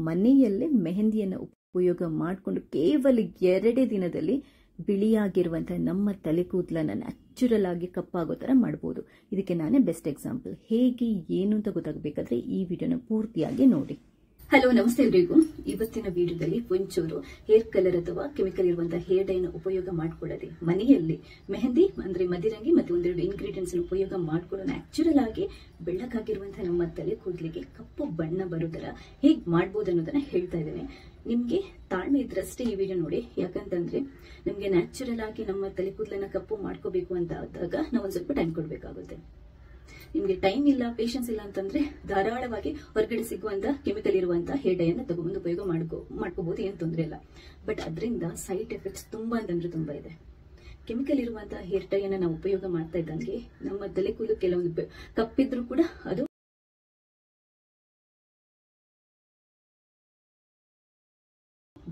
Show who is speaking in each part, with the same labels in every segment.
Speaker 1: ಮನೆಯಲ್ಲೇ ಮೆಹಂದಿಯನ್ನು ಉಪಯೋಗ ಮಾಡಿಕೊಂಡು ಕೇವಲ 2 ದಿನದಲ್ಲಿ ಬಿಳಿಯಾಗಿರುವಂತಹ ನಮ್ಮ ತಲೆ ಕೂದಲನ್ನ ನ್ಯಾಚುರಲ್ ಆಗಿ ಕಪ್ಪಾಗೋ ತರ ಮಾಡಬಹುದು. ಇದಕ್ಕೆ ನಾನೇ ಬೆಸ್ಟ್ ಎಕ್ಸಾಂಪಲ್. ಹೇಗೆ ಏನು ಅಂತ ಗೊತ್ತಾಗಬೇಕಾದ್ರೆ ಈ ವಿಡಿಯೋನ ಪೂರ್ತಿಯಾಗಿ ನೋಡಿ. ಹಲೋ, ನಮಸ್ತೆ ಎಲ್ರಿಗೂ. ಇವತ್ತಿನ ವಿಡಿಯೋದಲ್ಲಿ ಒಂಚೂರು ಹೇರ್ ಕಲರ್ ಅಥವಾ ಕೆಮಿಕಲ್ ಇರುವಂತಹ ಹೇರ್ ಡೈ ಉಪಯೋಗ ಮಾಡ್ಕೊಳ್ಳದೆ ಮನೆಯಲ್ಲಿ ಮೆಹಂದಿ ಅಂದ್ರೆ ಮದಿರಂಗಿ ಮತ್ತೆ ಒಂದೆರಡು ಇಂಗ್ರೀಡಿಯೆಂಟ್ಸ್ ಉಪಯೋಗ ಮಾಡ್ಕೊಂಡು ನ್ಯಾಚುರಲ್ ಆಗಿ ಬೆಳ್ಳಗಾಗಿರುವಂತಹ ನಮ್ಮ ತಲೆ ಕೂದಲಿಗೆ ಕಪ್ಪು ಬಣ್ಣ ಬರೋ ತರ ಹೇಗ್ ಮಾಡ್ಬೋದು ಅನ್ನೋದನ್ನ ಹೇಳ್ತಾ ಇದ್ದೇನೆ. ನಿಮ್ಗೆ ತಾಳ್ಮೆ ಇದ್ರಷ್ಟೇ ಈ ವಿಡಿಯೋ ನೋಡಿ. ಯಾಕಂತಂದ್ರೆ ನಮ್ಗೆ ನ್ಯಾಚುರಲ್ ಆಗಿ ನಮ್ಮ ತಲೆ ಕೂದಲನ್ನ ಕಪ್ಪು ಮಾಡ್ಕೋಬೇಕು ಅಂತ ಆದಾಗ ನಾವು ಒಂದ್ ಸ್ವಲ್ಪ ಟೈಮ್ ಕೊಡ್ಬೇಕಾಗುತ್ತೆ. ನಿಮ್ಗೆ ಟೈಮ್ ಇಲ್ಲ, ಪೇಷನ್ಸ್ ಇಲ್ಲ ಅಂತಂದ್ರೆ ಧಾರಾಳವಾಗಿ ಹೊರಗಡೆ ಸಿಗುವಂತ ಕೆಮಿಕಲ್ ಇರುವಂತಹ ಹೇರ್ ಡೈ ಅನ್ನ ತಗೊಂಡು ಉಪಯೋಗ ಮಾಡ್ಕೋಬಹುದು, ಏನ್ ತೊಂದ್ರೆ ಇಲ್ಲ. ಬಟ್ ಅದರಿಂದ ಸೈಡ್ ಎಫೆಕ್ಟ್ಸ್ ತುಂಬಾ ಅಂತಂದ್ರೆ ತುಂಬಾ ಇದೆ. ಕೆಮಿಕಲ್ ಇರುವಂತಹ ಹೇರ್ ಡೈ ಅನ್ನ ನಾವು ಉಪಯೋಗ ಮಾಡ್ತಾ ಇದ್ದಂಗೆ ನಮ್ಮ ತಲೆ ಕೂದಲು ಕೆಲವೊಂದು ಕಪ್ಪಿದ್ರು ಕೂಡ ಅದು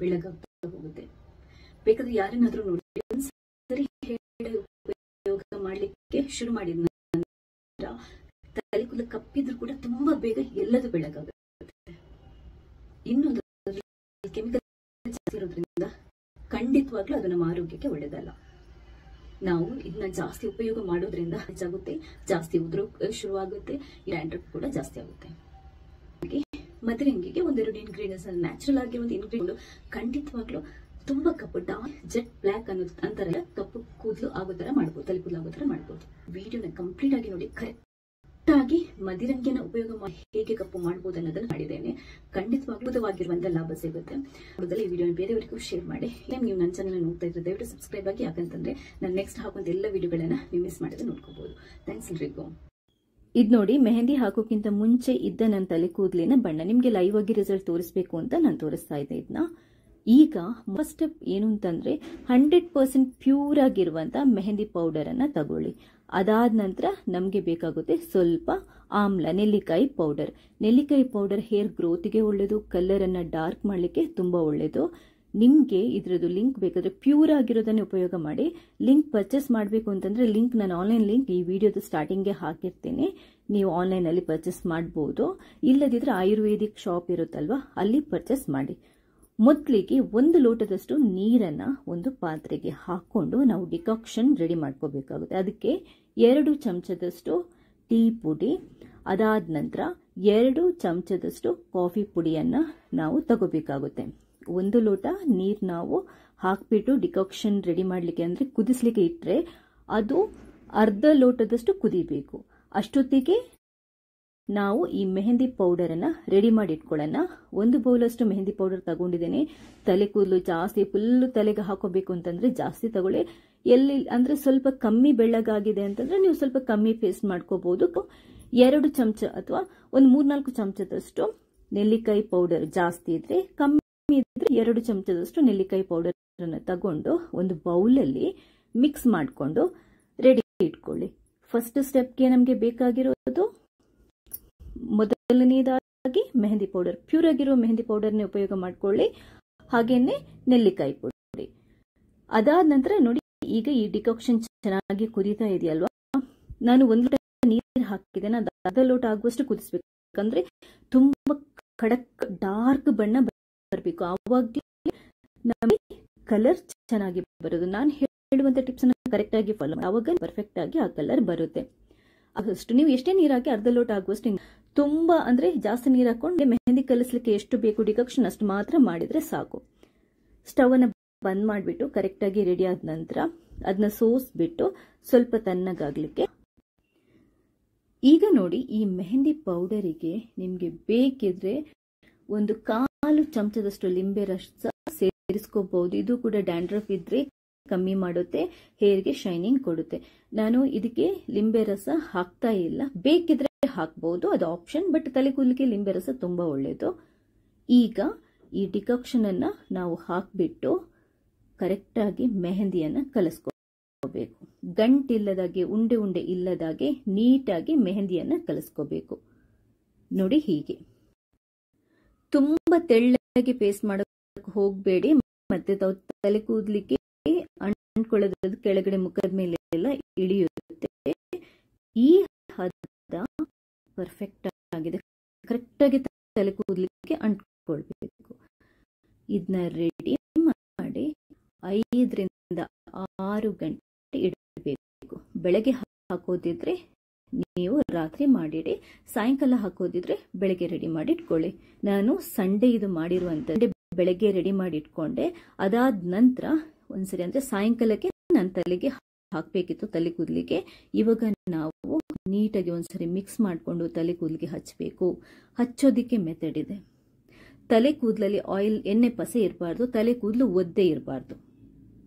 Speaker 1: ಬೆಳಗಾಗ್ತಾ ಹೋಗುತ್ತೆ. ಬೇಕಾದ್ರೆ ಯಾರನ್ನಾದ್ರೂ ನೋಡಿ ಒಂದ್ಸರಿ ಹೇರ್ ಡೈ ಉಪಯೋಗ ಮಾಡ್ಲಿಕ್ಕೆ ಶುರು ಮಾಡಿದ ತಲೆ ಕೂದಲು ಕಪ್ಪಿದ್ರು ಕೂಡ ತುಂಬಾ ಬೇಗ ಎಲ್ಲದೂ ಬೆಳಗಾಗುತ್ತೆ. ಇನ್ನೊಂದು ಕೆಮಿಕಲ್ ಜಾಸ್ತಿ ಇರೋದ್ರಿಂದ ಖಂಡಿತವಾಗ್ಲೂ ಅದು ನಮ್ಮ ಆರೋಗ್ಯಕ್ಕೆ ಒಳ್ಳೇದಲ್ಲ. ನಾವು ಇದನ್ನ ಜಾಸ್ತಿ ಉಪಯೋಗ ಮಾಡೋದ್ರಿಂದ ಹೆಚ್ಚಾಗುತ್ತೆ, ಜಾಸ್ತಿ ಉದುರು ಶುರುವಾಗುತ್ತೆ, ಡ್ಯಾಂಡ್ರಫ್ ಕೂಡ ಜಾಸ್ತಿ ಆಗುತ್ತೆ. ಮದರಂಗಿಗೆ ಒಂದೆರಡು ಇಂಗ್ರೀಡಿಯೆಂಟ್ಸ್ ನ್ಯಾಚುರಲ್ ಆಗಿ ಒಂದು ಇಂಗ್ರೀಡಿಯೆಂಟ್ ಖಂಡಿತವಾಗ್ಲೂ ತುಂಬಾ ಕಪ್ಪು ಜೆಟ್ ಬ್ಲಾಕ್ ಅಂತಾರಲ್ಲ, ಕಪ್ಪು ಕೂದಲು ಆಗೋ ತರ ಮಾಡ್ಬೋದು, ತಲೆ ಕೂದಲು ಆಗೋ ತರ ಮಾಡ್ಬೋದು. ವಿಡಿಯೋನ ಕಂಪ್ಲೀಟ್ ಆಗಿ ನೋಡಿ. ಕರೆಕ್ಟ್ ಆಗಿ ಮದಿರಂಗಿನ ಉಪಯೋಗ ಹೇಗೆ ಕಪ್ಪು ಮಾಡಬಹುದು ಅನ್ನೋದನ್ನ ಮಾಡಿದ್ದೇನೆ. ಖಂಡಿತವಾಗ್ಲೂವಾಗಿರುವಂತಹ ಲಾಭ ಸಿಗುತ್ತೆ. ಈ ವಿಡಿಯೋ ಬೇರೆಯವರಿಗೂ ಶೇರ್ ಮಾಡಿ. ನೀವು ನನ್ನ ಚಾನಲ್ ನೋಡ್ತಾ ಇದ್ರೆ ದಯವಿಟ್ಟು ಸಬ್ಸ್ಕ್ರೈಬ್ ಆಗಿ. ಯಾಕಂತಂದ್ರೆ ನಾನು ನೆಕ್ಸ್ಟ್ ಹಾಕುವಂತ ಎಲ್ಲ ವಿಡಿಯೋಗಳನ್ನ ನೀವು ಮಿಸ್ ಮಾಡಿದ್ರೆ ನೋಡ್ಕೋಬಹುದು. ಥ್ಯಾಂಕ್ಸ್ ಎಲ್ರಿಗೂ. ಇದ್ ನೋಡಿ, ಮೆಹಂದಿ ಹಾಕೋಕ್ಕಿಂತ ಮುಂಚೆ ಇದ್ದ ನನ್ನ ತಲೆ ಕೂದಲಿನ ಬಣ್ಣ ನಿಮ್ಗೆ ಲೈವ್ ಆಗಿ ರಿಸಲ್ಟ್ ತೋರಿಸಬೇಕು ಅಂತ ನಾನು ತೋರಿಸ್ತಾ ಇದ್ದೆ ಇದನ್ನ. ಈಗ ಫಸ್ಟ್ ಸ್ಟೆಪ್ ಏನು ಅಂತಂದ್ರೆ 100% ಪ್ಯೂರ್ ಆಗಿರುವಂತ ಮೆಹಂದಿ ಪೌಡರ್ ಅನ್ನ ತಗೊಳ್ಳಿ. ಅದಾದ ನಂತರ ನಮ್ಗೆ ಬೇಕಾಗುತ್ತೆ ಸ್ವಲ್ಪ ಆಮ್ಲ, ನೆಲ್ಲಿಕಾಯಿ ಪೌಡರ್. ನೆಲ್ಲಿಕಾಯಿ ಪೌಡರ್ ಹೇರ್ ಗ್ರೋತ್ಗೆ ಒಳ್ಳೇದು, ಕಲರ್ ಅನ್ನ ಡಾರ್ಕ್ ಮಾಡ್ಲಿಕ್ಕೆ ತುಂಬಾ ಒಳ್ಳೇದು. ನಿಮ್ಗೆ ಇದ್ರದ್ದು ಲಿಂಕ್ ಬೇಕಾದ್ರೆ ಪ್ಯೂರ್ ಆಗಿರೋದನ್ನ ಉಪಯೋಗ ಮಾಡಿ. ಲಿಂಕ್ ಪರ್ಚೇಸ್ ಮಾಡಬೇಕು ಅಂತಂದ್ರೆ ಲಿಂಕ್ ನಾನು ಆನ್ಲೈನ್ ಲಿಂಕ್ ಈ ವಿಡಿಯೋದ ಸ್ಟಾರ್ಟಿಂಗ್ಗೆ ಹಾಕಿರ್ತೀನಿ, ನೀವು ಆನ್ಲೈನ್ ಅಲ್ಲಿ ಪರ್ಚೇಸ್ ಮಾಡಬಹುದು. ಇಲ್ಲದಿದ್ರೆ ಆಯುರ್ವೇದಿಕ್ ಶಾಪ್ ಇರುತ್ತಲ್ವಾ, ಅಲ್ಲಿ ಪರ್ಚೇಸ್ ಮಾಡಿ. ಮೊದಲಿಗೆ 1 ಲೋಟದಷ್ಟು ನೀರನ್ನ ಒಂದು ಪಾತ್ರೆಗೆ ಹಾಕೊಂಡು ನಾವು ಡಿಕಾಕ್ಷನ್ ರೆಡಿ ಮಾಡ್ಕೋಬೇಕಾಗುತ್ತೆ. ಅದಕ್ಕೆ 2 ಚಮಚದಷ್ಟು ಟೀ ಪುಡಿ, ಅದಾದ ನಂತರ 2 ಚಮಚದಷ್ಟು ಕಾಫಿ ಪುಡಿಯನ್ನ ನಾವು ತಗೋಬೇಕಾಗುತ್ತೆ. 1 ಲೋಟ ನೀರ್ ನಾವು ಹಾಕ್ಬಿಟ್ಟು ಡಿಕಾಕ್ಷನ್ ರೆಡಿ ಮಾಡ್ಲಿಕ್ಕೆ ಅಂದ್ರೆ ಕುದಿಸ್ಲಿಕ್ಕೆ ಇಟ್ರೆ ಅದು ಅರ್ಧ ಲೋಟದಷ್ಟು ಕುದಿಬೇಕು. ಅಷ್ಟೊತ್ತಿಗೆ ನಾವು ಈ ಮೆಹಂದಿ ಪೌಡರ್ ಅನ್ನ ರೆಡಿ ಮಾಡಿ ಇಟ್ಕೊಳ್ಳೋಣ. 1 ಬೌಲಷ್ಟು ಮೆಹಂದಿ ಪೌಡರ್ ತಗೊಂಡಿದ್ದೇನೆ. ತಲೆ ಕೂದಲು ಜಾಸ್ತಿ ಫುಲ್ ತಲೆಗೆ ಹಾಕೋಬೇಕು ಅಂತಂದ್ರೆ ಜಾಸ್ತಿ ತಗೊಳ್ಳಿ. ಎಲ್ಲಿ ಅಂದ್ರೆ ಸ್ವಲ್ಪ ಕಮ್ಮಿ ಬೆಳ್ಳಗಾಗಿದೆ ಅಂತಂದ್ರೆ ನೀವು ಸ್ವಲ್ಪ ಕಮ್ಮಿ ಪೇಸ್ಟ್ ಮಾಡ್ಕೋಬಹುದು. 2 ಚಮಚ ಅಥವಾ ಒಂದು 3-4 ಚಮಚದಷ್ಟು ನೆಲ್ಲಿಕಾಯಿ ಪೌಡರ್, ಜಾಸ್ತಿ ಇದ್ರೆ ಕಮ್ಮಿ ಇದ್ರೆ 2 ಚಮಚದಷ್ಟು ನೆಲ್ಲಿಕಾಯಿ ಪೌಡರ್ ಅನ್ನ ತಗೊಂಡು ಒಂದು ಬೌಲಲ್ಲಿ ಮಿಕ್ಸ್ ಮಾಡಿಕೊಂಡು ರೆಡಿ ಇಟ್ಕೊಳ್ಳಿ. ಫಸ್ಟ್ ಸ್ಟೆಪ್ಗೆ ನಮ್ಗೆ ಬೇಕಾಗಿರೋದು ಮೊದಲನೇದಾಗಿ ಮೆಹಂದಿ ಪೌಡರ್. ಪ್ಯೂರ್ ಆಗಿರೋ ಮೆಹಂದಿ ಪೌಡರ್ನ ಉಪಯೋಗ ಮಾಡ್ಕೊಳ್ಳಿ. ಹಾಗೇನೆ ನೆಲ್ಲಿಕಾಯಿ ಪುಡಿ. ಅದಾದ ನಂತರ ನೋಡಿ, ಈಗ ಈ ಡಿಕಾಕ್ಷನ್ ಚೆನ್ನಾಗಿ ಕುದೀತಾ ಇದೆಯಲ್ವಾ, ನಾನು 1 ಲೋಟ ನೀರು ಹಾಕಿದ್ದೇನೆ. ಅದು ಅರ್ಧ ಲೋಟ ಆಗುವಷ್ಟು ಕುದಿಸ್ಬೇಕು. ಯಾಕಂದ್ರೆ ತುಂಬಾ ಖಡಕ್ ಡಾರ್ಕ್ ಬಣ್ಣ ಬರಬೇಕು, ಆವಾಗಲೇ ನಮಗೆ ಕಲರ್ ಚೆನ್ನಾಗಿ ಬರೋದು. ನಾನು ಹೇಳುವಂತ ಟಿಪ್ಸ್ ಅನ್ನ ಕರೆಕ್ಟ್ ಆಗಿ ಫಾಲೋ ಮಾಡಿ, ಆವಾಗ ಪರ್ಫೆಕ್ಟ್ ಆಗಿ ಆ ಕಲರ್ ಬರುತ್ತೆ. ಅಷ್ಟು ನೀವು ಎಷ್ಟೇ ನೀರು ಹಾಕಿ ಅರ್ಧ ಲೋಟ ಆಗುವಷ್ಟು, ತುಂಬಾ ಅಂದ್ರೆ ಜಾಸ್ತಿ ನೀರು ಹಾಕೊಂಡು ಮೆಹಂದಿ ಕಲಿಸ್ಲಿಕ್ಕೆ ಎಷ್ಟು ಬೇಕು ಡಿಕಾಕ್ಷನ್ ಅಷ್ಟು ಮಾತ್ರ ಮಾಡಿದ್ರೆ ಸಾಕು. ಸ್ಟವ್ ಅನ್ನ ಬಂದ್ ಮಾಡಿಬಿಟ್ಟು ಕರೆಕ್ಟ್ ಆಗಿ ರೆಡಿ ಆದ ನಂತರ ಅದನ್ನ ಸೋಸ್ಬಿಟ್ಟು ಸ್ವಲ್ಪ ತಣ್ಣಗಾಗ್ಲಿಕ್ಕೆ. ಈಗ ನೋಡಿ, ಈ ಮೆಹಂದಿ ಪೌಡರಿಗೆ ನಿಮ್ಗೆ ಬೇಕಿದ್ರೆ 1/4 ಚಮಚದಷ್ಟು ಲಿಂಬೆ ರಸ ಸೇರಿಸ್ಕೋಬಹುದು. ಇದು ಕೂಡ ಡ್ಯಾಂಡ್ರಫ್ ಇದ್ರೆ ಕಮ್ಮಿ ಮಾಡುತ್ತೆ, ಹೇರ್ಗೆ ಶೈನಿಂಗ್ ಕೊಡುತ್ತೆ. ನಾನು ಇದಕ್ಕೆ ಲಿಂಬೆ ರಸ ಹಾಕ್ತಾ ಇಲ್ಲ, ಬೇಕಿದ್ರೆ ಹಾಕಬಹುದು, ಅದು ಆಪ್ಷನ್. ಬಟ್ ತಲೆ ಕೂದಲಿಗೆ ಲಿಂಬೆ ರಸ ತುಂಬಾ ಒಳ್ಳೇದು. ಈಗ ಈ ಡಿಕಾಕ್ಷನ್ ಅನ್ನ ನಾವು ಹಾಕ್ಬಿಟ್ಟು ಕರೆಕ್ಟ್ ಆಗಿ ಮೆಹಂದಿಯನ್ನ ಕಲಸ್ಕೋಬೇಕು. ಗಂಟಿಲ್ಲದಾಗೆ, ಉಂಡೆ ಉಂಡೆ ಇಲ್ಲದಾಗೆ ನೀಟಾಗಿ ಮೆಹಂದಿಯನ್ನ ಕಲಸ್ಕೋಬೇಕು. ನೋಡಿ, ಹೀಗೆ ತುಂಬಾ ತೆಳ್ಳಗೆ ಪೇಸ್ಟ್ ಮಾಡೋಕೆ ಹೋಗ್ಬೇಡಿ. ಮತ್ತೆ ತಲೆ ಕೂದಲಿಗೆ ಅಂಟ್ಕೊಳ್ಳೋದು ಕೆಳಗಡೆ ಮುಖದ ಮೇಲೆ ಎಲ್ಲ ಇಳಿಯುತ್ತೆ. ಈ ಹದ ಪರ್ಫೆಕ್ಟ್ ಆಗಿದೆ, ಕರೆಕ್ಟ್ ಆಗಿ ತಲೆ ಕೂದಲಿಗೆ ಅಂಟ್ಕೊಳ್ಳುತ್ತೆ. ಇಟ್ಕೊಳ್ಬೇಕು. ಇದನ್ನ ರೆಡಿ ಮಾಡಿ 5ರಿಂದ 6 ಗಂಟೆ ಇಡಬೇಕು. ಬೆಳಗ್ಗೆ ಹಾಕೋದಿದ್ರೆ ನೀವು ರಾತ್ರಿ ಮಾಡಿಡಿ, ಸಾಯಂಕಾಲ ಹಾಕೋದಿದ್ರೆ ಬೆಳಗ್ಗೆ ರೆಡಿ ಮಾಡಿ ಇಟ್ಕೊಳ್ಳಿ. ನಾನು ಸಂಡೇ ಇದು ಮಾಡಿರುವಂತ ಬೆಳಗ್ಗೆ ರೆಡಿ ಮಾಡಿ ಇಟ್ಕೊಂಡೆ. ಅದಾದ ನಂತರ ಒಂದ್ಸರಿ ಅಂದ್ರೆ ಸಾಯಂಕಾಲಕ್ಕೆ ನಾನು ತಲೆಗೆ ಹಾಕ್ಬೇಕಿತ್ತು, ತಲೆ ಕೂದಲಿಗೆ. ಇವಾಗ ನಾವು ನೀಟಾಗಿ ಒಂದ್ಸರಿ ಮಿಕ್ಸ್ ಮಾಡಿಕೊಂಡು ತಲೆ ಕೂದಲಿಗೆ ಹಚ್ಚಬೇಕು. ಹಚ್ಚೋದಿಕ್ಕೆ ಮೆಥಡ್ ಇದೆ. ತಲೆ ಕೂದಲಲ್ಲಿ ಎಣ್ಣೆ ಪಸೆ ಇರಬಾರ್ದು, ತಲೆ ಕೂದಲು ಒದ್ದೆ ಇರಬಾರ್ದು.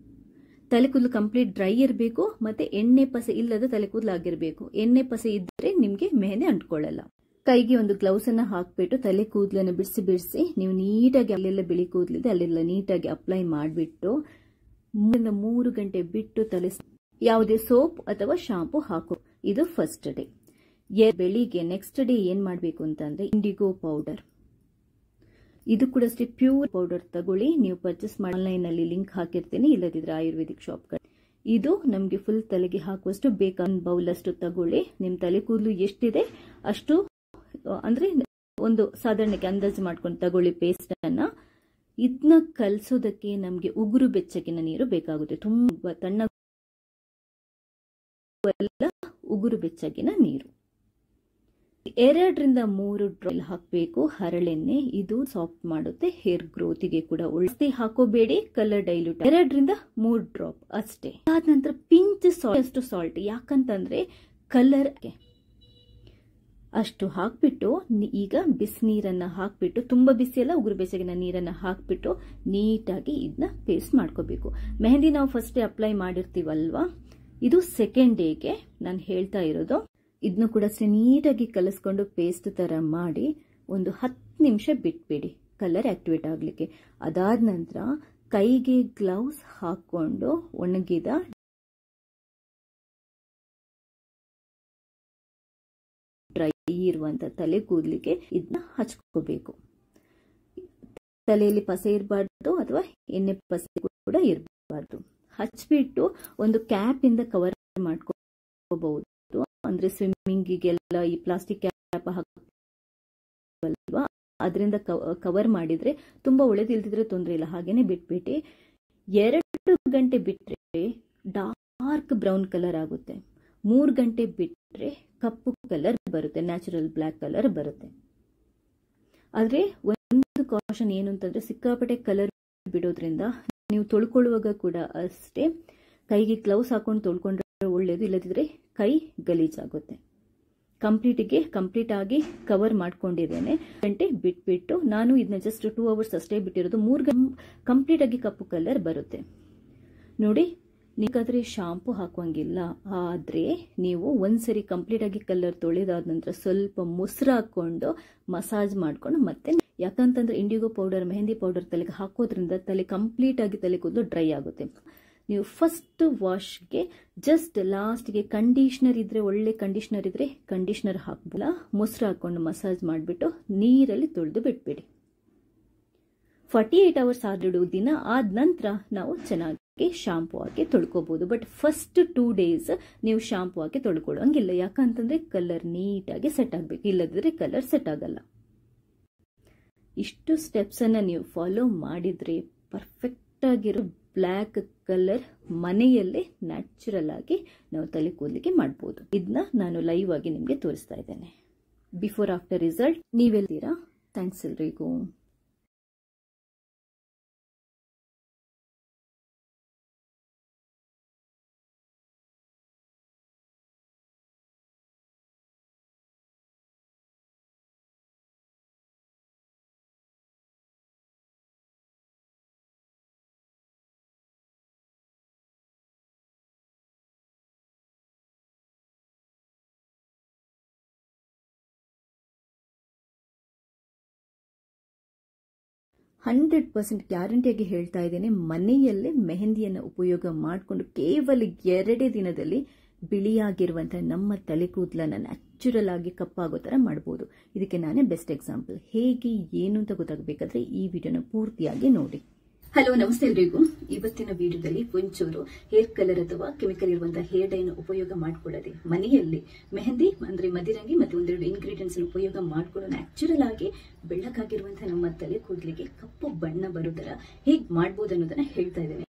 Speaker 1: ತಲೆ ಕೂದಲು ಕಂಪ್ಲೀಟ್ ಡ್ರೈ ಇರಬೇಕು, ಮತ್ತೆ ಎಣ್ಣೆ ಪಸೆ ಇಲ್ಲದ ತಲೆ ಕೂದಲು ಆಗಿರಬೇಕು. ಎಣ್ಣೆ ಪಸೆ ಇದ್ರೆ ನಿಮ್ಗೆ ಮೆಹಂದಿ ಅಂಟ್ಕೊಳ್ಳಲ್ಲ. ಕೈಗೆ ಒಂದು ಗ್ಲೌಸ್ ಅನ್ನ ಹಾಕ್ಬಿಟ್ಟು ತಲೆ ಕೂದಲನ್ನು ಬಿಡಿಸಿ ನೀವು ನೀಟಾಗಿ ಅಲ್ಲೆಲ್ಲ ಬಿಳಿ ಕೂದಲಿದೆ ಅಲ್ಲೆಲ್ಲ ನೀಟಾಗಿ ಅಪ್ಲೈ ಮಾಡಿಬಿಟ್ಟು 3 ಗಂಟೆ ಬಿಟ್ಟು ತಲೆ ಯಾವುದೇ ಸೋಪ್ ಅಥವಾ ಶಾಂಪೂ ಹಾಕೋ. ಇದು ಫಸ್ಟ್ ಡೇ. ಬೆಳಿಗ್ಗೆ ನೆಕ್ಸ್ಟ್ ಡೇ ಏನ್ ಮಾಡಬೇಕು ಅಂತಂದ್ರೆ ಇಂಡಿಗೋ ಪೌಡರ್. ಇದು ಕೂಡ ಅಷ್ಟೇ ಪ್ಯೂರ್ ಪೌಡರ್ ತಗೊಳ್ಳಿ. ನೀವು ಪರ್ಚೇಸ್ ಮಾಡಿ ಆನ್ಲೈನ್ ಅಲ್ಲಿ ಲಿಂಕ್ ಹಾಕಿರ್ತೀನಿ, ಇಲ್ಲದಿದ್ರೆ ಆಯುರ್ವೇದಿಕ್ ಶಾಪ್ಗಳು. ಇದು ನಮ್ಗೆ ಫುಲ್ ತಲೆಗೆ ಹಾಕುವಷ್ಟು ಬೇಕಾದ ಬೌಲ್ ಅಷ್ಟು ತಗೊಳ್ಳಿ. ನಿಮ್ ತಲೆ ಕೂದಲು ಎಷ್ಟಿದೆ ಅಷ್ಟು, ಅಂದ್ರೆ ಒಂದು ಸಾಧಾರಣಕ್ಕೆ ಅಂದಾಜು ಮಾಡ್ಕೊಂಡು ತಗೊಳ್ಳಿ ಪೇಸ್ಟ್ ಅನ್ನ. ಇದನ್ನ ಕಲಸೋದಕ್ಕೆ ನಮ್ಗೆ ಉಗುರು ಬೆಚ್ಚಗಿನ ನೀರು ಬೇಕಾಗುತ್ತೆ. ತುಂಬಾ ತಣ್ಣ ಉಗುರು ಬೆಚ್ಚಗಿನ ನೀರು. 2ರಿಂದ 3 ಡ್ರಾಪ್ ಹಾಕಬೇಕು ಹರಳೆಣ್ಣೆ. ಇದು ಸಾಫ್ಟ್ ಮಾಡುತ್ತೆ, ಹೇರ್ ಗ್ರೋತಿಗೆ ಕೂಡ ಒಳ್ಳೆ. ಹಾಕೋಬೇಡಿ ಕಲರ್ ಡೈಲ್ಯೂಟ್. 2ರಿಂದ 3 ಡ್ರಾಪ್ ಅಷ್ಟೇ. ಅದಾದ ನಂತರ ಪಿಂಚ್ ಸಾಲ್ಟ್. ಯಾಕಂತಂದ್ರೆ ಕಲರ್ ಅಷ್ಟು ಹಾಕ್ಬಿಟ್ಟು ಈಗ ಬಿಸಿನೀರನ್ನ ಹಾಕ್ಬಿಟ್ಟು, ತುಂಬಾ ಬಿಸಿ ಅಲ್ಲ, ಉಗುರು ಬೆಚ್ಚಗಿನ ನೀರನ್ನ ಹಾಕ್ಬಿಟ್ಟು ನೀಟಾಗಿ ಇದನ್ನ ಪೇಸ್ಟ್ ಮಾಡ್ಕೋಬೇಕು. ಮೆಹಂದಿ ನಾವು ಫಸ್ಟ್ ಡೇ ಅಪ್ಲೈ ಮಾಡಿರ್ತೀವಲ್ವಾ, ಇದು ಸೆಕೆಂಡ್ ಡೇಗೆ ನಾನು ಹೇಳ್ತಾ ಇರೋದು. ಇದನ್ನು ಕೂಡ ನೀಟಾಗಿ ಕಲಸ್ಕೊಂಡು ಪೇಸ್ಟ್ ತರ ಮಾಡಿ ಒಂದು 10 ನಿಮಿಷ ಬಿಟ್ಬಿಡಿ ಕಲರ್ ಆಕ್ಟಿವೇಟ್ ಆಗ್ಲಿಕ್ಕೆ. ಅದಾದ ನಂತರ ಕೈಗೆ ಗ್ಲೌಸ್ ಹಾಕೊಂಡು ಒಣಗಿದ ಡ್ರೈ ಇರುವಂತ ತಲೆ ಕೂದಲಿಗೆ ಇದನ್ನ ಹಚ್ಕೋಬೇಕು. ತಲೆಯಲ್ಲಿ ಪಸೆ ಇರಬಾರ್ದು ಅಥವಾ ಎಣ್ಣೆ ಪಸೆ ಕೂಡ ಇರಬಾರ್ದು. ಹಚ್ಬಿಟ್ಟು ಒಂದು ಕ್ಯಾಪ್ ಇಂದ ಕವರ್ ಮಾಡ್ಕೋಬಹುದು. ಅಂದ್ರೆ ಸ್ವಿಮ್ಮಿಂಗಿಗೆಲ್ಲ ಈ ಪ್ಲಾಸ್ಟಿಕ್ ಕ್ಯಾಪ್ ಹಾಕಲ್ವಾ, ಅದರಿಂದ ಕವರ್ ಮಾಡಿದ್ರೆ ತುಂಬಾ ಒಳ್ಳೆದಿಲ್ದಿದ್ರೆ ತೊಂದರೆ ಇಲ್ಲ, ಹಾಗೇನೆ ಬಿಟ್ಬಿಟ್ಟು 2 ಗಂಟೆ ಬಿಟ್ರೆ ಡಾರ್ಕ್ ಬ್ರೌನ್ ಕಲರ್ ಆಗುತ್ತೆ. 3 ಗಂಟೆ ಬಿಟ್ರೆ ಕಪ್ಪು ಕಲರ್ ಬರುತ್ತೆ, ನ್ಯಾಚುರಲ್ ಬ್ಲ್ಯಾಕ್ ಕಲರ್ ಬರುತ್ತೆ. ಆದ್ರೆ ಒಂದು ಕಾಷನ್ ಏನು ಅಂತಂದ್ರೆ ಸಿಕ್ಕಾಪಟ್ಟೆ ಕಲರ್ ಬಿಡೋದ್ರಿಂದ ನೀವು ತೊಳ್ಕೊಳ್ಳುವಾಗ ಕೂಡ ಅಷ್ಟೇ ಕೈಗೆ ಗ್ಲೌಸ್ ಹಾಕೊಂಡು ತೊಳ್ಕೊಂಡ್ರೆ ಒಳ್ಳೇದು, ಇಲ್ಲದಿದ್ರೆ ಕೈ ಗಲೀಜಾಗುತ್ತೆ. ಕಂಪ್ಲೀಟ್ ಆಗಿ ಕವರ್ ಮಾಡ್ಕೊಂಡಿದ್ದೇನೆ. ಗಂಟೆ ಬಿಟ್ಬಿಟ್ಟು ನಾನು ಇದನ್ನ ಜಸ್ಟ್ 2 ಅವರ್ಸ್ ಅಷ್ಟೇ ಬಿಟ್ಟಿರೋದು. 3 ಗಂಟೆ ಕಂಪ್ಲೀಟ್ ಆಗಿ ಕಪ್ಪು ಕಲರ್ ಬರುತ್ತೆ ನೋಡಿ. ನೀವಾದ್ರೆ ಶಾಂಪೂ ಹಾಕುವಂಗಿಲ್ಲ, ಆದ್ರೆ ನೀವು ಒಂದ್ಸರಿ ಕಂಪ್ಲೀಟ್ ಆಗಿ ಕಲರ್ ತೊಳೆದಾದ ನಂತರ ಸ್ವಲ್ಪ ಮೊಸರು ಹಾಕೊಂಡು ಮಸಾಜ್ ಮಾಡ್ಕೊಂಡು ಮತ್ತೆ, ಯಾಕಂತಂದ್ರೆ ಇಂಡಿಗೋ ಪೌಡರ್ ಮೆಹಂದಿ ಪೌಡರ್ ತಲೆಗೆ ಹಾಕೋದ್ರಿಂದ ತಲೆ ಕಂಪ್ಲೀಟ್ ಆಗಿ ತಲೆ ಕೂದಲು ಡ್ರೈ ಆಗುತ್ತೆ. ನೀವು ಫಸ್ಟ್ ವಾಶ್ಗೆ ಜಸ್ಟ್ ಲಾಸ್ಟ್ಗೆ ಕಂಡೀಷನರ್ ಇದ್ರೆ, ಒಳ್ಳೆ ಕಂಡೀಷನರ್ ಇದ್ರೆ ಕಂಡೀಷನರ್ ಹಾಕ್ಬಿಲ್ಲ, ಮೊಸರು ಹಾಕೊಂಡು ಮಸಾಜ್ ಮಾಡಿಬಿಟ್ಟು ನೀರಲ್ಲಿ ತೊಳೆದು ಬಿಟ್ಬಿಡಿ. 48 ಅವರ್ಸ್ ಆದ್ರೂ ದಿನ ಆದ ನಂತರ ನಾವು ಚೆನ್ನಾಗಿ ಶಾಂಪೂ ಹಾಕಿ ತೊಳ್ಕೋಬಹುದು. ಬಟ್ ಫಸ್ಟ್ 2 ಡೇಸ್ ನೀವು ಶಾಂಪೂ ಹಾಕಿ ತೊಳ್ಕೊಳ್ಳೋಂಗಿಲ್ಲ, ಯಾಕಂತಂದ್ರೆ ಕಲರ್ ನೀಟಾಗಿ ಸೆಟ್ ಆಗ್ಬೇಕು, ಇಲ್ಲದಿದ್ರೆ ಕಲರ್ ಸೆಟ್ ಆಗಲ್ಲ. ಇಷ್ಟು ಸ್ಟೆಪ್ಸ್ ಅನ್ನ ನೀವು ಫಾಲೋ ಮಾಡಿದ್ರೆ ಪರ್ಫೆಕ್ಟ್ ಆಗಿರೋ ಬ್ಲ್ಯಾಕ್ ಕಲರ್ ಮನೆಯಲ್ಲೇ ನ್ಯಾಚುರಲ್ ಆಗಿ ನಾವು ತಲೆ ಕೂದಲಿಗೆ ಮಾಡಬಹುದು. ಇದನ್ನ ನಾನು ಲೈವ್ ಆಗಿ ನಿಮ್ಗೆ ತೋರಿಸ್ತಾ ಇದ್ದೇನೆ. ಬಿಫೋರ್ ಆಫ್ಟರ್ ರಿಸಲ್ಟ್ ನೀವೆಲ್ತೀರಾ. ಥ್ಯಾಂಕ್ಸ್ ಎಲ್ರಿಗೂ. %100% ಗ್ಯಾರಂಟಿಯಾಗಿ ಹೇಳ್ತಾ ಇದ್ದೇನೆ, ಮನೆಯಲ್ಲೇ ಮೆಹಂದಿಯನ್ನು ಉಪಯೋಗ ಮಾಡಿಕೊಂಡು ಕೇವಲ 2 ದಿನದಲ್ಲಿ ಬಿಳಿಯಾಗಿರುವಂತಹ ನಮ್ಮ ತಲೆ ಕೂದಲನ್ನ ನ್ಯಾಚುರಲ್ ಆಗಿ ಕಪ್ಪಾಗೋ ತರ ಮಾಡಬಹುದು. ಇದಕ್ಕೆ ನಾನೇ ಬೆಸ್ಟ್ ಎಕ್ಸಾಂಪಲ್. ಹೇಗೆ ಏನು ಅಂತ ಗೊತ್ತಾಗಬೇಕಾದ್ರೆ ಈ ವಿಡಿಯೋನ ಪೂರ್ತಿಯಾಗಿ ನೋಡಿ. ಹಲೋ, ನಮಸ್ತೆ ಎಲ್ರಿಗೂ. ಇವತ್ತಿನ ವಿಡಿಯೋದಲ್ಲಿ ಒಂಚೂರು ಹೇರ್ ಕಲರ್ ಅಥವಾ ಕೆಮಿಕಲ್ ಇರುವಂತಹ ಹೇರ್ ಡೈ ಉಪಯೋಗ ಮಾಡ್ಕೊಳ್ಳದೆ ಮನೆಯಲ್ಲಿ ಮೆಹಂದಿ ಅಂದ್ರೆ ಮದಿರಂಗಿ ಮತ್ತು ಒಂದೆರಡು ಇಂಗ್ರೀಡಿಯೆಂಟ್ಸ್ ಉಪಯೋಗ ಮಾಡ್ಕೊಂಡು ನ್ಯಾಚುರಲ್ ಆಗಿ ಬೆಳ್ಳಗಾಗಿರುವಂತಹ ನಮ್ಮ ತಲೆ ಕೂದಲಿಗೆ ಕಪ್ಪು ಬಣ್ಣ ಬರೋ ತರ ಹೇಗ್ ಮಾಡ್ಬೋದು ಅನ್ನೋದನ್ನ ಹೇಳ್ತಾ ಇದ್ದೇನೆ.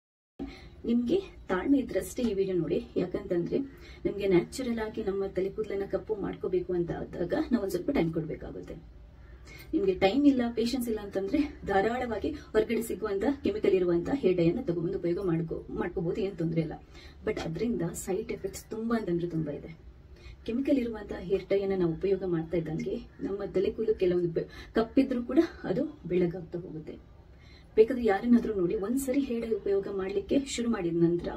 Speaker 1: ನಿಮ್ಗೆ ತಾಳ್ಮೆ ಇದ್ರಷ್ಟೇ ಈ ವಿಡಿಯೋ ನೋಡಿ. ಯಾಕಂತಂದ್ರೆ ನಮ್ಗೆ ನ್ಯಾಚುರಲ್ ಆಗಿ ನಮ್ಮ ತಲೆ ಕೂದಲನ್ನ ಕಪ್ಪು ಮಾಡ್ಕೋಬೇಕು ಅಂತ ಆದಾಗ ನಾವು ಒಂದ್ ಸ್ವಲ್ಪ ಟೈಮ್ ಕೊಡ್ಬೇಕಾಗುತ್ತೆ. ನಿಮ್ಗೆ ಟೈಮ್ ಇಲ್ಲ, ಪೇಷನ್ಸ್ ಇಲ್ಲ ಅಂತಂದ್ರೆ ಧಾರಾಳವಾಗಿ ಹೊರಗಡೆ ಸಿಗುವಂತ ಕೆಮಿಕಲ್ ಇರುವಂತ ಹೇರ್ ಡೈ ಅನ್ನ ತಗೊಂಡು ಉಪಯೋಗ ಮಾಡ್ಕೋಬಹುದು, ಏನ್ ತೊಂದರೆ ಇಲ್ಲ. ಬಟ್ ಅದರಿಂದ ಸೈಡ್ ಎಫೆಕ್ಟ್ಸ್ ತುಂಬಾ ಅಂತಂದ್ರೆ ತುಂಬಾ ಇದೆ. ಕೆಮಿಕಲ್ ಇರುವಂತಹ ಹೇರ್ ಡೈ ಅನ್ನ ನಾವು ಉಪಯೋಗ ಮಾಡ್ತಾ ಇದ್ದಂಗೆ ನಮ್ಮ ತಲೆ ಕೂದಲು ಕೆಲವೊಂದು ಕಪ್ಪಿದ್ರು ಕೂಡ ಅದು ಬೆಳ್ಳಗಾಗ್ತಾ ಹೋಗುತ್ತೆ. ಬೇಕಾದ್ರೆ ಯಾರನ್ನಾದ್ರೂ ನೋಡಿ, ಒಂದ್ಸರಿ ಹೇರ್ ಡೈ ಉಪಯೋಗ ಮಾಡ್ಲಿಕ್ಕೆ ಶುರು ಮಾಡಿದ ನಂತರ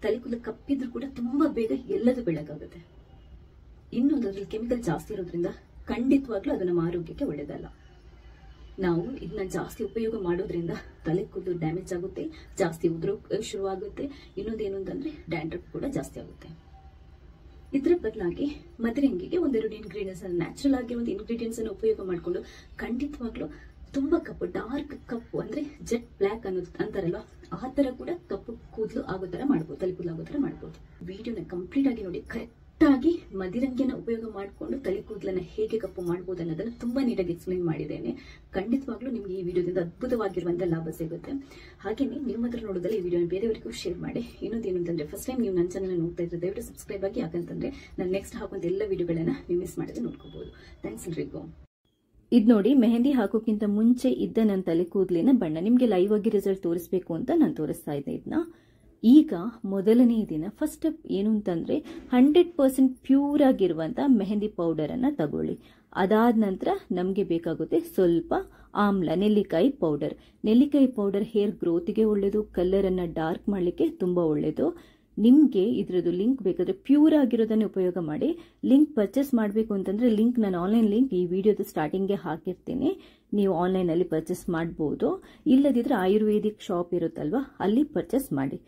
Speaker 1: ತಲೆ ಕೂದಲು ಕಪ್ಪಿದ್ರು ಕೂಡ ತುಂಬಾ ಬೇಗ ಎಲ್ಲದೂ ಬೆಳ್ಳಗಾಗುತ್ತೆ. ಇನ್ನೊಂದು ಅದ್ರಲ್ಲಿ ಕೆಮಿಕಲ್ ಜಾಸ್ತಿ ಇರೋದ್ರಿಂದ ಖಂಡಿತವಾಗ್ಲೂ ಅದು ನಮ್ಮ ಆರೋಗ್ಯಕ್ಕೆ ಒಳ್ಳೇದಲ್ಲ. ನಾವು ಇದನ್ನ ಜಾಸ್ತಿ ಉಪಯೋಗ ಮಾಡೋದ್ರಿಂದ ತಲೆ ಕೂದಲು ಡ್ಯಾಮೇಜ್ ಆಗುತ್ತೆ, ಜಾಸ್ತಿ ಉದುರು ಶುರುವಾಗುತ್ತೆ. ಇನ್ನೊಂದೇನು ಅಂತಂದ್ರೆ ಡ್ಯಾಂಡ್ರಫ್ ಕೂಡ ಜಾಸ್ತಿ ಆಗುತ್ತೆ. ಇದರ ಬದಲಾಗಿ ಮದರಂಗಿಗೆ ಒಂದೆರಡು ಇಂಗ್ರೀಡಿಯೆಂಟ್ಸ್, ನ್ಯಾಚುರಲ್ ಆಗಿ ಒಂದು ಇಂಗ್ರೀಡಿಯೆಂಟ್ಸ್ ಅನ್ನು ಉಪಯೋಗ ಮಾಡಿಕೊಂಡು ಖಂಡಿತವಾಗ್ಲೂ ತುಂಬಾ ಕಪ್ಪು, ಡಾರ್ಕ್ ಕಪ್ಪು ಅಂದ್ರೆ ಜೆಟ್ ಬ್ಲಾಕ್ ಅಂತಾರಲ್ಲ, ಆ ತರ ಕೂಡ ಕಪ್ಪು ಕೂದಲು ಆಗೋ ತರ ಮಾಡ್ಬೋದು, ತಲೆ ಕೂದಲು ಆಗೋ ತರ ಮಾಡ್ಬೋದು. ವಿಡಿಯೋನ ಕಂಪ್ಲೀಟ್ ಆಗಿ ನೋಡಿ. ಕರೆಕ್ಟ್ ಆಗಿ ಮದಿರಂಗಿನ ಉಪಯೋಗ ಮಾಡಿಕೊಂಡು ತಲೆ ಕೂದಲನ್ನ ಹೇಗೆ ಕಪ್ಪು ಮಾಡಬಹುದು ಅನ್ನೋದನ್ನ ತುಂಬಾ ನೀಟಾಗಿ ಎಕ್ಸ್ಪ್ಲೈನ್ ಮಾಡಿದ್ದೇನೆ. ಖಂಡಿತವಾಗ್ಲೂ ನಿಮ್ಗೆ ಈ ವಿಡಿಯೋದಿಂದ ಅದ್ಭುತವಾಗಿರುವಂತಹ ಲಾಭ ಸಿಗುತ್ತೆ. ಹಾಗೇನೆ ನಿಮ್ಮ ಹತ್ರ ನೋಡೋದ್ರಲ್ಲಿ ಈ ವಿಡಿಯೋನ ಬೇರೆಯವರಿಗೂ ಶೇರ್ ಮಾಡಿ. ಇನ್ನೊಂದೇನು ಅಂತಂದ್ರೆ ಫಸ್ಟ್ ಟೈಮ್ ನೀವು ನನ್ನ ಚಾನಲ್ ನೋಡ್ತಾ ಇದ್ರೆ ದಯವಿಟ್ಟು ಸಬ್ಸ್ಕ್ರೈಬ್ ಆಗಿ. ಯಾಕಂತಂದ್ರೆ ನಾನು ನೆಕ್ಸ್ಟ್ ಹಾಕುವಂತ ಎಲ್ಲ ವಿಡಿಯೋಗಳನ್ನ ನೀವು ಮಿಸ್ ಮಾಡದೆ ನೋಡ್ಕೋಬಹುದು. ಥ್ಯಾಂಕ್ಸ್ ಎಲ್ರಿಗೂ.
Speaker 2: ಇದ್ ನೋಡಿ, ಮೆಹಂದಿ ಹಾಕೋಕ್ಕಿಂತ ಮುಂಚೆ ಇದ್ದ ನನ್ನ ತಲೆ ಕೂದಲಿನ ಬಣ್ಣ ನಿಮ್ಗೆ ಲೈವ್ ಆಗಿ ರಿಸಲ್ಟ್ ತೋರಿಸಬೇಕು ಅಂತ ನಾನು ತೋರಿಸ್ತಾ ಇದ್ದೆ ಇದನ್ನ. ಈಗ ಮೊದಲನೇ ದಿನ ಫಸ್ಟ್ ಸ್ಟೆಪ್ ಏನು ಅಂತಂದ್ರೆ 100% ಪ್ಯೂರ್ ಆಗಿರುವಂತ ಮೆಹಂದಿ ಪೌಡರ್ ಅನ್ನ ತಗೊಳ್ಳಿ. ಅದಾದ ನಂತರ ನಮ್ಗೆ ಬೇಕಾಗುತ್ತೆ ಸ್ವಲ್ಪ ಆಮ್ಲ, ನೆಲ್ಲಿಕಾಯಿ ಪೌಡರ್. ನೆಲ್ಲಿಕಾಯಿ ಪೌಡರ್ ಹೇರ್ ಗ್ರೋತ್ಗೆ ಒಳ್ಳೇದು, ಕಲರ್ ಅನ್ನ ಡಾರ್ಕ್ ಮಾಡ್ಲಿಕ್ಕೆ ತುಂಬಾ ಒಳ್ಳೇದು. ನಿಮ್ಗೆ ಇದ್ರದ್ದು ಲಿಂಕ್ ಬೇಕಾದ್ರೆ ಪ್ಯೂರ್ ಆಗಿರೋದನ್ನ ಉಪಯೋಗ ಮಾಡಿ. ಲಿಂಕ್ ಪರ್ಚೇಸ್ ಮಾಡಬೇಕು ಅಂತಂದ್ರೆ ಲಿಂಕ್ ನಾನು ಆನ್ಲೈನ್ ಲಿಂಕ್ ಈ ವಿಡಿಯೋದ ಸ್ಟಾರ್ಟಿಂಗ್ಗೆ ಹಾಕಿರ್ತೀನಿ, ನೀವು ಆನ್ಲೈನ್ ಅಲ್ಲಿ ಪರ್ಚೇಸ್ ಮಾಡಬಹುದು. ಇಲ್ಲದಿದ್ರೆ ಆಯುರ್ವೇದಿಕ್ ಶಾಪ್ ಇರುತ್ತಲ್ವಾ, ಅಲ್ಲಿ ಪರ್ಚೇಸ್ ಮಾಡಿ.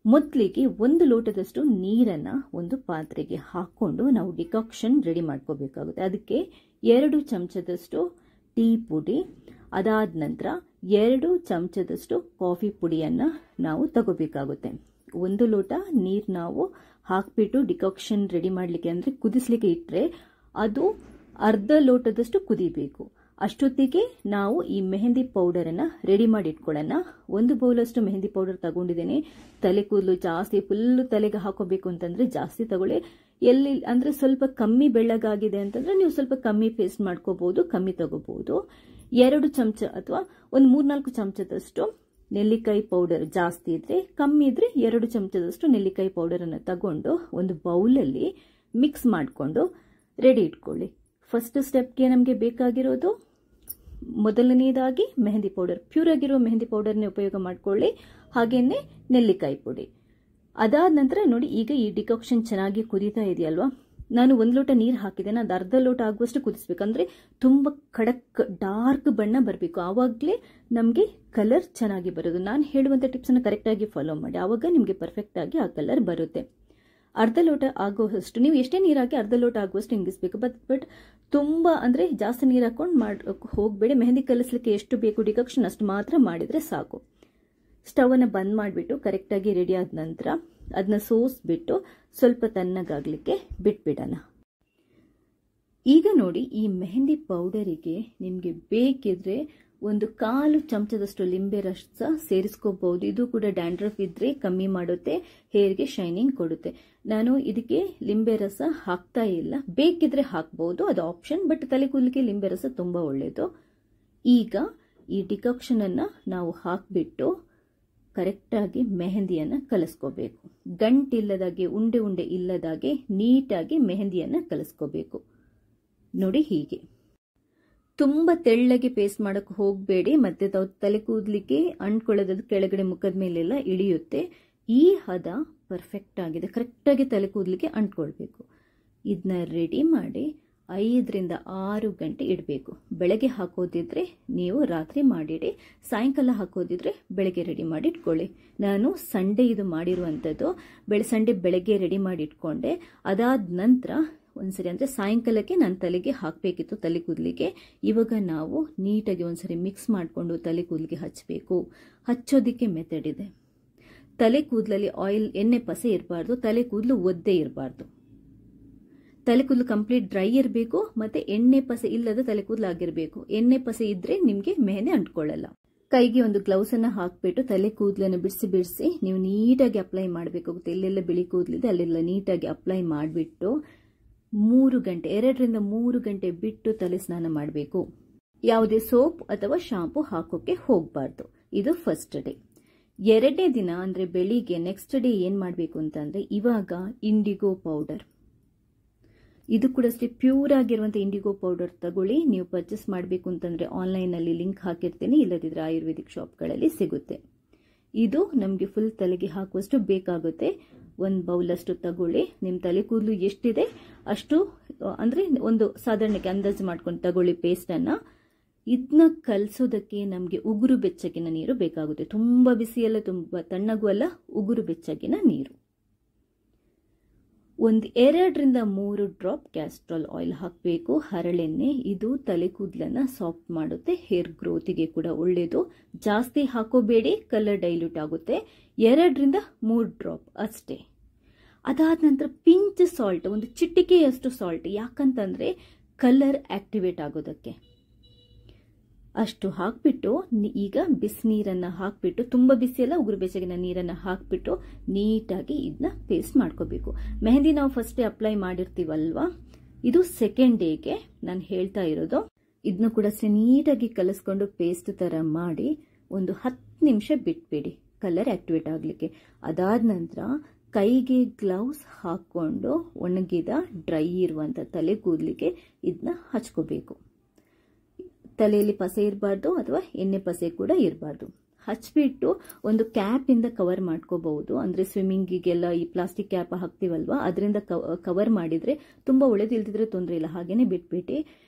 Speaker 2: ಮೊದಲಿಗೆ 1 ಲೋಟದಷ್ಟು ನೀರನ್ನ ಒಂದು ಪಾತ್ರೆಗೆ ಹಾಕೊಂಡು ನಾವು ಡಿಕಾಕ್ಷನ್ ರೆಡಿ ಮಾಡ್ಕೋಬೇಕಾಗುತ್ತೆ. ಅದಕ್ಕೆ 2 ಚಮಚದಷ್ಟು ಟೀ ಪುಡಿ, ಅದಾದ ನಂತರ 2 ಚಮಚದಷ್ಟು ಕಾಫಿ ಪುಡಿಯನ್ನ ನಾವು ತಗೋಬೇಕಾಗುತ್ತೆ. 1 ಲೋಟ ನೀರ್ ನಾವು ಹಾಕ್ಬಿಟ್ಟು ಡಿಕಾಕ್ಷನ್ ರೆಡಿ ಮಾಡ್ಲಿಕ್ಕೆ ಅಂದ್ರೆ ಕುದಿಸ್ಲಿಕ್ಕೆ ಇಟ್ರೆ ಅದು ಅರ್ಧ ಲೋಟದಷ್ಟು ಕುದಿಬೇಕು. ಅಷ್ಟೊತ್ತಿಗೆ ನಾವು ಈ ಮೆಹಂದಿ ಪೌಡರ್ ಅನ್ನ ರೆಡಿ ಮಾಡಿ ಇಟ್ಕೊಳ್ಳೋಣ. 1 ಬೌಲಷ್ಟು ಮೆಹಂದಿ ಪೌಡರ್ ತಗೊಂಡಿದ್ದೇನೆ. ತಲೆ ಕೂದಲು ಜಾಸ್ತಿ ಫುಲ್ ತಲೆಗೆ ಹಾಕೋಬೇಕು ಅಂತಂದ್ರೆ ಜಾಸ್ತಿ ತಗೊಳ್ಳಿ. ಎಲ್ಲಿ ಅಂದ್ರೆ ಸ್ವಲ್ಪ ಕಮ್ಮಿ ಬೆಳ್ಳಗಾಗಿದೆ ಅಂತಂದ್ರೆ ನೀವು ಸ್ವಲ್ಪ ಕಮ್ಮಿ ಪೇಸ್ಟ್ ಮಾಡ್ಕೋಬಹುದು, ಕಮ್ಮಿ ತಗೋಬಹುದು. 2 ಚಮಚ ಅಥವಾ ಒಂದು 3-4 ಚಮಚದಷ್ಟು ನೆಲ್ಲಿಕಾಯಿ ಪೌಡರ್, ಜಾಸ್ತಿ ಇದ್ರೆ ಕಮ್ಮಿ ಇದ್ರೆ 2 ಚಮಚದಷ್ಟು ನೆಲ್ಲಿಕಾಯಿ ಪೌಡರ್ ಅನ್ನು ತಗೊಂಡು ಒಂದು ಬೌಲಲ್ಲಿ ಮಿಕ್ಸ್ ಮಾಡಿಕೊಂಡು ರೆಡಿ ಇಟ್ಕೊಳ್ಳಿ. ಫಸ್ಟ್ ಸ್ಟೆಪ್ಗೆ ನಮಗೆ ಬೇಕಾಗಿರೋದು ಮೊದಲನೇದಾಗಿ ಮೆಹಂದಿ ಪೌಡರ್, ಪ್ಯೂರ್ ಆಗಿರೋ ಮೆಹಂದಿ ಪೌಡರ್ನೇ ಉಪಯೋಗ ಮಾಡ್ಕೊಳ್ಳಿ. ಹಾಗೇನೆ ನೆಲ್ಲಿಕಾಯಿ ಪುಡಿ. ಅದಾದ ನಂತರ ನೋಡಿ, ಈಗ ಈ ಡಿಕಾಕ್ಷನ್ ಚೆನ್ನಾಗಿ ಕುದೀತಾ ಇದೆಯಲ್ವಾ, ನಾನು 1 ಲೋಟ ನೀರು ಹಾಕಿದ್ದೇನೆ. ಅದು ಅರ್ಧ ಲೋಟ ಆಗುವಷ್ಟು ಕುದಿಸ್ಬೇಕಂದ್ರೆ ತುಂಬಾ ಖಡಕ್ ಡಾರ್ಕ್ ಬಣ್ಣ ಬರಬೇಕು. ಆವಾಗಲೇ ನಮಗೆ ಕಲರ್ ಚೆನ್ನಾಗಿ ಬರೋದು. ನಾನು ಹೇಳುವಂತ ಟಿಪ್ಸ್ ಅನ್ನು ಕರೆಕ್ಟ್ ಆಗಿ ಫಾಲೋ ಮಾಡಿ, ಆವಾಗ ನಿಮಗೆ ಪರ್ಫೆಕ್ಟ್ ಆಗಿ ಆ ಕಲರ್ ಬರುತ್ತೆ. ಅರ್ಧ ಲೋಟ ಆಗುವಷ್ಟು, ನೀವು ಎಷ್ಟೇ ನೀರು ಹಾಕಿ ಅರ್ಧ ಲೋಟ ಆಗುವಷ್ಟು ಹಿಂಗಿಸ್ಬೇಕು. ಬಟ್ ತುಂಬಾ ಅಂದ್ರೆ ಜಾಸ್ತಿ ನೀರು ಹಾಕೊಂಡು ಹೋಗ್ಬೇಡಿ. ಮೆಹಂದಿ ಕಲಿಸ್ಲಿಕ್ಕೆ ಎಷ್ಟು ಬೇಕು ಡಿಕಾಕ್ಷನ್ ಅಷ್ಟು ಮಾತ್ರ ಮಾಡಿದ್ರೆ ಸಾಕು. ಸ್ಟವ್ ಅನ್ನ ಬಂದ್ ಮಾಡಿಬಿಟ್ಟು ಕರೆಕ್ಟ್ ಆಗಿ ರೆಡಿ ಆದ ನಂತರ ಅದನ್ನ ಸೋಸ್ಬಿಟ್ಟು ಸ್ವಲ್ಪ ತಣ್ಣಗಾಗ್ಲಿಕ್ಕೆ ಬಿಟ್ಬಿಡೋಣ. ಈಗ ನೋಡಿ, ಈ ಮೆಹಂದಿ ಪೌಡರಿಗೆ ನಿಮ್ಗೆ ಬೇಕಿದ್ರೆ 1/4 ಚಮಚದಷ್ಟು ಲಿಂಬೆ ರಸ ಸೇರಿಸ್ಕೋಬಹುದು. ಇದು ಕೂಡ ಡ್ಯಾಂಡ್ರಫ್ ಇದ್ರೆ ಕಮ್ಮಿ ಮಾಡುತ್ತೆ, ಹೇರ್ಗೆ ಶೈನಿಂಗ್ ಕೊಡುತ್ತೆ. ನಾನು ಇದಕ್ಕೆ ಲಿಂಬೆ ರಸ ಹಾಕ್ತಾ ಇಲ್ಲ, ಬೇಕಿದ್ರೆ ಹಾಕ್ಬಹುದು, ಅದು ಆಪ್ಷನ್. ಬಟ್ ತಲೆ ಕೂದಲಿಗೆ ಲಿಂಬೆ ರಸ ತುಂಬಾ ಒಳ್ಳೇದು. ಈಗ ಈ ಡಿಕಾಕ್ಷನ್ ಅನ್ನ ನಾವು ಹಾಕ್ಬಿಟ್ಟು ಕರೆಕ್ಟ್ ಆಗಿ ಮೆಹಂದಿಯನ್ನ ಕಲಸ್ಕೋಬೇಕು. ಗಂಟಿಲ್ಲದಾಗೆ, ಉಂಡೆ ಉಂಡೆ ಇಲ್ಲದಾಗೆ ನೀಟಾಗಿ ಮೆಹಂದಿಯನ್ನ ಕಲಸ್ಕೋಬೇಕು. ನೋಡಿ, ಹೀಗೆ ತುಂಬಾ ತೆಳ್ಳಗೆ ಪೇಸ್ಟ್ ಮಾಡಕ್ ಹೋಗಬೇಡಿ, ಮತ್ತೆ ತಲೆ ಕೂದಲಿಗೆ ಅಂಟ್ಕೊಳ್ಳೋದು ಕೆಳಗಡೆ ಮುಖದ ಮೇಲೆಲ್ಲ ಇಳಿಯುತ್ತೆ. ಈ ಹದ ಪರ್ಫೆಕ್ಟ್ ಆಗಿದೆ, ಕರೆಕ್ಟ್ ಆಗಿ ತಲೆ ಕೂದಲಿಗೆ ಅಂಟ್ಕೊಳ್ಬೇಕು. ಇದನ್ನ ರೆಡಿ ಮಾಡಿ 5ರಿಂದ 6 ಗಂಟೆ ಇಡಬೇಕು. ಬೆಳಗ್ಗೆ ಹಾಕೋದಿದ್ರೆ ನೀವು ರಾತ್ರಿ ಮಾಡಿಡಿ, ಸಾಯಂಕಾಲ ಹಾಕೋದಿದ್ರೆ ಬೆಳಗ್ಗೆ ರೆಡಿ ಮಾಡಿ ಇಟ್ಕೊಳ್ಳಿ. ನಾನು ಸಂಡೇ ಇದು ಮಾಡಿರುವಂಥದ್ದು, ಸಂಡೇ ಬೆಳಗ್ಗೆ ರೆಡಿ ಮಾಡಿ ಇಟ್ಕೊಂಡೆ. ಅದಾದ ನಂತರ ಒಂದ್ಸರಿ ಅಂದ್ರೆ ಸಾಯಂಕಾಲಕ್ಕೆ ನಾನು ತಲೆಗೆ ಹಾಕಬೇಕಿತ್ತು ತಲೆ ಕೂದಲಿಗೆ. ಇವಾಗ ನಾವು ನೀಟಾಗಿ ಒಂದ್ಸರಿ ಮಿಕ್ಸ್ ಮಾಡಿಕೊಂಡು ತಲೆ ಕೂದಲಿಗೆ ಹಚ್ಚಬೇಕು. ಹಚ್ಚೋದಿಕ್ಕೆ ಮೆಥಡ್ ಇದೆ. ತಲೆ ಕೂದಲಲ್ಲಿ ಆಯಿಲ್ ಎಣ್ಣೆ ಪಸೆ ಇರಬಾರ್ದು, ತಲೆ ಕೂದಲು ಒದ್ದೆ ಇರಬಾರ್ದು. ತಲೆ ಕೂದಲು ಕಂಪ್ಲೀಟ್ ಡ್ರೈ ಇರಬೇಕು, ಮತ್ತೆ ಎಣ್ಣೆ ಪಸೆ ಇಲ್ಲದ ತಲೆ ಕೂದಲು ಆಗಿರಬೇಕು. ಎಣ್ಣೆ ಪಸೆ ಇದ್ರೆ ನಿಮಗೆ ಮೆಹಂದಿ ಅಂಟ್ಕೊಳ್ಳಲ್ಲ. ಕೈಗೆ ಒಂದು ಗ್ಲೌಸ್ ಅನ್ನ ಹಾಕ್ಬಿಟ್ಟು ತಲೆ ಕೂದಲನ್ನು ಬಿಡಿಸಿ ನೀವು ನೀಟಾಗಿ ಅಪ್ಲೈ ಮಾಡಬೇಕಾಗುತ್ತೆ. ಎಲ್ಲೆಲ್ಲ ಬಿಳಿ ಕೂದಲಿದೆ ಅಲ್ಲೆಲ್ಲ ನೀಟಾಗಿ ಅಪ್ಲೈ ಮಾಡಿಬಿಟ್ಟು 3 ಗಂಟೆ 2ರಿಂದ 3 ಗಂಟೆ ಬಿಟ್ಟು ತಲೆ ಸ್ನಾನ ಮಾಡಬೇಕು. ಯಾವುದೇ ಸೋಪ್ ಅಥವಾ ಶಾಂಪೂ ಹಾಕೋಕೆ ಹೋಗಬಾರ್ದು. ಇದು ಫಸ್ಟ್ ಡೇ. 2ನೇ ದಿನ ಅಂದ್ರೆ ಬೆಳಿಗ್ಗೆ ನೆಕ್ಸ್ಟ್ ಡೇ ಏನ್ ಮಾಡಬೇಕು ಅಂತಂದ್ರೆ, ಇವಾಗ ಇಂಡಿಗೋ ಪೌಡರ್, ಇದು ಕೂಡ ಅಷ್ಟೇ ಪ್ಯೂರ್ ಆಗಿರುವಂತ ಇಂಡಿಗೋ ಪೌಡರ್ ತಗೊಳ್ಳಿ. ನೀವು ಪರ್ಚೇಸ್ ಮಾಡಬೇಕು ಅಂತಂದ್ರೆ ಆನ್ಲೈನ್ ಅಲ್ಲಿ ಲಿಂಕ್ ಹಾಕಿರ್ತೀನಿ, ಇಲ್ಲದಿದ್ರೆ ಆಯುರ್ವೇದಿಕ್ ಶಾಪ್ಗಳಲ್ಲಿ ಸಿಗುತ್ತೆ. ಇದು ನಮಗೆ ಫುಲ್ ತಲೆಗೆ ಹಾಕುವಷ್ಟು ಬೇಕಾಗುತ್ತೆ. 1 ಬೌಲ್ ಅಷ್ಟು ತಗೊಳ್ಳಿ. ನಿಮ್ಮ ತಲೆ ಕೂದಲು ಎಷ್ಟಿದೆ ಅಷ್ಟು, ಅಂದ್ರೆ ಒಂದು ಸಾಧಾರಣಕ್ಕೆ ಅಂದಾಜು ಮಾಡ್ಕೊಂಡು ತಗೊಳ್ಳಿ ಪೇಸ್ಟ್ ಅನ್ನ. ಇದನ್ನ ಕಲಸೋದಕ್ಕೆ ನಮಗೆ ಉಗುರು ಬೆಚ್ಚಗಿನ ನೀರು ಬೇಕಾಗುತ್ತೆ. ತುಂಬಾ ಬಿಸಿ ಅಲ್ಲ, ತುಂಬಾ ತಣ್ಣಗೂ ಅಲ್ಲ, ಉಗುರು ಬೆಚ್ಚಗಿನ ನೀರು. 2ರಿಂದ 3 ಡ್ರಾಪ್ ಕ್ಯಾಸ್ಟ್ರಾಲ್ ಆಯಿಲ್ ಹಾಕಬೇಕು. ಹರಳೆಣ್ಣೆ, ಇದು ತಲೆ ಕೂದಲನ್ನ ಸಾಫ್ಟ್ ಮಾಡುತ್ತೆ, ಹೇರ್ ಗ್ರೋತಿಗೆ ಕೂಡ ಒಳ್ಳೆಯದು. ಜಾಸ್ತಿ ಹಾಕೋಬೇಡಿ, ಕಲರ್ ಡೈಲ್ಯೂಟ್ ಆಗುತ್ತೆ. 2ರಿಂದ 3 ಡ್ರಾಪ್ ಅಷ್ಟೇ. ಅದಾದ ನಂತರ ಪಿಂಚ್ ಸಾಲ್ಟ್, ಒಂದು ಚಿಟಿಕೆಯಷ್ಟು ಸಾಲ್ಟ್, ಯಾಕಂತಂದ್ರೆ ಕಲರ್ ಆಕ್ಟಿವೇಟ್ ಆಗೋದಕ್ಕೆ. ಅಷ್ಟು ಹಾಕ್ಬಿಟ್ಟು ಈಗ ಬಿಸಿನೀರನ್ನ ಹಾಕ್ಬಿಟ್ಟು, ತುಂಬಾ ಬಿಸಿ ಅಲ್ಲ, ಉಗುರು ಬೆಚ್ಚಗಿನ ನೀರನ್ನ ಹಾಕ್ಬಿಟ್ಟು ನೀಟಾಗಿ ಇದನ್ನ ಪೇಸ್ಟ್ ಮಾಡ್ಕೋಬೇಕು. ಮೆಹಂದಿ ನಾವು ಫಸ್ಟ್ ಡೇ ಅಪ್ಲೈ ಮಾಡಿರ್ತೀವಲ್ವಾ, ಇದು ಸೆಕೆಂಡ್ ಡೇಗೆ ನಾನು ಹೇಳ್ತಾ ಇರೋದು. ಇದನ್ನು ಕೂಡ ನೀಟಾಗಿ ಕಲಸ್ಕೊಂಡು ಪೇಸ್ಟ್ ತರ ಮಾಡಿ ಒಂದು 10 ನಿಮಿಷ ಬಿಟ್ಬಿಡಿ ಕಲರ್ ಆಕ್ಟಿವೇಟ್ ಆಗ್ಲಿಕ್ಕೆ. ಅದಾದ ನಂತರ ಕೈಗೆ ಗ್ಲೌಸ್ ಹಾಕೊಂಡು ಒಣಗಿದ ಡ್ರೈ ಇರುವಂತ ತಲೆ ಕೂದಲಿಗೆ ಇದನ್ನ ಹಚ್ಕೋಬೇಕು. ತಲೆಯಲ್ಲಿ ಪಸೆ ಇರಬಾರ್ದು ಅಥವಾ ಎಣ್ಣೆ ಪಸೆ ಕೂಡ ಇರಬಾರ್ದು. ಹಚ್ಬಿಟ್ಟು ಒಂದು ಕ್ಯಾಪ್ ಇಂದ ಕವರ್ ಮಾಡ್ಕೋಬಹುದು. ಅಂದ್ರೆ ಸ್ವಿಮ್ಮಿಂಗಿಗೆಲ್ಲ ಈ ಪ್ಲಾಸ್ಟಿಕ್ ಕ್ಯಾಪ್ ಹಾಕ್ತಿವಲ್ವಾ, ಅದರಿಂದ ಕವರ್ ಮಾಡಿದ್ರೆ ತುಂಬಾ ಒಳ್ಳೆದಿಲ್ದಿದ್ರೆ ತೊಂದರೆ ಇಲ್ಲ. ಹಾಗೇನೆ ಬಿಟ್ಬಿಟ್ಟು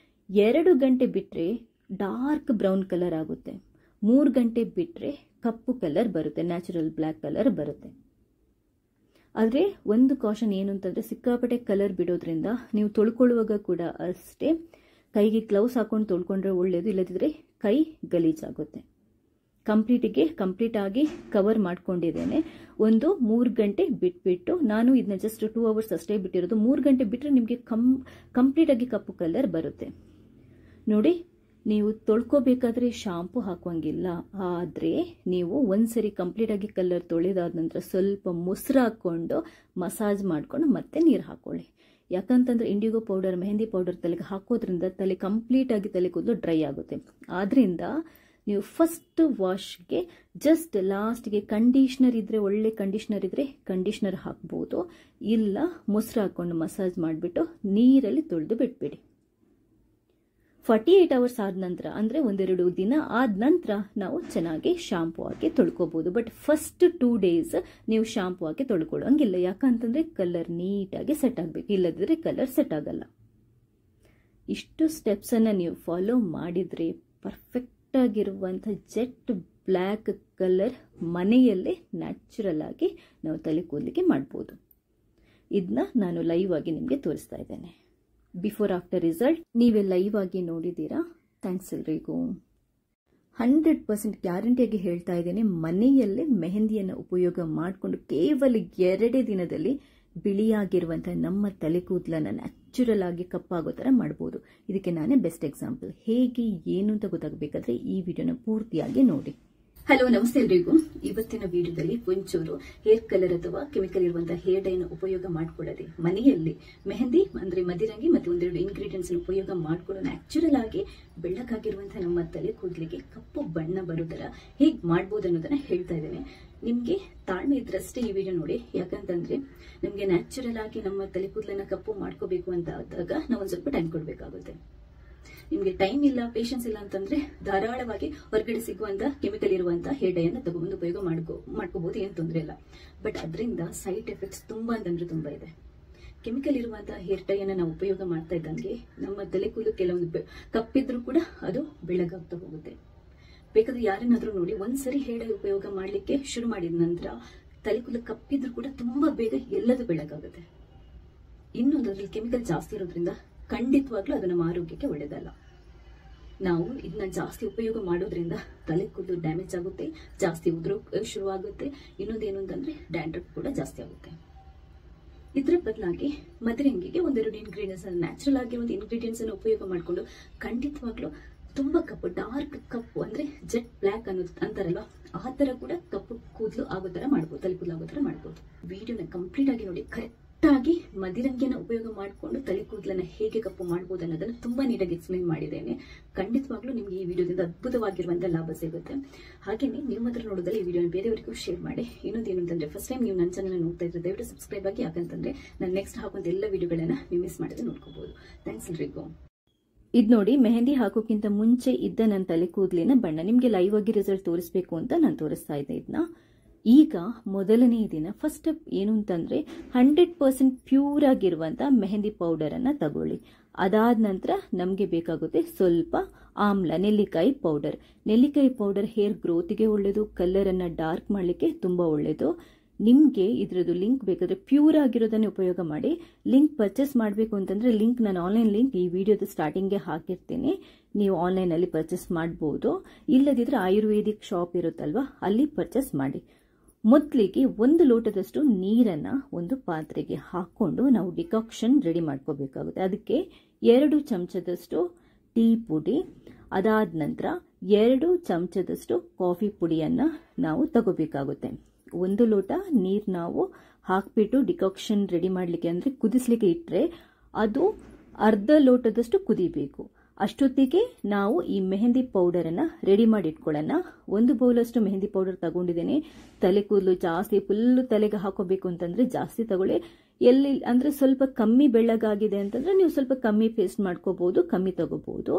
Speaker 2: 2 ಗಂಟೆ ಬಿಟ್ರೆ ಡಾರ್ಕ್ ಬ್ರೌನ್ ಕಲರ್ ಆಗುತ್ತೆ. 3 ಗಂಟೆ ಬಿಟ್ರೆ ಕಪ್ಪು ಕಲರ್ ಬರುತ್ತೆ, ನ್ಯಾಚುರಲ್ ಬ್ಲ್ಯಾಕ್ ಕಲರ್ ಬರುತ್ತೆ. ಆದ್ರೆ ಒಂದು ಕಾಷನ್ ಏನು ಅಂತಂದ್ರೆ, ಸಿಕ್ಕಾಪಟ್ಟೆ ಕಲರ್ ಬಿಡೋದ್ರಿಂದ ನೀವು ತೊಳ್ಕೊಳ್ಳುವಾಗ ಕೂಡ ಅಷ್ಟೇ ಕೈಗೆ ಗ್ಲೌಸ್ ಹಾಕೊಂಡು ತೊಳ್ಕೊಂಡ್ರೆ ಒಳ್ಳೇದು, ಇಲ್ಲದಿದ್ರೆ ಕೈ ಗಲೀಜಾಗುತ್ತೆ. ಕಂಪ್ಲೀಟ್ ಆಗಿ ಕವರ್ ಮಾಡ್ಕೊಂಡಿದ್ದೇನೆ. ಒಂದು 3 ಗಂಟೆ ಬಿಟ್ಬಿಟ್ಟು, ನಾನು ಇದನ್ನ ಜಸ್ಟ್ 2 ಅವರ್ಸ್ ಅಷ್ಟೇ ಬಿಟ್ಟಿರೋದು. 3 ಗಂಟೆ ಬಿಟ್ರೆ ನಿಮಗೆ ಕಂಪ್ಲೀಟ್ ಆಗಿ ಕಪ್ಪು ಕಲರ್ ಬರುತ್ತೆ. ನೋಡಿ, ನೀವು ತೊಳ್ಕೋಬೇಕಾದ್ರೆ ಶಾಂಪು ಹಾಕುವಂಗಿಲ್ಲ. ಆದ್ರೆ ನೀವು ಒಂದ್ಸರಿ ಕಂಪ್ಲೀಟ್ ಆಗಿ ಕಲರ್ ತೊಳೆದಾದ ನಂತರ ಸ್ವಲ್ಪ ಮೊಸರು ಹಾಕೊಂಡು ಮಸಾಜ್ ಮಾಡ್ಕೊಂಡು ಮತ್ತೆ ನೀರು ಹಾಕೊಳ್ಳಿ. ಯಾಕಂತಂದ್ರೆ ಇಂಡಿಗೋ ಪೌಡರ್, ಮೆಹಂದಿ ಪೌಡರ್ ತಲೆಗೆ ಹಾಕೋದ್ರಿಂದ ತಲೆ ಕಂಪ್ಲೀಟ್ ಆಗಿ ತಲೆ ಕೂದಲು ಡ್ರೈ ಆಗುತ್ತೆ. ಆದ್ರಿಂದ ನೀವು ಫಸ್ಟ್ ವಾಶ್ಗೆ ಜಸ್ಟ್ ಲಾಸ್ಟ್ಗೆ ಕಂಡೀಷನರ್ ಇದ್ರೆ, ಒಳ್ಳೆ ಕಂಡೀಷನರ್ ಇದ್ರೆ ಕಂಡೀಷನರ್ ಹಾಕ್ಬಹುದು. ಇಲ್ಲ ಮೊಸರು ಹಾಕೊಂಡು ಮಸಾಜ್ ಮಾಡಿಬಿಟ್ಟು ನೀರಲ್ಲಿ ತೊಳೆದು ಬಿಟ್ಬಿಡಿ. 48 ಅವರ್ಸ್ ಆದ ನಂತರ, ಅಂದ್ರೆ 1-2 ದಿನ ಆದ ನಂತರ ನಾವು ಚೆನ್ನಾಗಿ ಶಾಂಪೂ ಹಾಕಿ ತೊಳ್ಕೋಬಹುದು. ಬಟ್ ಫಸ್ಟ್ 2 ಡೇಸ್ ನೀವು ಶಾಂಪೂ ಹಾಕಿ ತೊಳ್ಕೊಳ್ಳೋಂಗಿಲ್ಲ. ಯಾಕಂತಂದ್ರೆ ಕಲರ್ ನೀಟಾಗಿ ಸೆಟ್ ಆಗಬೇಕು, ಇಲ್ಲದಿದ್ರೆ ಕಲರ್ ಸೆಟ್ ಆಗಲ್ಲ. ಇಷ್ಟು ಸ್ಟೆಪ್ಸ್ ಅನ್ನ ನೀವು ಫಾಲೋ ಮಾಡಿದ್ರೆ ಪರ್ಫೆಕ್ಟ್ ಆಗಿರುವಂತ ಜೆಟ್ ಬ್ಲ್ಯಾಕ್ ಕಲರ್ ಮನೆಯಲ್ಲೇ ನ್ಯಾಚುರಲ್ ಆಗಿ ನಾವು ತಲೆ ಕೂದಲಿಗೆ ಮಾಡಬಹುದು. ಇದನ್ನ ನಾನು ಲೈವ್ ಆಗಿ ನಿಮಗೆ ತೋರಿಸ್ತಾ ಇದ್ದೇನೆ. ಬಿಫೋರ್ ಆಫ್ಟರ್ ರಿಸಲ್ಟ್ ನೀವೇ ಲೈವ್ ಆಗಿ ನೋಡಿದ್ದೀರಾ. ಥ್ಯಾಂಕ್ಸ್ ಎಲ್ರಿಗೂ. 100% ಗ್ಯಾರಂಟಿಯಾಗಿ ಹೇಳ್ತಾ ಇದ್ದೇನೆ, ಮನೆಯಲ್ಲೇ ಮೆಹಂದಿಯನ್ನು ಉಪಯೋಗ ಮಾಡಿಕೊಂಡು ಕೇವಲ 2 ದಿನದಲ್ಲಿ ಬಿಳಿಯಾಗಿರುವಂತಹ ನಮ್ಮ ತಲೆ ಕೂದಲನ್ನ ನ್ಯಾಚುರಲ್ ಆಗಿ ಕಪ್ಪಾಗೋ ತರ ಮಾಡಬಹುದು. ಇದಕ್ಕೆ ನಾನೇ ಬೆಸ್ಟ್ ಎಕ್ಸಾಂಪಲ್. ಹೇಗೆ ಏನು ಅಂತ ಗೊತ್ತಾಗಬೇಕಾದ್ರೆ ಈ ವಿಡಿಯೋನ ಪೂರ್ತಿಯಾಗಿ ನೋಡಿ.
Speaker 1: ಹಲೋ, ನಮಸ್ತೆ ಎಲ್ರಿಗೂ. ಇವತ್ತಿನ ವಿಡಿಯೋದಲ್ಲಿ ಒಂಚೂರು ಹೇರ್ ಕಲರ್ ಅಥವಾ ಕೆಮಿಕಲ್ ಇರುವಂತಹ ಹೇರ್ ಡೈನ ಉಪಯೋಗ ಮಾಡ್ಕೊಳ್ಳದೆ ಮನೆಯಲ್ಲಿ ಮೆಹಂದಿ ಅಂದ್ರೆ ಮದಿರಂಗಿ ಮತ್ತೆ 1-2 ಇಂಗ್ರೀಡಿಯೆಂಟ್ಸ್ ಉಪಯೋಗ ಮಾಡ್ಕೊಂಡು ನ್ಯಾಚುರಲ್ ಆಗಿ ಬೆಳ್ಳಕ್ಕಾಗಿರುವಂತಹ ನಮ್ಮ ತಲೆ ಕೂದಲಿಗೆ ಕಪ್ಪು ಬಣ್ಣ ಬರೋ ತರ ಹೇಗ್ ಮಾಡ್ಬೋದು ಅನ್ನೋದನ್ನ ಹೇಳ್ತಾ ಇದ್ದೇನೆ. ನಿಮ್ಗೆ ತಾಳ್ಮೆ ಇದ್ರಷ್ಟೇ ಈ ವಿಡಿಯೋ ನೋಡಿ. ಯಾಕಂತಂದ್ರೆ ನಮ್ಗೆ ನ್ಯಾಚುರಲ್ ಆಗಿ ನಮ್ಮ ತಲೆ ಕೂದಲನ್ನ ಕಪ್ಪು ಮಾಡ್ಕೋಬೇಕು ಅಂತ ಆದಾಗ ನಾವು ಒಂದ್ ಸ್ವಲ್ಪ ಟೈಮ್ ಕೊಡ್ಬೇಕಾಗುತ್ತೆ. ನಿಮ್ಗೆ ಟೈಮ್ ಇಲ್ಲ, ಪೇಷನ್ಸ್ ಇಲ್ಲ ಅಂತಂದ್ರೆ ಧಾರಾಳವಾಗಿ ಹೊರಗಡೆ ಸಿಗುವಂತ ಕೆಮಿಕಲ್ ಇರುವಂತ ಹೇರ್ ಡೈ ಅನ್ನ ತಗೊಂಡು ಉಪಯೋಗ ಮಾಡ್ಕೋಬಹುದು, ಏನ್ ತೊಂದರೆ ಇಲ್ಲ. ಬಟ್ ಅದರಿಂದ ಸೈಡ್ ಎಫೆಕ್ಟ್ಸ್ ತುಂಬಾ ಅಂತಂದ್ರೆ ತುಂಬಾ ಇದೆ. ಕೆಮಿಕಲ್ ಇರುವಂತಹ ಹೇರ್ ಡೈ ಅನ್ನ ನಾವು ಉಪಯೋಗ ಮಾಡ್ತಾ ಇದ್ದಂಗೆ ನಮ್ಮ ತಲೆ ಕೂದಲು ಕೆಲವೊಂದು ಕಪ್ಪಿದ್ರು ಕೂಡ ಅದು ಬೆಳ್ಳಗಾಗ್ತಾ ಹೋಗುತ್ತೆ. ಬೇಕಾದ್ರೆ ಯಾರನ್ನಾದ್ರೂ ನೋಡಿ, ಒಂದ್ಸರಿ ಹೇರ್ ಡೈ ಉಪಯೋಗ ಮಾಡ್ಲಿಕ್ಕೆ ಶುರು ಮಾಡಿದ ನಂತರ ತಲೆ ಕೂದಲು ಕಪ್ಪಿದ್ರು ಕೂಡ ತುಂಬಾ ಬೇಗ ಎಲ್ಲದೂ ಬೆಳ್ಳಗಾಗುತ್ತೆ. ಇನ್ನೊಂದು ಅದ್ರಲ್ಲಿ ಕೆಮಿಕಲ್ ಜಾಸ್ತಿ ಇರೋದ್ರಿಂದ ಖಂಡಿತವಾಗ್ಲೂ ಅದು ನಮ್ಮ ಆರೋಗ್ಯಕ್ಕೆ ಒಳ್ಳೇದಲ್ಲ. ನಾವು ಇದನ್ನ ಜಾಸ್ತಿ ಉಪಯೋಗ ಮಾಡೋದ್ರಿಂದ ತಲೆ ಕೂದಲು ಡ್ಯಾಮೇಜ್ ಆಗುತ್ತೆ, ಜಾಸ್ತಿ ಉದುರೋಕೆ ಶುರುವಾಗುತ್ತೆ. ಇನ್ನೊಂದೇನು ಅಂತಂದ್ರೆ ಡ್ಯಾಂಡ್ರಫ್ ಕೂಡ ಜಾಸ್ತಿ ಆಗುತ್ತೆ. ಇದ್ರ ಬದಲಾಗಿ ಮದರಂಗಿಗೆ ಒಂದೆರಡು ಇಂಗ್ರೀಡಿಯೆಂಟ್ಸ್, ನ್ಯಾಚುರಲ್ ಆಗಿ ಒಂದು ಇಂಗ್ರೀಡಿಯೆಂಟ್ಸ್ ಅನ್ನು ಉಪಯೋಗ ಮಾಡಿಕೊಂಡು ಖಂಡಿತವಾಗ್ಲೂ ತುಂಬಾ ಕಪ್ಪು, ಡಾರ್ಕ್ ಕಪ್ಪು ಅಂದ್ರೆ ಜೆಟ್ ಬ್ಲ್ಯಾಕ್ ಅಂತಾರಲ್ವಾ, ಆ ತರ ಕೂಡ ಕಪ್ಪು ಕೂದಲು ಆಗೋ ತರ ಮಾಡ್ಬೋದು, ತಲೆ ಕೂದಲು ಆಗೋ ತರ ಮಾಡ್ಬೋದು. ವಿಡಿಯೋನ ಕಂಪ್ಲೀಟ್ ಆಗಿ ನೋಡಿ. ಕರೆಕ್ಟ್ ಆಗಿ ಮದಿರಂಗಿನ ಉಪಯೋಗ ಮಾಡಿಕೊಂಡು ತಲೆ ಕೂದಲನ್ನ ಹೇಗೆ ಕಪ್ಪು ಮಾಡಬಹುದು ಅನ್ನೋದನ್ನ ತುಂಬಾ ನೀಟಾಗಿ ಎಕ್ಸ್ಪ್ಲೈನ್ ಮಾಡಿದ್ದೇನೆ. ಖಂಡಿತವಾಗ್ಲೂ ನಿಮ್ಗೆ ಈ ವಿಡಿಯೋದಿಂದ ಅದ್ಭುತವಾಗಿರುವಂತಹ ಲಾಭ ಸಿಗುತ್ತೆ. ಹಾಗೇನೆ ನೀವು ಮಾತ್ರ ನೋಡೋದಲ್ಲ ಈ ವಿಡಿಯೋನ ಬೇರೆಯವರಿಗೂ ಶೇರ್ ಮಾಡಿ. ಇನ್ನೊಂದೇನು ಅಂತಂದ್ರೆ ಫಸ್ಟ್ ಟೈಮ್ ನೀವು ನನ್ನ ಚಾನಲ್ ನೋಡ್ತಾ ಇದ್ರೆ ದಯವಿಟ್ಟು ಸಬ್ಸ್ಕ್ರೈಬ್ ಆಗಿ, ಯಾಕಂತಂದ್ರೆ ನಾನು ನೆಕ್ಸ್ಟ್ ಹಾಕುವಂತ ಎಲ್ಲ ವಿಡಿಯೋಗಳನ್ನ ನೀವು ಮಿಸ್ ಮಾಡದೆ ನೋಡ್ಕೋಬಹುದು. ಥ್ಯಾಂಕ್ಸ್ ಎಲ್ರಿಗೂ.
Speaker 2: ಇದು ನೋಡಿ, ಮೆಹಂದಿ ಹಾಕೋಕ್ಕಿಂತ ಮುಂಚೆ ಇದ್ದ ನನ್ನ ತಲೆ ಕೂದಲಿನ ಬಣ್ಣ ನಿಮ್ಗೆ ಲೈವ್ ಆಗಿ ರಿಸಲ್ಟ್ ತೋರಿಸಬೇಕು ಅಂತ ನಾನು ತೋರಿಸ್ತಾ ಇದ್ದೆ ಇದನ್ನ. ಈಗ ಮೊದಲನೇ ದಿನ ಫಸ್ಟ್ ಸ್ಟೆಪ್ ಏನು ಅಂತಂದ್ರೆ 100% ಪ್ಯೂರ್ ಆಗಿರುವಂತ ಮೆಹಂದಿ ಪೌಡರ್ ಅನ್ನ ತಗೊಳ್ಳಿ. ಅದಾದ ನಂತರ ನಮಗೆ ಬೇಕಾಗುತ್ತೆ ಸ್ವಲ್ಪ ಆಮ್ಲ, ನೆಲ್ಲಿಕಾಯಿ ಪೌಡರ್. ನೆಲ್ಲಿಕಾಯಿ ಪೌಡರ್ ಹೇರ್ ಗ್ರೋತ್ಗೆ ಒಳ್ಳೇದು, ಕಲರ್ ಅನ್ನ ಡಾರ್ಕ್ ಮಾಡಲಿಕ್ಕೆ ತುಂಬಾ ಒಳ್ಳೇದು. ನಿಮ್ಗೆ ಇದ್ರದ್ದು ಲಿಂಕ್ ಬೇಕಾದ್ರೆ ಪ್ಯೂರ್ ಆಗಿರೋದನ್ನೇ ಉಪಯೋಗ ಮಾಡಿ. ಲಿಂಕ್ ಪರ್ಚೇಸ್ ಮಾಡಬೇಕು ಅಂತಂದ್ರೆ ಲಿಂಕ್ ನಾನು ಆನ್ಲೈನ್ ಲಿಂಕ್ ಈ ವಿಡಿಯೋದ ಸ್ಟಾರ್ಟಿಂಗ್ಗೆ ಹಾಕಿರ್ತೀನಿ, ನೀವು ಆನ್ಲೈನ್ ಅಲ್ಲಿ ಪರ್ಚೇಸ್ ಮಾಡಬಹುದು. ಇಲ್ಲದಿದ್ರೆ ಆಯುರ್ವೇದಿಕ್ ಶಾಪ್ ಇರುತ್ತಲ್ವಾ, ಅಲ್ಲಿ ಪರ್ಚೇಸ್ ಮಾಡಿ. ಮೊದಲಿಗೆ 1 ಲೋಟದಷ್ಟು ನೀರನ್ನ ಒಂದು ಪಾತ್ರೆಗೆ ಹಾಕೊಂಡು ನಾವು ಡಿಕಾಕ್ಷನ್ ರೆಡಿ ಮಾಡ್ಕೋಬೇಕಾಗುತ್ತೆ. ಅದಕ್ಕೆ 2 ಚಮಚದಷ್ಟು ಟೀ ಪುಡಿ, ಅದಾದ ನಂತರ 2 ಚಮಚದಷ್ಟು ಕಾಫಿ ಪುಡಿಯನ್ನ ನಾವು ತಗೋಬೇಕಾಗುತ್ತೆ. 1 ಲೋಟ ನೀರು ನಾವು ಹಾಕ್ಬಿಟ್ಟು ಡಿಕಾಕ್ಷನ್ ರೆಡಿ ಮಾಡ್ಲಿಕ್ಕೆ ಅಂದ್ರೆ ಕುದಿಸ್ಲಿಕ್ಕೆ ಇಟ್ರೆ ಅದು ಅರ್ಧ ಲೋಟದಷ್ಟು ಕುದಿಬೇಕು. ಅಷ್ಟೊತ್ತಿಗೆ ನಾವು ಈ ಮೆಹಂದಿ ಪೌಡರ್ ಅನ್ನ ರೆಡಿ ಮಾಡಿ ಇಟ್ಕೊಳ್ಳೋಣ. 1 ಬೌಲಷ್ಟು ಮೆಹಂದಿ ಪೌಡರ್ ತಗೊಂಡಿದ್ದೇನೆ. ತಲೆ ಕೂದಲು ಜಾಸ್ತಿ ಫುಲ್ ತಲೆಗೆ ಹಾಕೋಬೇಕು ಅಂತಂದ್ರೆ ಜಾಸ್ತಿ ತಗೊಳ್ಳಿ. ಎಲ್ಲಿ ಅಂದ್ರೆ ಸ್ವಲ್ಪ ಕಮ್ಮಿ ಬೆಳ್ಳಗಾಗಿದೆ ಅಂತಂದ್ರೆ ನೀವು ಸ್ವಲ್ಪ ಕಮ್ಮಿ ಪೇಸ್ಟ್ ಮಾಡ್ಕೋಬಹುದು, ಕಮ್ಮಿ ತಗೋಬಹುದು.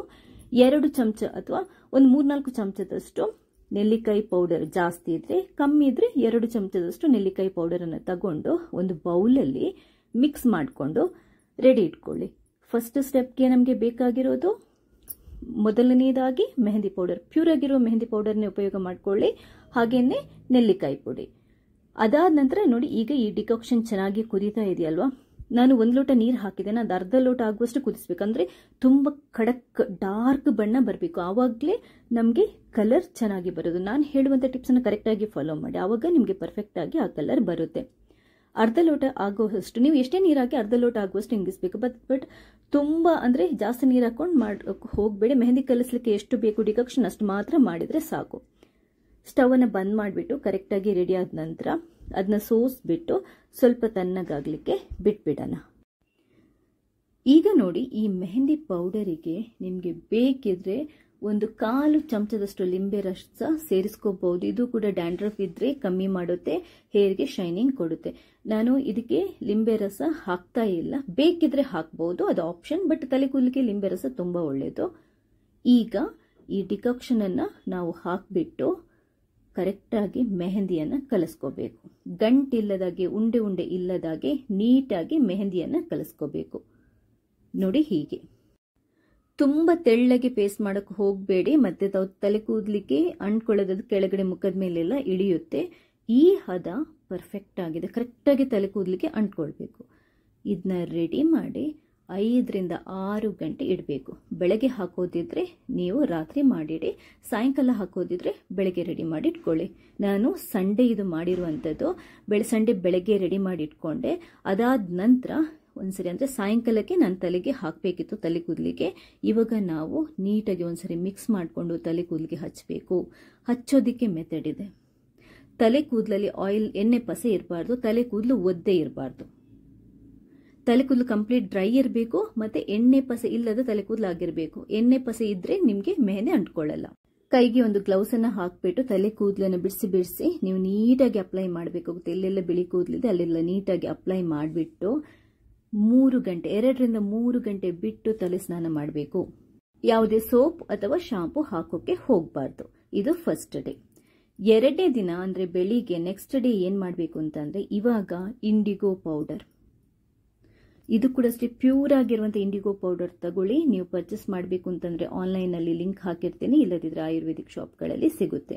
Speaker 2: 2 ಚಮಚ ಅಥವಾ ಒಂದು 3-4 ಚಮಚದಷ್ಟು ನೆಲ್ಲಿಕಾಯಿ ಪೌಡರ್, ಜಾಸ್ತಿ ಇದ್ರೆ ಕಮ್ಮಿ ಇದ್ರೆ 2 ಚಮಚದಷ್ಟು ನೆಲ್ಲಿಕಾಯಿ ಪೌಡರ್ ಅನ್ನು ತಗೊಂಡು ಒಂದು ಬೌಲಲ್ಲಿ ಮಿಕ್ಸ್ ಮಾಡಿಕೊಂಡು ರೆಡಿ ಇಟ್ಕೊಳ್ಳಿ. ಫಸ್ಟ್ ಸ್ಟೆಪ್ಗೆ ನಮಗೆ ಬೇಕಾಗಿರೋದು ಮೊದಲನೇದಾಗಿ ಮೆಹಂದಿ ಪೌಡರ್, ಪ್ಯೂರ್ ಆಗಿರೋ ಮೆಹಂದಿ ಪೌಡರ್ನೇ ಉಪಯೋಗ ಮಾಡ್ಕೊಳ್ಳಿ. ಹಾಗೇನೆ ನೆಲ್ಲಿಕಾಯಿ ಪುಡಿ. ಅದಾದ ನಂತರ ನೋಡಿ, ಈಗ ಈ ಡಿಕಾಕ್ಷನ್ ಚೆನ್ನಾಗಿ ಕುದೀತಾ ಇದೆಯಲ್ವಾ, ನಾನು 1 ಲೋಟ ನೀರು ಹಾಕಿದ್ದೇನೆ, ಅದು ಅರ್ಧ ಲೋಟ ಆಗುವಷ್ಟು ಕುದಿಸ್ಬೇಕಂದ್ರೆ ತುಂಬಾ ಖಡಕ್ ಡಾರ್ಕ್ ಬಣ್ಣ ಬರಬೇಕು. ಆವಾಗಲೇ ನಮಗೆ ಕಲರ್ ಚೆನ್ನಾಗಿ ಬರೋದು. ನಾನು ಹೇಳುವಂತ ಟಿಪ್ಸ್ ಅನ್ನು ಕರೆಕ್ಟ್ ಆಗಿ ಫಾಲೋ ಮಾಡಿ, ಆವಾಗ ನಿಮಗೆ ಪರ್ಫೆಕ್ಟ್ ಆಗಿ ಆ ಕಲರ್ ಬರುತ್ತೆ. ಅರ್ಧ ಲೋಟ ಆಗುವಷ್ಟು, ನೀವು ಎಷ್ಟೇ ನೀರು ಹಾಕಿ ಅರ್ಧ ಲೋಟ ಆಗುವಷ್ಟು ಹಿಂಗಿಸ್ಬೇಕು. ಬಟ್ ತುಂಬಾ ಅಂದ್ರೆ ಜಾಸ್ತಿ ನೀರು ಹಾಕೊಂಡು ಹೋಗ್ಬೇಡಿ. ಮೆಹಂದಿ ಕಲಿಸ್ಲಿಕ್ಕೆ ಎಷ್ಟು ಬೇಕು ಡಿಕಾಕ್ಷನ್ ಅಷ್ಟು ಮಾತ್ರ ಮಾಡಿದ್ರೆ ಸಾಕು. ಸ್ಟವ್ ಅನ್ನ ಬಂದ್ ಮಾಡಿಬಿಟ್ಟು ಕರೆಕ್ಟ್ ಆಗಿ ರೆಡಿ ಆದ ನಂತರ ಅದನ್ನ ಸೋಸ್ಬಿಟ್ಟು ಸ್ವಲ್ಪ ತಣ್ಣಗಾಗ್ಲಿಕ್ಕೆ ಬಿಟ್ಬಿಡೋಣ. ಈಗ ನೋಡಿ, ಈ ಮೆಹಂದಿ ಪೌಡರಿಗೆ ನಿಮ್ಗೆ ಬೇಕಿದ್ರೆ 1/4 ಚಮಚದಷ್ಟು ಲಿಂಬೆ ರಸ ಸೇರಿಸ್ಕೋಬಹುದು. ಇದು ಕೂಡ ಡ್ಯಾಂಡ್ರಫ್ ಇದ್ರೆ ಕಮ್ಮಿ ಮಾಡುತ್ತೆ, ಹೇರ್ಗೆ ಶೈನಿಂಗ್ ಕೊಡುತ್ತೆ. ನಾನು ಇದಕ್ಕೆ ಲಿಂಬೆ ರಸ ಹಾಕ್ತಾ ಇಲ್ಲ, ಬೇಕಿದ್ರೆ ಹಾಕ್ಬಹುದು, ಅದು ಆಪ್ಷನ್. ಬಟ್ ತಲೆ ಕೂದಲಿಗೆ ಲಿಂಬೆ ರಸ ತುಂಬಾ ಒಳ್ಳೇದು. ಈಗ ಈ ಡಿಕಾಕ್ಷನ್ ಅನ್ನ ನಾವು ಹಾಕ್ಬಿಟ್ಟು ಕರೆಕ್ಟ್ ಆಗಿ ಮೆಹಂದಿಯನ್ನ ಕಲಸ್ಕೋಬೇಕು. ಗಂಟಿಲ್ಲದಾಗೆ, ಉಂಡೆ ಉಂಡೆ ಇಲ್ಲದಾಗೆ ನೀಟಾಗಿ ಮೆಹಂದಿಯನ್ನ ಕಲಸ್ಕೋಬೇಕು. ನೋಡಿ, ಹೀಗೆ ತುಂಬಾ ತೆಳ್ಳಗೆ ಪೇಸ್ಟ್ ಮಾಡಕ್ ಹೋಗ್ಬೇಡಿ, ಮತ್ತೆ ತಲೆ ಕೂದಲಿಕ್ಕೆ ಅಂಟ್ಕೊಳ್ಳೋದು ಕೆಳಗಡೆ ಮುಖದ ಮೇಲೆಲ್ಲ ಇಳಿಯುತ್ತೆ. ಈ ಹದ ಪರ್ಫೆಕ್ಟ್ ಆಗಿದೆ, ಕರೆಕ್ಟ್ ಆಗಿ ತಲೆ ಕೂದಲಿಕ್ಕೆ ಅಂಟ್ಕೊಳ್ಬೇಕು. ಇದನ್ನ ರೆಡಿ ಮಾಡಿ 5ರಿಂದ 6 ಗಂಟೆ ಇಡಬೇಕು. ಬೆಳಗ್ಗೆ ಹಾಕೋದಿದ್ರೆ ನೀವು ರಾತ್ರಿ ಮಾಡಿಡಿ, ಸಾಯಂಕಾಲ ಹಾಕೋದಿದ್ರೆ ಬೆಳಗ್ಗೆ ರೆಡಿ ಮಾಡಿ ಇಟ್ಕೊಳ್ಳಿ. ನಾನು ಸಂಡೇ ಇದು ಮಾಡಿರುವಂಥದ್ದು, ಸಂಡೇ ಬೆಳಗ್ಗೆ ರೆಡಿ ಮಾಡಿ ಇಟ್ಕೊಂಡೆ. ಅದಾದ ನಂತರ ಒಂದ್ಸರಿ ಅಂದ್ರೆ ಸಾಯಂಕಾಲಕ್ಕೆ ನಾನು ತಲೆಗೆ ಹಾಕಬೇಕಿತ್ತು, ತಲೆ ಕೂದಲಿಗೆ. ಇವಾಗ ನಾವು ನೀಟಾಗಿ ಒಂದ್ಸರಿ ಮಿಕ್ಸ್ ಮಾಡಿಕೊಂಡು ತಲೆ ಕೂದಲಿಗೆ ಹಚ್ಚಬೇಕು. ಹಚ್ಚೋದಿಕ್ಕೆ ಮೆಥಡ್ ಇದೆ. ತಲೆ ಕೂದಲಲ್ಲಿ ಆಯಿಲ್, ಎಣ್ಣೆ ಪಸೆ ಇರಬಾರ್ದು, ತಲೆ ಕೂದಲು ಒದ್ದೆ ಇರಬಾರ್ದು. ತಲೆ ಕೂದಲು ಕಂಪ್ಲೀಟ್ ಡ್ರೈ ಇರಬೇಕು, ಮತ್ತೆ ಎಣ್ಣೆ ಪಸೆ ಇಲ್ಲದ ತಲೆ ಕೂದಲು ಆಗಿರಬೇಕು. ಎಣ್ಣೆ ಪಸೆ ಇದ್ರೆ ನಿಮ್ಗೆ ಮೆಹಂದಿ ಅಂಟ್ಕೊಳ್ಳಲ್ಲ. ಕೈಗೆ ಒಂದು ಗ್ಲೌಸ್ ಅನ್ನ ಹಾಕ್ಬಿಟ್ಟು ತಲೆ ಕೂದಲನ್ನು ಬಿಡಿಸಿ ನೀವು ನೀಟಾಗಿ ಅಪ್ಲೈ ಮಾಡಬೇಕಾಗುತ್ತೆ. ಎಲ್ಲೆಲ್ಲ ಬಿಳಿ ಕೂದಲಿದೆ ಅಲ್ಲೆಲ್ಲ ನೀಟಾಗಿ ಅಪ್ಲೈ ಮಾಡಿಬಿಟ್ಟು 3 ಗಂಟೆ, 2ರಿಂದ 3 ಗಂಟೆ ಬಿಟ್ಟು ತಲೆ ಸ್ನಾನ ಮಾಡಬೇಕು. ಯಾವುದೇ ಸೋಪ್ ಅಥವಾ ಶಾಂಪೂ ಹಾಕೋಕೆ ಹೋಗಬಾರ್ದು. ಇದು ಫಸ್ಟ್ ಡೇ. 2ನೇ ದಿನ ಅಂದ್ರೆ ಬೆಳಿಗ್ಗೆ ನೆಕ್ಸ್ಟ್ ಡೇ ಏನ್ ಮಾಡಬೇಕು ಅಂತಂದ್ರೆ, ಇವಾಗ ಇಂಡಿಗೋ ಪೌಡರ್, ಇದು ಕೂಡ ಅಷ್ಟೇ ಪ್ಯೂರ್ ಆಗಿರುವಂತ ಇಂಡಿಗೋ ಪೌಡರ್ ತಗೊಳ್ಳಿ. ನೀವು ಪರ್ಚೇಸ್ ಮಾಡಬೇಕು ಅಂತಂದ್ರೆ ಆನ್ಲೈನ್ ಅಲ್ಲಿ ಲಿಂಕ್ ಹಾಕಿರ್ತೀನಿ, ಇಲ್ಲದಿದ್ರೆ ಆಯುರ್ವೇದಿಕ್ ಶಾಪ್ಗಳಲ್ಲಿ ಸಿಗುತ್ತೆ.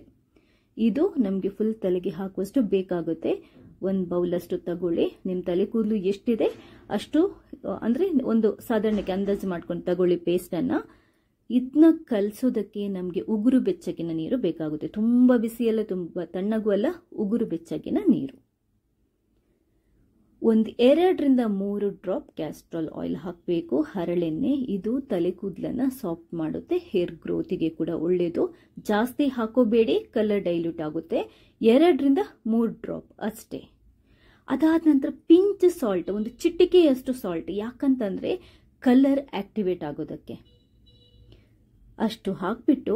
Speaker 2: ಇದು ನಮಗೆ ಫುಲ್ ತಲೆಗೆ ಹಾಕುವಷ್ಟು ಬೇಕಾಗುತ್ತೆ. 1 ಬೌಲ್ ಅಷ್ಟು ತಗೊಳ್ಳಿ. ನಿಮ್ಮ ತಲೆ ಕೂದಲು ಎಷ್ಟಿದೆ ಅಷ್ಟು ಅಂದ್ರೆ ಒಂದು ಸಾಧಾರಣಕ್ಕೆ ಅಂದಾಜು ಮಾಡ್ಕೊಂಡು ತಗೊಳ್ಳಿ ಪೇಸ್ಟನ್ನ. ಇದನ್ನ ಕಲಸೋದಕ್ಕೆ ನಮಗೆ ಉಗುರು ಬೆಚ್ಚಗಿನ ನೀರು ಬೇಕಾಗುತ್ತೆ. ತುಂಬ ಬಿಸಿ ಅಲ್ಲ, ತುಂಬ ತಣ್ಣಗೂ ಅಲ್ಲ, ಉಗುರು ಬೆಚ್ಚಗಿನ ನೀರು. 2 ರಿಂದ 3 ಡ್ರಾಪ್ ಕ್ಯಾಸ್ಟ್ರಾಲ್ ಆಯಿಲ್ ಹಾಕಬೇಕು. ಹರಳೆಣ್ಣೆ, ಇದು ತಲೆ ಕೂದಲನ್ನ ಸಾಫ್ಟ್ ಮಾಡುತ್ತೆ, ಹೇರ್ ಗ್ರೋತಿಗೆ ಕೂಡ ಒಳ್ಳೆಯದು. ಜಾಸ್ತಿ ಹಾಕೋಬೇಡಿ, ಕಲರ್ ಡೈಲ್ಯೂಟ್ ಆಗುತ್ತೆ. 2 ರಿಂದ 3 ಡ್ರಾಪ್ ಅಷ್ಟೇ. ಅದಾದ ನಂತರ ಪಿಂಚ್ ಸಾಲ್ಟ್, ಒಂದು ಚಿಟಿಕೆಯಷ್ಟು ಸಾಲ್ಟ್, ಯಾಕಂತಂದ್ರೆ ಕಲರ್ ಆಕ್ಟಿವೇಟ್ ಆಗೋದಕ್ಕೆ. ಅಷ್ಟು ಹಾಕ್ಬಿಟ್ಟು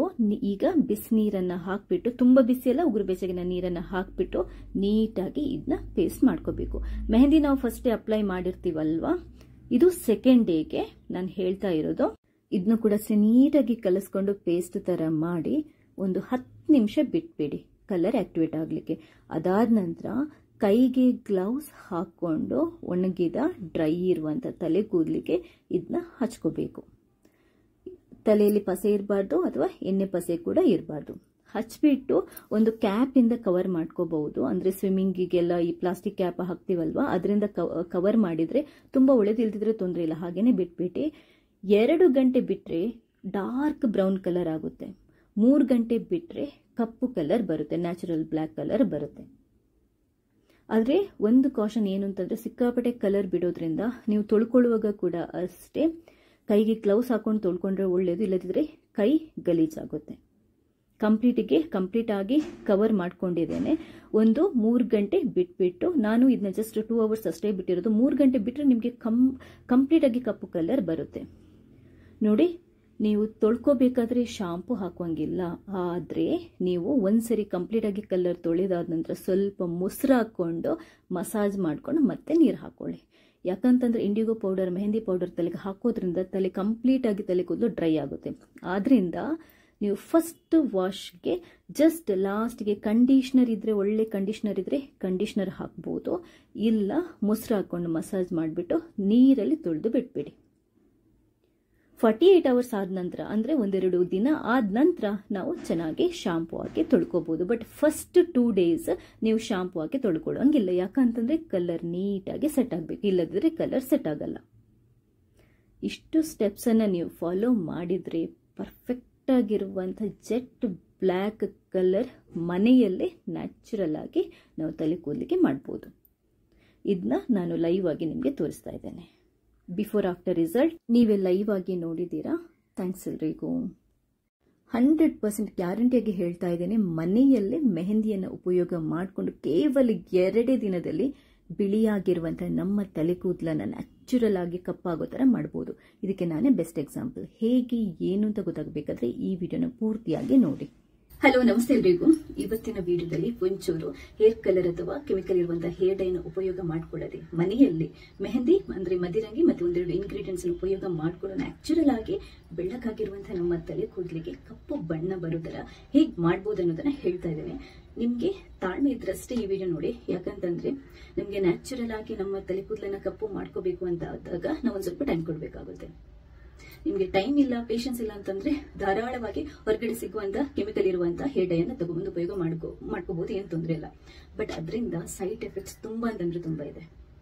Speaker 2: ಈಗ ಬಿಸಿನೀರನ್ನ ಹಾಕ್ಬಿಟ್ಟು, ತುಂಬ ಬಿಸಿ ಅಲ್ಲ, ಉಗುರು ಬೆಚ್ಚಗಿನ ನೀರನ್ನ ಹಾಕ್ಬಿಟ್ಟು ನೀಟಾಗಿ ಇದನ್ನ ಪೇಸ್ಟ್ ಮಾಡ್ಕೋಬೇಕು. ಮೆಹಂದಿ ನಾವು ಫಸ್ಟ್ ಅಪ್ಲೈ ಮಾಡಿರ್ತೀವಲ್ವಾ, ಇದು ಸೆಕೆಂಡ್ ಡೇಗೆ ನಾನು ಹೇಳ್ತಾ ಇರೋದು. ಇದನ್ನು ಕೂಡ ನೀಟಾಗಿ ಕಲಸ್ಕೊಂಡು ಪೇಸ್ಟ್ ತರ ಮಾಡಿ ಒಂದು 10 ನಿಮಿಷ ಬಿಟ್ಬಿಡಿ ಕಲರ್ ಆಕ್ಟಿವೇಟ್ ಆಗ್ಲಿಕ್ಕೆ. ಅದಾದ ನಂತರ ಕೈಗೆ ಗ್ಲೌಸ್ ಹಾಕೊಂಡು ಒಣಗಿದ ಡ್ರೈ ಇರುವಂತ ತಲೆ ಕೂದಲಿಗೆ ಇದನ್ನ ಹಚ್ಕೋಬೇಕು. ತಲೆಯಲ್ಲಿ ಪಸೆ ಇರಬಾರ್ದು ಅಥವಾ ಎಣ್ಣೆ ಪಸೆ ಕೂಡ ಇರಬಾರ್ದು. ಹಚ್ಬಿಟ್ಟು ಒಂದು ಕ್ಯಾಪ್ ಇಂದ ಕವರ್ ಮಾಡ್ಕೋಬಹುದು. ಅಂದ್ರೆ ಸ್ವಿಮ್ಮಿಂಗಿಗೆಲ್ಲ ಈ ಪ್ಲಾಸ್ಟಿಕ್ ಕ್ಯಾಪ್ ಹಾಕ್ತಿವಲ್ವಾ, ಅದರಿಂದ ಕವರ್ ಮಾಡಿದ್ರೆ ತುಂಬಾ ಒಳ್ಳೆದಿಲ್ದಿದ್ರೆ ತೊಂದರೆ ಇಲ್ಲ, ಹಾಗೇನೆ ಬಿಟ್ಬಿಟ್ಟು 2 ಗಂಟೆ ಬಿಟ್ರೆ ಡಾರ್ಕ್ ಬ್ರೌನ್ ಕಲರ್ ಆಗುತ್ತೆ. 3 ಗಂಟೆ ಬಿಟ್ರೆ ಕಪ್ಪು ಕಲರ್ ಬರುತ್ತೆ, ನ್ಯಾಚುರಲ್ ಬ್ಲ್ಯಾಕ್ ಕಲರ್ ಬರುತ್ತೆ. ಆದ್ರೆ ಒಂದು ಕಾಷನ್ ಏನು ಅಂತಂದ್ರೆ, ಸಿಕ್ಕಾಪಟ್ಟೆ ಕಲರ್ ಬಿಡೋದ್ರಿಂದ ನೀವು ತೊಳ್ಕೊಳ್ಳುವಾಗ ಕೂಡ ಅಷ್ಟೇ ಕೈಗೆ ಗ್ಲೌಸ್ ಹಾಕೊಂಡು ತೊಳ್ಕೊಂಡ್ರೆ ಒಳ್ಳೇದು, ಇಲ್ಲದಿದ್ರೆ ಕೈ ಗಲೀಜಾಗುತ್ತೆ. ಕಂಪ್ಲೀಟ್ ಆಗಿ ಕವರ್ ಮಾಡ್ಕೊಂಡಿದ್ದೇನೆ. ಒಂದು 3 ಗಂಟೆ ಬಿಟ್ಬಿಟ್ಟು, ನಾನು ಇದನ್ನ ಜಸ್ಟ್ 2 ಅವರ್ಸ್ ಅಷ್ಟೇ ಬಿಟ್ಟಿರೋದು. 3 ಗಂಟೆ ಬಿಟ್ಟರೆ ನಿಮಗೆ ಕಂಪ್ಲೀಟ್ ಆಗಿ ಕಪ್ಪು ಕಲರ್ ಬರುತ್ತೆ. ನೋಡಿ, ನೀವು ತೊಳ್ಕೋಬೇಕಾದ್ರೆ ಶಾಂಪು ಹಾಕುವಂಗಿಲ್ಲ. ಆದ್ರೆ ನೀವು ಒಂದ್ಸರಿ ಕಂಪ್ಲೀಟ್ ಆಗಿ ಕಲರ್ ತೊಳೆದಾದ ನಂತರ ಸ್ವಲ್ಪ ಮೊಸರು ಹಾಕೊಂಡು ಮಸಾಜ್ ಮಾಡ್ಕೊಂಡು ಮತ್ತೆ ನೀರು ಹಾಕೊಳ್ಳಿ. ಯಾಕಂತಂದ್ರೆ ಇಂಡಿಗೋ ಪೌಡರ್, ಮೆಹಂದಿ ಪೌಡರ್ ತಲೆಗೆ ಹಾಕೋದ್ರಿಂದ ತಲೆ ಕಂಪ್ಲೀಟ್ ಆಗಿ ತಲೆ ಕೂದಲು ಡ್ರೈ ಆಗುತ್ತೆ. ಆದ್ರಿಂದ ನೀವು ಫಸ್ಟ್ ವಾಶ್ಗೆ ಜಸ್ಟ್ ಲಾಸ್ಟ್ಗೆ ಕಂಡೀಷನರ್ ಇದ್ರೆ, ಒಳ್ಳೆ ಕಂಡೀಷನರ್ ಇದ್ರೆ ಕಂಡೀಷನರ್ ಹಾಕ್ಬೋದು, ಇಲ್ಲ ಮೊಸರು ಹಾಕೊಂಡು ಮಸಾಜ್ ಮಾಡಿಬಿಟ್ಟು ನೀರಲ್ಲಿ ತೊಳೆದು ಬಿಟ್ಬಿಡಿ. 48 ಅವರ್ಸ್ ಆದ ನಂತರ, ಅಂದ್ರೆ 1-2 ದಿನ ಆದ ನಂತರ ನಾವು ಚೆನ್ನಾಗಿ ಶಾಂಪೂ ಹಾಕಿ ತೊಳ್ಕೋಬಹುದು. ಬಟ್ ಫಸ್ಟ್ 2 ಡೇಸ್ ನೀವು ಶಾಂಪೂ ಹಾಕಿ ತೊಳ್ಕೊಳ್ಳೋಂಗಿಲ್ಲ, ಯಾಕಂತಂದ್ರೆ ಕಲರ್ ನೀಟಾಗಿ ಸೆಟ್ ಆಗಬೇಕು, ಇಲ್ಲದಿದ್ರೆ ಕಲರ್ ಸೆಟ್ ಆಗಲ್ಲ. ಇಷ್ಟು ಸ್ಟೆಪ್ಸ್ ಅನ್ನ ನೀವು ಫಾಲೋ ಮಾಡಿದ್ರೆ ಪರ್ಫೆಕ್ಟ್ ಆಗಿರುವಂತಹ ಜೆಟ್ ಬ್ಲ್ಯಾಕ್ ಕಲರ್ ಮನೆಯಲ್ಲೇ ನ್ಯಾಚುರಲ್ ಆಗಿ ನಾವು ತಲೆ ಕೂದಲಿಗೆ ಮಾಡಬಹುದು. ಇದನ್ನ ನಾನು ಲೈವ್ ಆಗಿ ನಿಮಗೆ ತೋರಿಸ್ತಾ ಇದ್ದೇನೆ. ಬಿಫೋರ್ ಆಫ್ಟರ್ ರಿಸಲ್ಟ್ ನೀವೇ ಲೈವ್ ಆಗಿ ನೋಡಿದ್ದೀರಾ. ಥ್ಯಾಂಕ್ಸ್ ಎಲ್ರಿಗೂ. 100% ಗ್ಯಾರಂಟಿಯಾಗಿ ಹೇಳ್ತಾ ಇದ್ದೇನೆ, ಮನೆಯಲ್ಲೇ ಮೆಹಂದಿಯನ್ನು ಉಪಯೋಗ ಮಾಡಿಕೊಂಡು ಕೇವಲ 2 ದಿನದಲ್ಲಿ ಬಿಳಿಯಾಗಿರುವಂತಹ ನಮ್ಮ ತಲೆ ಕೂದಲನ್ನ ನ್ಯಾಚುರಲ್ ಆಗಿ ಕಪ್ಪಾಗೋ ತರ ಮಾಡಬಹುದು. ಇದಕ್ಕೆ ನಾನೇ ಬೆಸ್ಟ್ ಎಕ್ಸಾಂಪಲ್. ಹೇಗೆ ಏನು ಅಂತ ಗೊತ್ತಾಗಬೇಕಾದ್ರೆ ಈ ವಿಡಿಯೋನ ಪೂರ್ತಿಯಾಗಿ ನೋಡಿ.
Speaker 1: ಹಲೋ, ನಮಸ್ತೆ ಎಲ್ರಿಗೂ. ಇವತ್ತಿನ ವಿಡಿಯೋದಲ್ಲಿ ಒಂಚೂರು ಹೇರ್ ಕಲರ್ ಅಥವಾ ಕೆಮಿಕಲ್ ಇರುವಂತಹ ಹೇರ್ ಡೈನ ಉಪಯೋಗ ಮಾಡ್ಕೊಳ್ಳದೆ ಮನೆಯಲ್ಲಿ ಮೆಹಂದಿ ಅಂದ್ರೆ ಮದಿರಂಗಿ ಮತ್ತೆ 1-2 ಇಂಗ್ರೀಡಿಯೆಂಟ್ಸ್ ಉಪಯೋಗ ಮಾಡ್ಕೊಂಡು ನ್ಯಾಚುರಲ್ ಆಗಿ ಬೆಳ್ಳಗಾಗಿರುವಂತಹ ನಮ್ಮ ತಲೆ ಕೂದಲಿಗೆ ಕಪ್ಪು ಬಣ್ಣ ಬರೋ ತರ ಹೇಗ್ ಮಾಡ್ಬೋದು ಅನ್ನೋದನ್ನ ಹೇಳ್ತಾ ಇದ್ದೇನೆ. ನಿಮ್ಗೆ ತಾಳ್ಮೆ ಇದ್ರಷ್ಟೇ ಈ ವಿಡಿಯೋ ನೋಡಿ, ಯಾಕಂತಂದ್ರೆ ನಮ್ಗೆ ನ್ಯಾಚುರಲ್ ಆಗಿ ನಮ್ಮ ತಲೆ ಕೂದಲನ್ನ ಕಪ್ಪು ಮಾಡ್ಕೋಬೇಕು ಅಂತ ಆದಾಗ ನಾವು ಒಂದ್ ಸ್ವಲ್ಪ ಟೈಮ್ ಕೊಡ್ಬೇಕಾಗುತ್ತೆ. ನಿಮ್ಗೆ ಟೈಮ್ ಇಲ್ಲ, ಪೇಷನ್ಸ್ ಇಲ್ಲ ಅಂತಂದ್ರೆ ಧಾರಾಳವಾಗಿ ಹೊರಗಡೆ ಸಿಗುವಂತ ಕೆಮಿಕಲ್ ಇರುವಂತಹ ಹೇರ್ ಡೈ ಅನ್ನ ತಗೊಂಡು ಉಪಯೋಗ ಮಾಡ್ಕೋಬಹುದು, ಏನ್ ತೊಂದರೆ ಇಲ್ಲ. ಬಟ್ ಅದರಿಂದ ಸೈಡ್ ಎಫೆಕ್ಟ್ಸ್ ತುಂಬಾ ಅಂತಂದ್ರೆ ತುಂಬಾ ಇದೆ.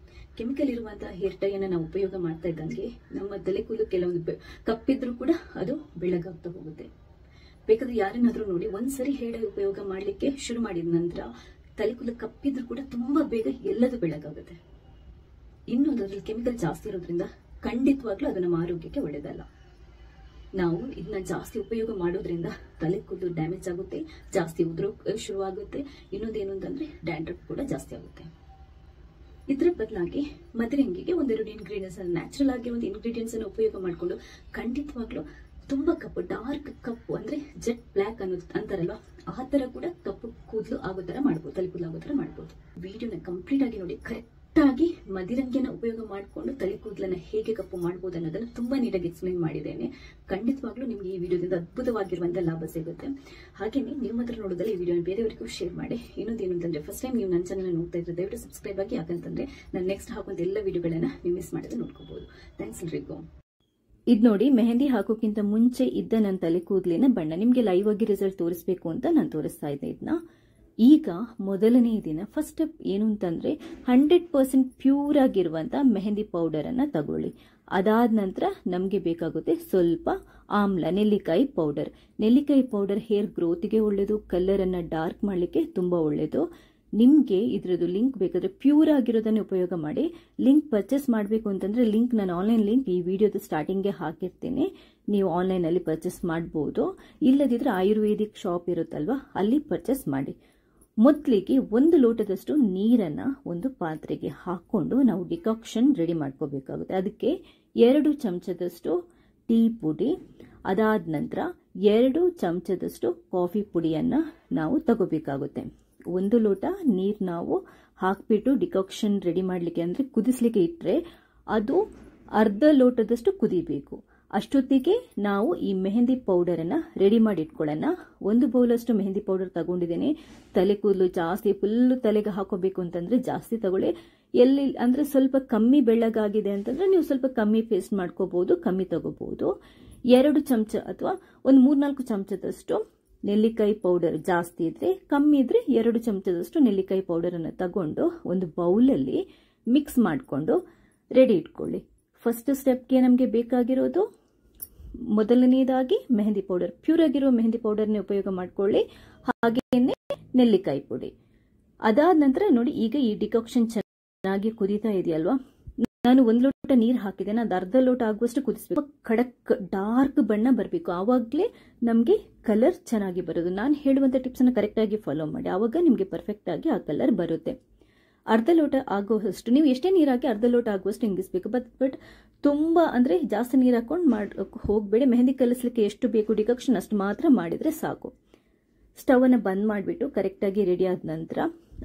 Speaker 1: ಕೆಮಿಕಲ್ ಇರುವಂತಹ ಹೇರ್ ಡೈ ಅನ್ನ ನಾವು ಉಪಯೋಗ ಮಾಡ್ತಾ ಇದ್ದಂಗೆ ನಮ್ಮ ತಲೆ ಕೂದಲು ಕೆಲವೊಂದು ಕಪ್ಪಿದ್ರು ಕೂಡ ಅದು ಬೆಳ್ಳಗಾಗ್ತಾ ಹೋಗುತ್ತೆ. ಬೇಕಾದ್ರೆ ಯಾರನ್ನಾದ್ರೂ ನೋಡಿ, ಒಂದ್ಸರಿ ಹೇರ್ ಡೈ ಉಪಯೋಗ ಮಾಡ್ಲಿಕ್ಕೆ ಶುರು ಮಾಡಿದ ನಂತರ ತಲೆ ಕೂದಲು ಕಪ್ಪಿದ್ರು ಕೂಡ ತುಂಬಾ ಬೇಗ ಎಲ್ಲದು ಬೆಳ್ಳಗಾಗುತ್ತೆ. ಇನ್ನು ಅದರಲ್ಲಿ ಕೆಮಿಕಲ್ ಜಾಸ್ತಿ ಇರೋದ್ರಿಂದ ಖಂಡಿತವಾಗ್ಲೂ ಅದು ನಮ್ಮ ಆರೋಗ್ಯಕ್ಕೆ ಒಳ್ಳೇದಲ್ಲ. ನಾವು ಇದನ್ನ ಜಾಸ್ತಿ ಉಪಯೋಗ ಮಾಡೋದ್ರಿಂದ ತಲೆ ಕೂದಲು ಡ್ಯಾಮೇಜ್ ಆಗುತ್ತೆ, ಜಾಸ್ತಿ ಉದುರು ಶುರುವಾಗುತ್ತೆ. ಇನ್ನೊಂದೇನು ಅಂತಂದ್ರೆ ಡ್ಯಾಂಡ್ರಫ್ ಕೂಡ ಜಾಸ್ತಿ ಆಗುತ್ತೆ. ಇದ್ರ ಬದಲಾಗಿ ಮದರಂಗಿಗೆ 1-2 ಇಂಗ್ರೀಡಿಯೆಂಟ್ಸ್, ನ್ಯಾಚುರಲ್ ಆಗಿ ಒಂದು ಇಂಗ್ರೀಡಿಯೆಂಟ್ಸ್ ಅನ್ನು ಉಪಯೋಗ ಮಾಡಿಕೊಂಡು ಖಂಡಿತವಾಗ್ಲೂ ತುಂಬಾ ಕಪ್ಪು, ಡಾರ್ಕ್ ಕಪ್ಪು ಅಂದ್ರೆ ಜೆಟ್ ಬ್ಲ್ಯಾಕ್ ಅನ್ನೋದು ಅಂತಾರಲ್ವಾ, ಆ ತರ ಕೂಡ ಕಪ್ಪು ಕೂದಲು ಆಗೋ ತರ ಮಾಡ್ಬೋದು, ತಲೆ ಕೂದಲು ಆಗೋ ತರ ಮಾಡ್ಬೋದು. ವಿಡಿಯೋನ ಕಂಪ್ಲೀಟ್ ಆಗಿ ನೋಡಿ. ಕರೆಕ್ಟ್ ಆಗಿ ಮದಿರಂಗಿನ ಉಪಯೋಗ ಮಾಡಿಕೊಂಡು ತಲೆ ಕೂದಲನ್ನ ಹೇಗೆ ಕಪ್ಪು ಮಾಡಬಹುದು ಅನ್ನೋದನ್ನ ತುಂಬಾ ನೀಟಾಗಿ ಎಕ್ಸ್ಪ್ಲೈನ್ ಮಾಡಿದ್ದೇನೆ. ಖಂಡಿತವಾಗ್ಲೂ ನಿಮ್ಗೆ ಈ ವಿಡಿಯೋದಿಂದ ಅದ್ಭುತವಾಗಿರುವಂತಹ ಲಾಭ ಸಿಗುತ್ತೆ. ಹಾಗೇನೆ ನೀವು ಮಾತ್ರ ನೋಡೋದಲ್ಲ, ಈ ವಿಡಿಯೋನ ಬೇರೆಯವರಿಗೂ ಶೇರ್ ಮಾಡಿ. ಇನ್ನೊಂದೇನು ಅಂತಂದ್ರೆ, ಫಸ್ಟ್ ಟೈಮ್ ನೀವು ನನ್ನ ಚಾನಲ್ ನೋಡ್ತಾ ಇದ್ರೆ ದಯವಿಟ್ಟು ಸಬ್ಸ್ಕ್ರೈಬ್ ಆಗಿ, ಯಾಕಂತಂದ್ರೆ ನಾನು ನೆಕ್ಸ್ಟ್ ಹಾಕುವಂತ ಎಲ್ಲ ವಿಡಿಯೋಗಳನ್ನ ನೀವು ಮಿಸ್ ಮಾಡದೆ ನೋಡ್ಕೋಬಹುದು. ಥ್ಯಾಂಕ್ಸ್ ಎಲ್ರಿಗೂ.
Speaker 2: ಇದ್ ನೋಡಿ, ಮೆಹಂದಿ ಹಾಕೋಕ್ಕಿಂತ ಮುಂಚೆ ಇದ್ದ ನನ್ನ ತಲೆ ಕೂದಲಿನ ಬಣ್ಣ ನಿಮ್ಗೆ ಲೈವ್ ಆಗಿ ರಿಸಲ್ಟ್ ತೋರಿಸಬೇಕು ಅಂತ ನಾನು ತೋರಿಸ್ತಾ ಇದ್ದೆ. ಇದನ್ನ ಈಗ ಮೊದಲನೇ ದಿನ ಫಸ್ಟ್ ಸ್ಟೆಪ್ ಏನು ಅಂತಂದ್ರೆ 100% ಪ್ಯೂರ್ ಆಗಿರುವಂತ ಮೆಹಂದಿ ಪೌಡರ್ ಅನ್ನ ತಗೊಳ್ಳಿ. ಅದಾದ ನಂತರ ನಮಗೆ ಬೇಕಾಗುತ್ತೆ ಸ್ವಲ್ಪ ಆಮ್ಲ, ನೆಲ್ಲಿಕಾಯಿ ಪೌಡರ್. ನೆಲ್ಲಿಕಾಯಿ ಪೌಡರ್ ಹೇರ್ ಗ್ರೋತ್ಗೆ ಒಳ್ಳೆಯದು, ಕಲರ್ ಅನ್ನ ಡಾರ್ಕ್ ಮಾಡಲಿಕ್ಕೆ ತುಂಬಾ ಒಳ್ಳೆಯದು. ನಿಮಗೆ ಇದರದ್ದು ಲಿಂಕ್ ಬೇಕಾದ್ರೆ ಪ್ಯೂರ್ ಆಗಿರೋದನ್ನೇ ಉಪಯೋಗ ಮಾಡಿ. ಲಿಂಕ್ ಪರ್ಚೇಸ್ ಮಾಡಬೇಕು ಅಂತಂದ್ರೆ ಲಿಂಕ್ ನಾನು ಆನ್ಲೈನ್ ಲಿಂಕ್ ಈ ವಿಡಿಯೋದ ಸ್ಟಾರ್ಟಿಂಗ್ಗೆ ಹಾಕಿರ್ತೀನಿ, ನೀವು ಆನ್ಲೈನ್ ಅಲ್ಲಿ ಪರ್ಚೇಸ್ ಮಾಡಬಹುದು. ಇಲ್ಲದಿದ್ರೆ ಆಯುರ್ವೇದಿಕ್ ಶಾಪ್ ಇರುತ್ತಲ್ವಾ ಅಲ್ಲಿ ಪರ್ಚೇಸ್ ಮಾಡಿ. ಮೊದಲಿಗೆ 1 ಲೋಟದಷ್ಟು ನೀರನ್ನ ಒಂದು ಪಾತ್ರೆಗೆ ಹಾಕೊಂಡು ನಾವು ಡಿಕಾಕ್ಷನ್ ರೆಡಿ ಮಾಡ್ಕೋಬೇಕಾಗುತ್ತೆ. ಅದಕ್ಕೆ 2 ಚಮಚದಷ್ಟು ಟೀ ಪುಡಿ, ಅದಾದ ನಂತರ 2 ಚಮಚದಷ್ಟು ಕಾಫಿ ಪುಡಿಯನ್ನ ನಾವು ತಗೋಬೇಕಾಗುತ್ತೆ. 1 ಲೋಟ ನೀರು ನಾವು ಹಾಕ್ಬಿಟ್ಟು ಡಿಕಾಕ್ಷನ್ ರೆಡಿ ಮಾಡಲಿಕ್ಕೆ ಅಂದ್ರೆ ಕುದಿಸ್ಲಿಕ್ಕೆ ಇಟ್ಟರೆ ಅದು ಅರ್ಧ ಲೋಟದಷ್ಟು ಕುದಿಬೇಕು. ಅಷ್ಟೊತ್ತಿಗೆ ನಾವು ಈ ಮೆಹಂದಿ ಪೌಡರ್ ಅನ್ನ ರೆಡಿ ಮಾಡಿ ಇಟ್ಕೊಳ್ಳೋಣ. 1 ಬೌಲಷ್ಟು ಮೆಹಂದಿ ಪೌಡರ್ ತಗೊಂಡಿದ್ದೇನೆ. ತಲೆ ಕೂದಲು ಜಾಸ್ತಿ ಫುಲ್ ತಲೆಗೆ ಹಾಕೋಬೇಕು ಅಂತಂದ್ರೆ ಜಾಸ್ತಿ ತಗೊಳ್ಳಿ. ಎಲ್ಲಿ ಅಂದ್ರೆ ಸ್ವಲ್ಪ ಕಮ್ಮಿ ಬೆಳ್ಳಗಾಗಿದೆ ಅಂತಂದ್ರೆ ನೀವು ಸ್ವಲ್ಪ ಕಮ್ಮಿ ಪೇಸ್ಟ್ ಮಾಡ್ಕೋಬಹುದು, ಕಮ್ಮಿ ತಗೋಬಹುದು. 2 ಚಮಚ ಅಥವಾ ಒಂದು 3-4 ಚಮಚದಷ್ಟು ನೆಲ್ಲಿಕಾಯಿ ಪೌಡರ್, ಜಾಸ್ತಿ ಇದ್ರೆ ಕಮ್ಮಿ ಇದ್ರೆ 2 ಚಮಚದಷ್ಟು ನೆಲ್ಲಿಕಾಯಿ ಪೌಡರ್ ಅನ್ನು ತಗೊಂಡು ಒಂದು ಬೌಲಲ್ಲಿ ಮಿಕ್ಸ್ ಮಾಡಿಕೊಂಡು ರೆಡಿ ಇಟ್ಕೊಳ್ಳಿ. ಫಸ್ಟ್ ಸ್ಟೆಪ್ಗೆ ನಮಗೆ ಬೇಕಾಗಿರೋದು ಮೊದಲನೇದಾಗಿ ಮೆಹಂದಿ ಪೌಡರ್, ಪ್ಯೂರ್ ಆಗಿರೋ ಮೆಹಂದಿ ಪೌಡರ್ನೇ ಉಪಯೋಗ ಮಾಡ್ಕೊಳ್ಳಿ. ಹಾಗೇನೆ ನೆಲ್ಲಿಕಾಯಿ ಪುಡಿ. ಅದಾದ ನಂತರ ನೋಡಿ, ಈಗ ಈ ಡಿಕಾಕ್ಷನ್ ಚೆನ್ನಾಗಿ ಕುದೀತಾ ಇದೆಯಲ್ವಾ, ನಾನು 1 ಲೋಟ ನೀರು ಹಾಕಿದ್ದೇನೆ, ಅದು ಅರ್ಧ ಲೋಟ ಆಗುವಷ್ಟು ಕುದಿಸ್ಬೇಕು. ಖಡಕ್ ಡಾರ್ಕ್ ಬಣ್ಣ ಬರಬೇಕು, ಆವಾಗಲೇ ನಮಗೆ ಕಲರ್ ಚೆನ್ನಾಗಿ ಬರೋದು. ನಾನು ಹೇಳುವಂತ ಟಿಪ್ಸ್ ಅನ್ನು ಕರೆಕ್ಟ್ ಆಗಿ ಫಾಲೋ ಮಾಡಿ, ಆವಾಗ ನಿಮಗೆ ಪರ್ಫೆಕ್ಟ್ ಆಗಿ ಆ ಕಲರ್ ಬರುತ್ತೆ. ಅರ್ಧ ಲೋಟ ಆಗುವಷ್ಟು, ನೀವು ಎಷ್ಟೇ ನೀರು ಹಾಕಿ ಅರ್ಧ ಲೋಟ ಆಗುವಷ್ಟು ಹಿಂಗಿಸ್ಬೇಕು. ಬಟ್ ತುಂಬಾ ಅಂದ್ರೆ ಜಾಸ್ತಿ ನೀರು ಹಾಕೊಂಡು ಹೋಗ್ಬೇಡಿ. ಮೆಹಂದಿ ಕಲಿಸ್ಲಿಕ್ಕೆ ಎಷ್ಟು ಬೇಕು ಡಿಕಾಕ್ಷನ್ ಅಷ್ಟು ಮಾತ್ರ ಮಾಡಿದ್ರೆ ಸಾಕು. ಸ್ಟವ್ ಅನ್ನ ಬಂದ್ ಮಾಡಿಬಿಟ್ಟು ಕರೆಕ್ಟ್ ಆಗಿ ರೆಡಿ ಆದ ನಂತರ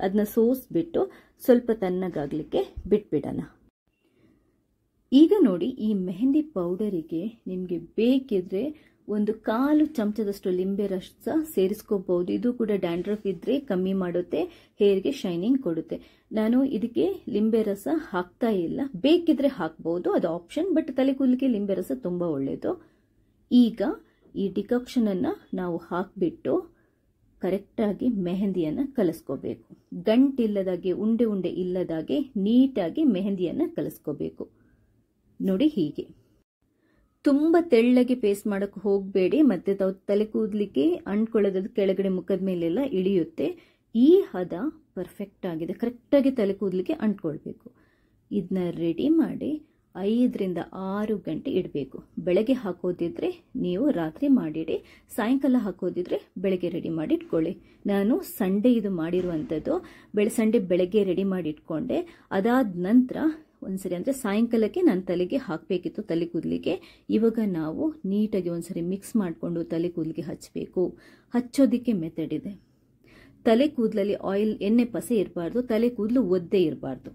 Speaker 2: ಅದನ್ನ ಸೋಸ್ಬಿಟ್ಟು ಸ್ವಲ್ಪ ತಣ್ಣಗಾಗ್ಲಿಕ್ಕೆ ಬಿಟ್ಬಿಡೋಣ. ಈಗ ನೋಡಿ, ಈ ಮೆಹಂದಿ ಪೌಡರಿಗೆ ನಿಮಗೆ ಬೇಕಿದ್ರೆ 1/4 ಚಮಚದಷ್ಟು ಲಿಂಬೆ ರಸ ಸೇರಿಸ್ಕೋಬಹುದು. ಇದು ಕೂಡ ಡ್ಯಾಂಡ್ರಫ್ ಇದ್ರೆ ಕಮ್ಮಿ ಮಾಡುತ್ತೆ, ಹೇರ್ಗೆ ಶೈನಿಂಗ್ ಕೊಡುತ್ತೆ. ನಾನು ಇದಕ್ಕೆ ಲಿಂಬೆ ರಸ ಹಾಕ್ತಾ ಇಲ್ಲ, ಬೇಕಿದ್ರೆ ಹಾಕ್ಬಹುದು, ಅದು ಆಪ್ಷನ್. ಬಟ್ ತಲೆ ಕೂದಲಿಗೆ ಲಿಂಬೆ ರಸ ತುಂಬಾ ಒಳ್ಳೆಯದು. ಈಗ ಈ ಡಿಕಾಕ್ಷನ್ ಅನ್ನ ನಾವು ಹಾಕ್ಬಿಟ್ಟು ಕರೆಕ್ಟ್ ಆಗಿ ಮೆಹಂದಿಯನ್ನ ಕಲಿಸ್ಕೋಬೇಕು. ಗಂಟಿಲ್ಲದಾಗೆ, ಉಂಡೆ ಉಂಡೆ ಇಲ್ಲದಾಗೆ ನೀಟಾಗಿ ಮೆಹಂದಿಯನ್ನ ಕಲಿಸ್ಕೋಬೇಕು. ನೋಡಿ, ಹೀಗೆ ತುಂಬಾ ತೆಳ್ಳಗೆ ಪೇಸ್ಟ್ ಮಾಡಕ್ಕೆ ಹೋಗಬೇಡಿ, ಮತ್ತೆ ತಲೆ ಕೂದಲಿಕ್ಕೆ ಅಂಟ್ಕೊಳ್ಳೋದು ಕೆಳಗಡೆ ಮುಖದ ಮೇಲೆಲ್ಲ ಇಳಿಯುತ್ತೆ. ಈ ಹದ ಪರ್ಫೆಕ್ಟ್ ಆಗಿದೆ, ಕರೆಕ್ಟ್ ಆಗಿ ತಲೆ ಕೂದಲಿಗೆ ಅಂಟ್ಕೊಳ್ಬೇಕು. ಇದನ್ನ ರೆಡಿ ಮಾಡಿ 5 ರಿಂದ 6 ಗಂಟೆ ಇಡಬೇಕು. ಬೆಳಗ್ಗೆ ಹಾಕೋದಿದ್ರೆ ನೀವು ರಾತ್ರಿ ಮಾಡಿಡಿ, ಸಾಯಂಕಾಲ ಹಾಕೋದಿದ್ರೆ ಬೆಳಗ್ಗೆ ರೆಡಿ ಮಾಡಿ ಇಟ್ಕೊಳ್ಳಿ. ನಾನು ಸಂಡೇ ಇದು ಮಾಡಿರುವಂಥದ್ದು, ಸಂಡೇ ಬೆಳಗ್ಗೆ ರೆಡಿ ಮಾಡಿ ಇಟ್ಕೊಂಡೆ. ಅದಾದ ನಂತರ ಒಂದ್ಸರಿ ಅಂದ್ರೆ ಸಾಯಂಕಾಲಕ್ಕೆ ನಾನು ತಲೆಗೆ ಹಾಕಬೇಕಿತ್ತು, ತಲೆ ಕೂದಲಿಗೆ. ಇವಾಗ ನಾವು ನೀಟಾಗಿ ಒಂದ್ಸರಿ ಮಿಕ್ಸ್ ಮಾಡಿಕೊಂಡು ತಲೆ ಕೂದಲಿಗೆ ಹಚ್ಚಬೇಕು. ಹಚ್ಚೋದಿಕ್ಕೆ ಮೆಥಡ್ ಇದೆ. ತಲೆ ಕೂದಲಲ್ಲಿ ಆಯಿಲ್, ಎಣ್ಣೆ ಪಸೆ ಇರಬಾರ್ದು, ತಲೆ ಕೂದಲು ಒದ್ದೆ ಇರಬಾರ್ದು.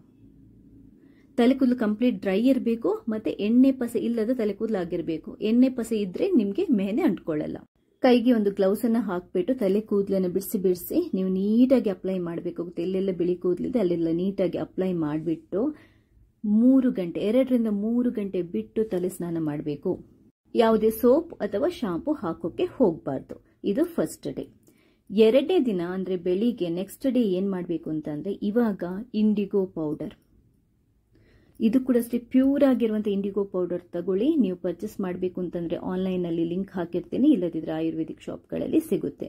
Speaker 2: ತಲೆ ಕೂದಲು ಕಂಪ್ಲೀಟ್ ಡ್ರೈ ಇರಬೇಕು, ಮತ್ತೆ ಎಣ್ಣೆ ಪಸೆ ಇಲ್ಲದ ತಲೆ ಕೂದಲು ಆಗಿರಬೇಕು. ಎಣ್ಣೆ ಪಸೆ ಇದ್ರೆ ನಿಮ್ಗೆ ಮೆಹಂದಿ ಅಂಟ್ಕೊಳ್ಳಲ್ಲ. ಕೈಗೆ ಒಂದು ಗ್ಲೌಸ್ ಅನ್ನ ಹಾಕ್ಬಿಟ್ಟು ತಲೆ ಕೂದಲನ್ನು ಬಿಡಿಸಿ ನೀವು ನೀಟಾಗಿ ಅಪ್ಲೈ ಮಾಡಬೇಕಾಗುತ್ತೆ. ಎಲ್ಲೆಲ್ಲ ಬಿಳಿ ಕೂದಲಿದೆ ಅಲ್ಲೆಲ್ಲ ನೀಟಾಗಿ ಅಪ್ಲೈ ಮಾಡಿಬಿಟ್ಟು 2 ರಿಂದ 3 ಗಂಟೆ ಬಿಟ್ಟು ತಲೆ ಸ್ನಾನ ಮಾಡಬೇಕು. ಯಾವುದೇ ಸೋಪ್ ಅಥವಾ ಶಾಂಪೂ ಹಾಕೋಕೆ ಹೋಗಬಾರ್ದು. ಇದು ಫಸ್ಟ್ ಡೇ. 2ನೇ ದಿನ ಅಂದ್ರೆ ಬೆಳಿಗ್ಗೆ ನೆಕ್ಸ್ಟ್ ಡೇ ಏನ್ ಮಾಡಬೇಕು ಅಂತಂದ್ರೆ, ಇವಾಗ ಇಂಡಿಗೋ ಪೌಡರ್, ಇದು ಕೂಡ ಅಷ್ಟೇ ಪ್ಯೂರ್ ಆಗಿರುವಂತ ಇಂಡಿಗೋ ಪೌಡರ್ ತಗೊಳ್ಳಿ. ನೀವು ಪರ್ಚೇಸ್ ಮಾಡಬೇಕು ಅಂತಂದ್ರೆ ಆನ್ಲೈನ್ ಅಲ್ಲಿ ಲಿಂಕ್ ಹಾಕಿರ್ತೀನಿ, ಇಲ್ಲದಿದ್ರೆ ಆಯುರ್ವೇದಿಕ್ ಶಾಪ್ಗಳಲ್ಲಿ ಸಿಗುತ್ತೆ.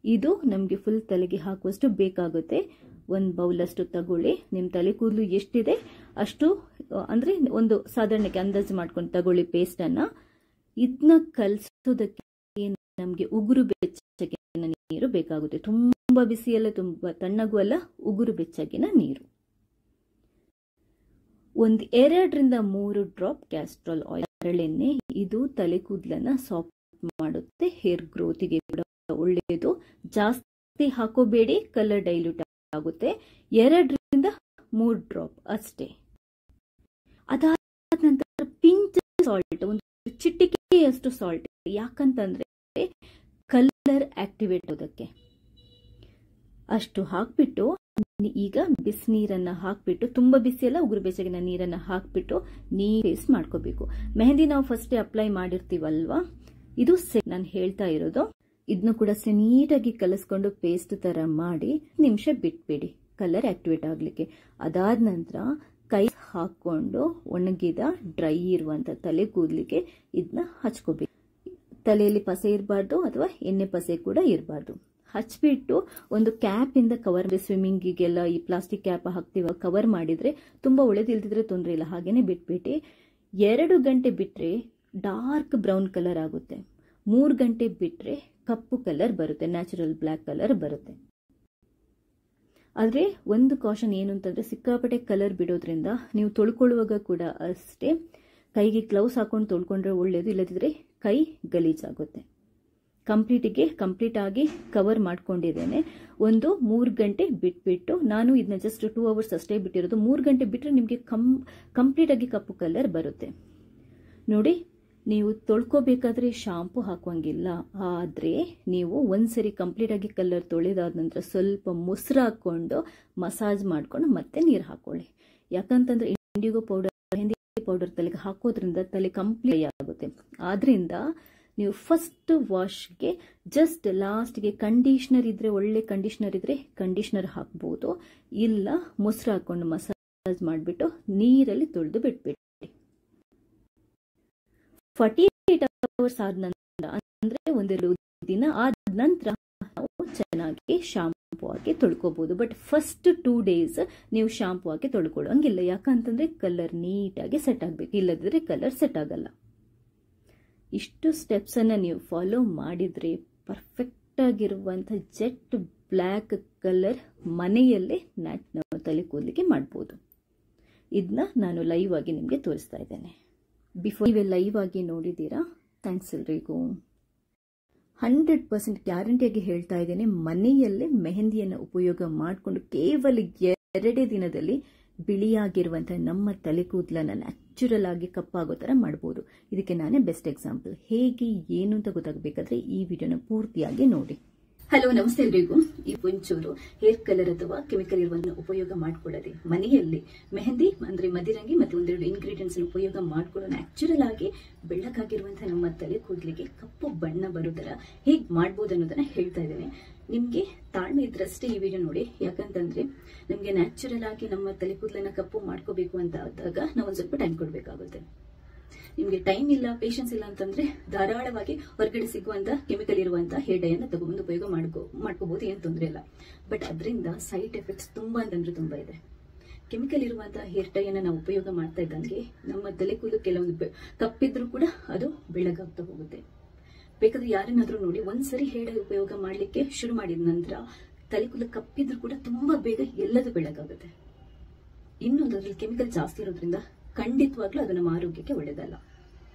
Speaker 2: ಇದು ನಮಗೆ ಫುಲ್ ತಲೆಗೆ ಹಾಕುವಷ್ಟು ಬೇಕಾಗುತ್ತೆ. 1 ಬೌಲ್ ಅಷ್ಟು ತಗೊಳ್ಳಿ. ನಿಮ್ಮ ತಲೆ ಕೂದಲು ಎಷ್ಟಿದೆ ಅಷ್ಟು, ಅಂದ್ರೆ ಒಂದು ಸಾಧಾರಣಕ್ಕೆ ಅಂದಾಜು ಮಾಡ್ಕೊಂಡು ತಗೊಳ್ಳಿ ಪೇಸ್ಟ್ ಅನ್ನ. ಇದನ್ನ ಕಲಸೋದಕ್ಕೆ ನಮಗೆ ಉಗುರು ಬೆಚ್ಚಗಿನ ನೀರು ಬೇಕಾಗುತ್ತೆ. ತುಂಬಾ ಬಿಸಿ ಅಲ್ಲ, ತುಂಬಾ ತಣ್ಣಗೂ ಅಲ್ಲ, ಉಗುರು ಬೆಚ್ಚಗಿನ ನೀರು. 2 ರಿಂದ 3 ಡ್ರಾಪ್ ಕ್ಯಾಸ್ಟ್ರಾಲ್ ಆಯಿಲ್, ಹರಳೆಣ್ಣೆ. ಇದು ತಲೆ ಕೂದಲನ್ನ ಸಾಫ್ಟ್ ಮಾಡುತ್ತೆ, ಹೇರ್ ಗ್ರೋತಿಗೆ ಕೂಡ ಒಳ್ಳೆಯದು. ಜಾಸ್ತಿ ಹಾಕೋಬೇಡಿ, ಕಲರ್ ಡೈಲ್ಯೂಟ್ ಆಗುತ್ತೆ. 2 ರಿಂದ 3 ಡ್ರಾಪ್ ಅಷ್ಟೇ. ಅದಾದ ನಂತರ ಪಿಂಚ್ ಸಾಲ್ಟ್, ಒಂದು ಚಿಟಿಕೆಯಷ್ಟು ಸಾಲ್ಟ್. ಯಾಕಂತಂದ್ರೆ ಕಲರ್ ಆಕ್ಟಿವೇಟ್ ಆಗೋದಕ್ಕೆ ಅಷ್ಟು ಹಾಕ್ಬಿಟ್ಟು, ಈಗ ಬಿಸಿನೀರನ್ನ ಹಾಕ್ಬಿಟ್ಟು, ತುಂಬಾ ಬಿಸಿ ಅಲ್ಲ, ಉಗುರು ಬೆಚ್ಚಗಿನ ನೀರನ್ನ ಹಾಕ್ಬಿಟ್ಟು ಪೇಸ್ಟ್ ಮಾಡ್ಕೋಬೇಕು. ಮೆಹಂದಿ ನಾವು ಫಸ್ಟ್ ಅಪ್ಲೈ ಮಾಡಿರ್ತೀವಲ್ವಾ, ಇದು ನಾನು ಹೇಳ್ತಾ ಇರೋದು. ಇದನ್ನು ಕೂಡ ನೀಟಾಗಿ ಕಲಸ್ಕೊಂಡು ಪೇಸ್ಟ್ ತರ ಮಾಡಿ ನಿಮಿಷ ಬಿಟ್ಬಿಡಿ ಕಲರ್ ಆಕ್ಟಿವೇಟ್ ಆಗ್ಲಿಕ್ಕೆ. ಅದಾದ ನಂತರ ಕೈ ಹಾಕೊಂಡು ಒಣಗಿದ ಡ್ರೈ ಇರುವಂತ ತಲೆ ಕೂದಲಿಗೆ ಇದನ್ನ ಹಚ್ಕೋಬೇಕು. ತಲೆಯಲ್ಲಿ ಪಸೆ ಇರಬಾರ್ದು ಅಥವಾ ಎಣ್ಣೆ ಪಸೆ ಕೂಡ ಇರಬಾರ್ದು. ಹಚ್ಬಿಟ್ಟು ಒಂದು ಕ್ಯಾಪ್ ಇಂದ ಕವರ್, ಸ್ವಿಮ್ಮಿಂಗಿಗೆಲ್ಲ ಈ ಪ್ಲಾಸ್ಟಿಕ್ ಕ್ಯಾಪ್ ಹಾಕ್ತಿವ ಕವರ್ ಮಾಡಿದ್ರೆ ತುಂಬಾ ಒಳ್ಳೆದಿಲ್ದಿದ್ರೆ ತೊಂದರೆ ಇಲ್ಲ, ಹಾಗೇನೆ ಬಿಟ್ಬಿಟ್ಟು 2 ಗಂಟೆ ಬಿಟ್ರೆ ಡಾರ್ಕ್ ಬ್ರೌನ್ ಕಲರ್ ಆಗುತ್ತೆ. 3 ಗಂಟೆ ಬಿಟ್ರೆ ಕಪ್ಪು ಕಲರ್ ಬರುತ್ತೆ, ನ್ಯಾಚುರಲ್ ಬ್ಲ್ಯಾಕ್ ಕಲರ್ ಬರುತ್ತೆ. ಆದ್ರೆ ಒಂದು ಕಾಷನ್ ಏನು ಅಂತಂದ್ರೆ ಸಿಕ್ಕಾಪಟ್ಟೆ ಕಲರ್ ಬಿಡೋದ್ರಿಂದ ನೀವು ತೊಳ್ಕೊಳ್ಳುವಾಗ ಕೂಡ ಅಷ್ಟೇ ಕೈಗೆ ಗ್ಲೌಸ್ ಹಾಕೊಂಡು ತೊಳ್ಕೊಂಡ್ರೆ ಒಳ್ಳೇದು, ಇಲ್ಲದಿದ್ರೆ ಕೈ ಗಲೀಜಾಗುತ್ತೆ. ಕಂಪ್ಲೀಟ್ ಆಗಿ ಕವರ್ ಮಾಡ್ಕೊಂಡಿದ್ದೇನೆ. ಒಂದು 3 ಗಂಟೆ ಬಿಟ್ಬಿಟ್ಟು, ನಾನು ಇದನ್ನ ಜಸ್ಟ್ 2 ಅವರ್ಸ್ ಅಷ್ಟೇ ಬಿಟ್ಟಿರೋದು. 3 ಗಂಟೆ ಬಿಟ್ರೆ ನಿಮಗೆ ಕಂಪ್ಲೀಟ್ ಆಗಿ ಕಪ್ಪು ಕಲರ್ ಬರುತ್ತೆ ನೋಡಿ. ನೀವು ತೊಳ್ಕೋಬೇಕಾದ್ರೆ ಶಾಂಪು ಹಾಕುವಂಗಿಲ್ಲ, ಆದ್ರೆ ನೀವು ಒಂದ್ಸರಿ ಕಂಪ್ಲೀಟ್ ಆಗಿ ಕಲರ್ ತೊಳೆದಾದ ನಂತರ ಸ್ವಲ್ಪ ಮೊಸರು ಹಾಕೊಂಡು ಮಸಾಜ್ ಮಾಡ್ಕೊಂಡು ಮತ್ತೆ ನೀರು ಹಾಕೊಳ್ಳಿ. ಯಾಕಂತಂದ್ರೆ ಇಂಡಿಗೋ ಪೌಡರ್, ಮೆಹಂದಿ ಪೌಡರ್ ತಲೆಗೆ ಹಾಕೋದ್ರಿಂದ ತಲೆ ಕಂಪ್ಲೀಟ್ ಆಗುತ್ತೆ. ಆದ್ರಿಂದ ನೀವು ಫಸ್ಟ್ ವಾಶ್ಗೆ ಜಸ್ಟ್ ಲಾಸ್ಟ್ಗೆ ಕಂಡೀಷನರ್ ಇದ್ರೆ, ಒಳ್ಳೆ ಕಂಡೀಷನರ್ ಇದ್ರೆ ಕಂಡೀಷನರ್ ಹಾಕ್ಬೋದು, ಇಲ್ಲ ಮೊಸರು ಹಾಕೊಂಡು ಮಸಾಜ್ ಮಾಡಿಬಿಟ್ಟು ನೀರಲ್ಲಿ ತೊಳೆದು ಬಿಟ್ಬಿಡಿ. 48 ಅವರ್ಸ್ ಆದ ನಂತರ, ಅಂದ್ರೆ 1-2 ದಿನ ಆದ ನಂತರ ನಾವು ಚೆನ್ನಾಗಿ ಶಾಂಪು ಹಾಕಿ ತೊಳ್ಕೋಬಹುದು. ಬಟ್ ಫಸ್ಟ್ 2 ಡೇಸ್ ನೀವು ಶಾಂಪು ಹಾಕಿ ತೊಳ್ಕೊಳ್ಳೋಂಗಿಲ್ಲ, ಯಾಕಂತಂದ್ರೆ ಕಲರ್ ನೀಟಾಗಿ ಸೆಟ್ ಆಗ್ಬೇಕು, ಇಲ್ಲದಿದ್ರೆ ಕಲರ್ ಸೆಟ್ ಆಗಲ್ಲ. ಇಷ್ಟು ಸ್ಟೆಪ್ಸ್ ಅನ್ನ ನೀವು ಫಾಲೋ ಮಾಡಿದ್ರೆ ಪರ್ಫೆಕ್ಟ್ ಆಗಿರುವಂತ ಜೆಟ್ ಬ್ಲ್ಯಾಕ್ ಕಲರ್ ಮನೆಯಲ್ಲೇ ನಾವು ತಲೆ ಕೂದಲಿಗೆ ಮಾಡಬಹುದು. ಇದನ್ನ ನಾನು ಲೈವ್ ಆಗಿ ನಿಮಗೆ ತೋರಿಸ್ತಾ ಇದ್ದೇನೆ. ಬಿಫೋರ್ ನೀವೇ ಲೈವ್ ಆಗಿ ನೋಡಿದ್ದೀರಾ, ಥ್ಯಾಂಕ್ಸ್ ಎಲ್ರಿಗೂ. 100% ಗ್ಯಾರಂಟಿಯಾಗಿ ಹೇಳ್ತಾ ಇದ್ದೇನೆ, ಮನೆಯಲ್ಲೇ ಮೆಹಂದಿಯನ್ನು ಉಪಯೋಗ ಮಾಡಿಕೊಂಡು ಕೇವಲ 2 ದಿನದಲ್ಲಿ ಬಿಳಿಯಾಗಿರುವಂತಹ ನಮ್ಮ ತಲೆ ಕೂದಲನ್ನ ನ್ಯಾಚುರಲ್ ಆಗಿ ಕಪ್ಪಾಗೋ ತರ ಮಾಡಬಹುದು. ಇದಕ್ಕೆ ನಾನೇ ಬೆಸ್ಟ್ ಎಕ್ಸಾಂಪಲ್. ಹೇಗೆ ಏನು ಅಂತ ಗೊತ್ತಾಗಬೇಕಾದ್ರೆ ಈ ವಿಡಿಯೋನ ಪೂರ್ತಿಯಾಗಿ ನೋಡಿ.
Speaker 1: ಹಲೋ, ನಮಸ್ತೆ ಎಲ್ರಿಗೂ. ಈ ಒಂಚೂರು ಹೇರ್ ಕಲರ್ ಅಥವಾ ಕೆಮಿಕಲ್ ಇರುವಂತ ಉಪಯೋಗ ಮಾಡ್ಕೊಳ್ಳದೆ ಮನೆಯಲ್ಲಿ ಮೆಹಂದಿ ಅಂದ್ರೆ ಮದಿರಂಗಿ ಮತ್ತೆ 1-2 ಇಂಗ್ರೀಡಿಯೆಂಟ್ಸ್ ಉಪಯೋಗ ಮಾಡ್ಕೊಂಡು ನ್ಯಾಚುರಲ್ ಆಗಿ ಬೆಳ್ಳಕ್ಕಾಗಿರುವಂತಹ ನಮ್ಮ ತಲೆ ಕೂದಲಿಗೆ ಕಪ್ಪು ಬಣ್ಣ ಬರೋ ತರ ಹೇಗ್ ಮಾಡ್ಬೋದು ಅನ್ನೋದನ್ನ ಹೇಳ್ತಾ ಇದ್ದೇನೆ. ನಿಮ್ಗೆ ತಾಳ್ಮೆ ಇದ್ರಷ್ಟೇ ಈ ವಿಡಿಯೋ ನೋಡಿ, ಯಾಕಂತಂದ್ರೆ ನಮ್ಗೆ ನ್ಯಾಚುರಲ್ ಆಗಿ ನಮ್ಮ ತಲೆ ಕೂದಲನ್ನ ಕಪ್ಪು ಮಾಡ್ಕೋಬೇಕು ಅಂತ ಆದಾಗ ನಾವು ಒಂದ್ ಸ್ವಲ್ಪ ಟೈಮ್ ಕೊಡ್ಬೇಕಾಗುತ್ತೆ. ನಿಮ್ಗೆ ಟೈಮ್ ಇಲ್ಲ, ಪೇಷನ್ಸ್ ಇಲ್ಲ ಅಂತಂದ್ರೆ ಧಾರಾಳವಾಗಿ ಹೊರಗಡೆ ಸಿಗುವಂತ ಕೆಮಿಕಲ್ ಇರುವಂತ ಹೇರ್ ಡೈ ಅನ್ನ ತಗೊಂಡು ಉಪಯೋಗ ಮಾಡ್ಕೋಬಹುದು, ಏನ್ ತೊಂದರೆ ಇಲ್ಲ. ಬಟ್ ಅದರಿಂದ ಸೈಡ್ ಎಫೆಕ್ಟ್ಸ್ ತುಂಬಾ ಅಂತಂದ್ರೆ ತುಂಬಾ ಇದೆ. ಕೆಮಿಕಲ್ ಇರುವಂತಹ ಹೇರ್ ಡೈ ಅನ್ನ ನಾವು ಉಪಯೋಗ ಮಾಡ್ತಾ ಇದ್ದಂಗೆ ನಮ್ಮ ತಲೆ ಕೂದಲು ಕೆಲವೊಂದು ಕಪ್ಪಿದ್ರು ಕೂಡ ಅದು ಬೆಳ್ಳಗಾಗ್ತಾ ಹೋಗುತ್ತೆ. ಬೇಕಾದ್ರೆ ಯಾರನ್ನಾದ್ರೂ ನೋಡಿ, ಒಂದ್ಸರಿ ಹೇರ್ ಡೈ ಉಪಯೋಗ ಮಾಡ್ಲಿಕ್ಕೆ ಶುರು ಮಾಡಿದ ನಂತರ ತಲೆ ಕೂದಲು ಕಪ್ಪಿದ್ರು ಕೂಡ ತುಂಬಾ ಬೇಗ ಎಲ್ಲದೂ ಬೆಳ್ಳಗಾಗುತ್ತೆ. ಇನ್ನೊಂದು ಅದ್ರಲ್ಲಿ ಕೆಮಿಕಲ್ ಜಾಸ್ತಿ ಇರೋದ್ರಿಂದ ಖಂಡಿತವಾಗ್ಲೂ ಅದು ನಮ್ಮ ಆರೋಗ್ಯಕ್ಕೆ ಒಳ್ಳೇದಲ್ಲ.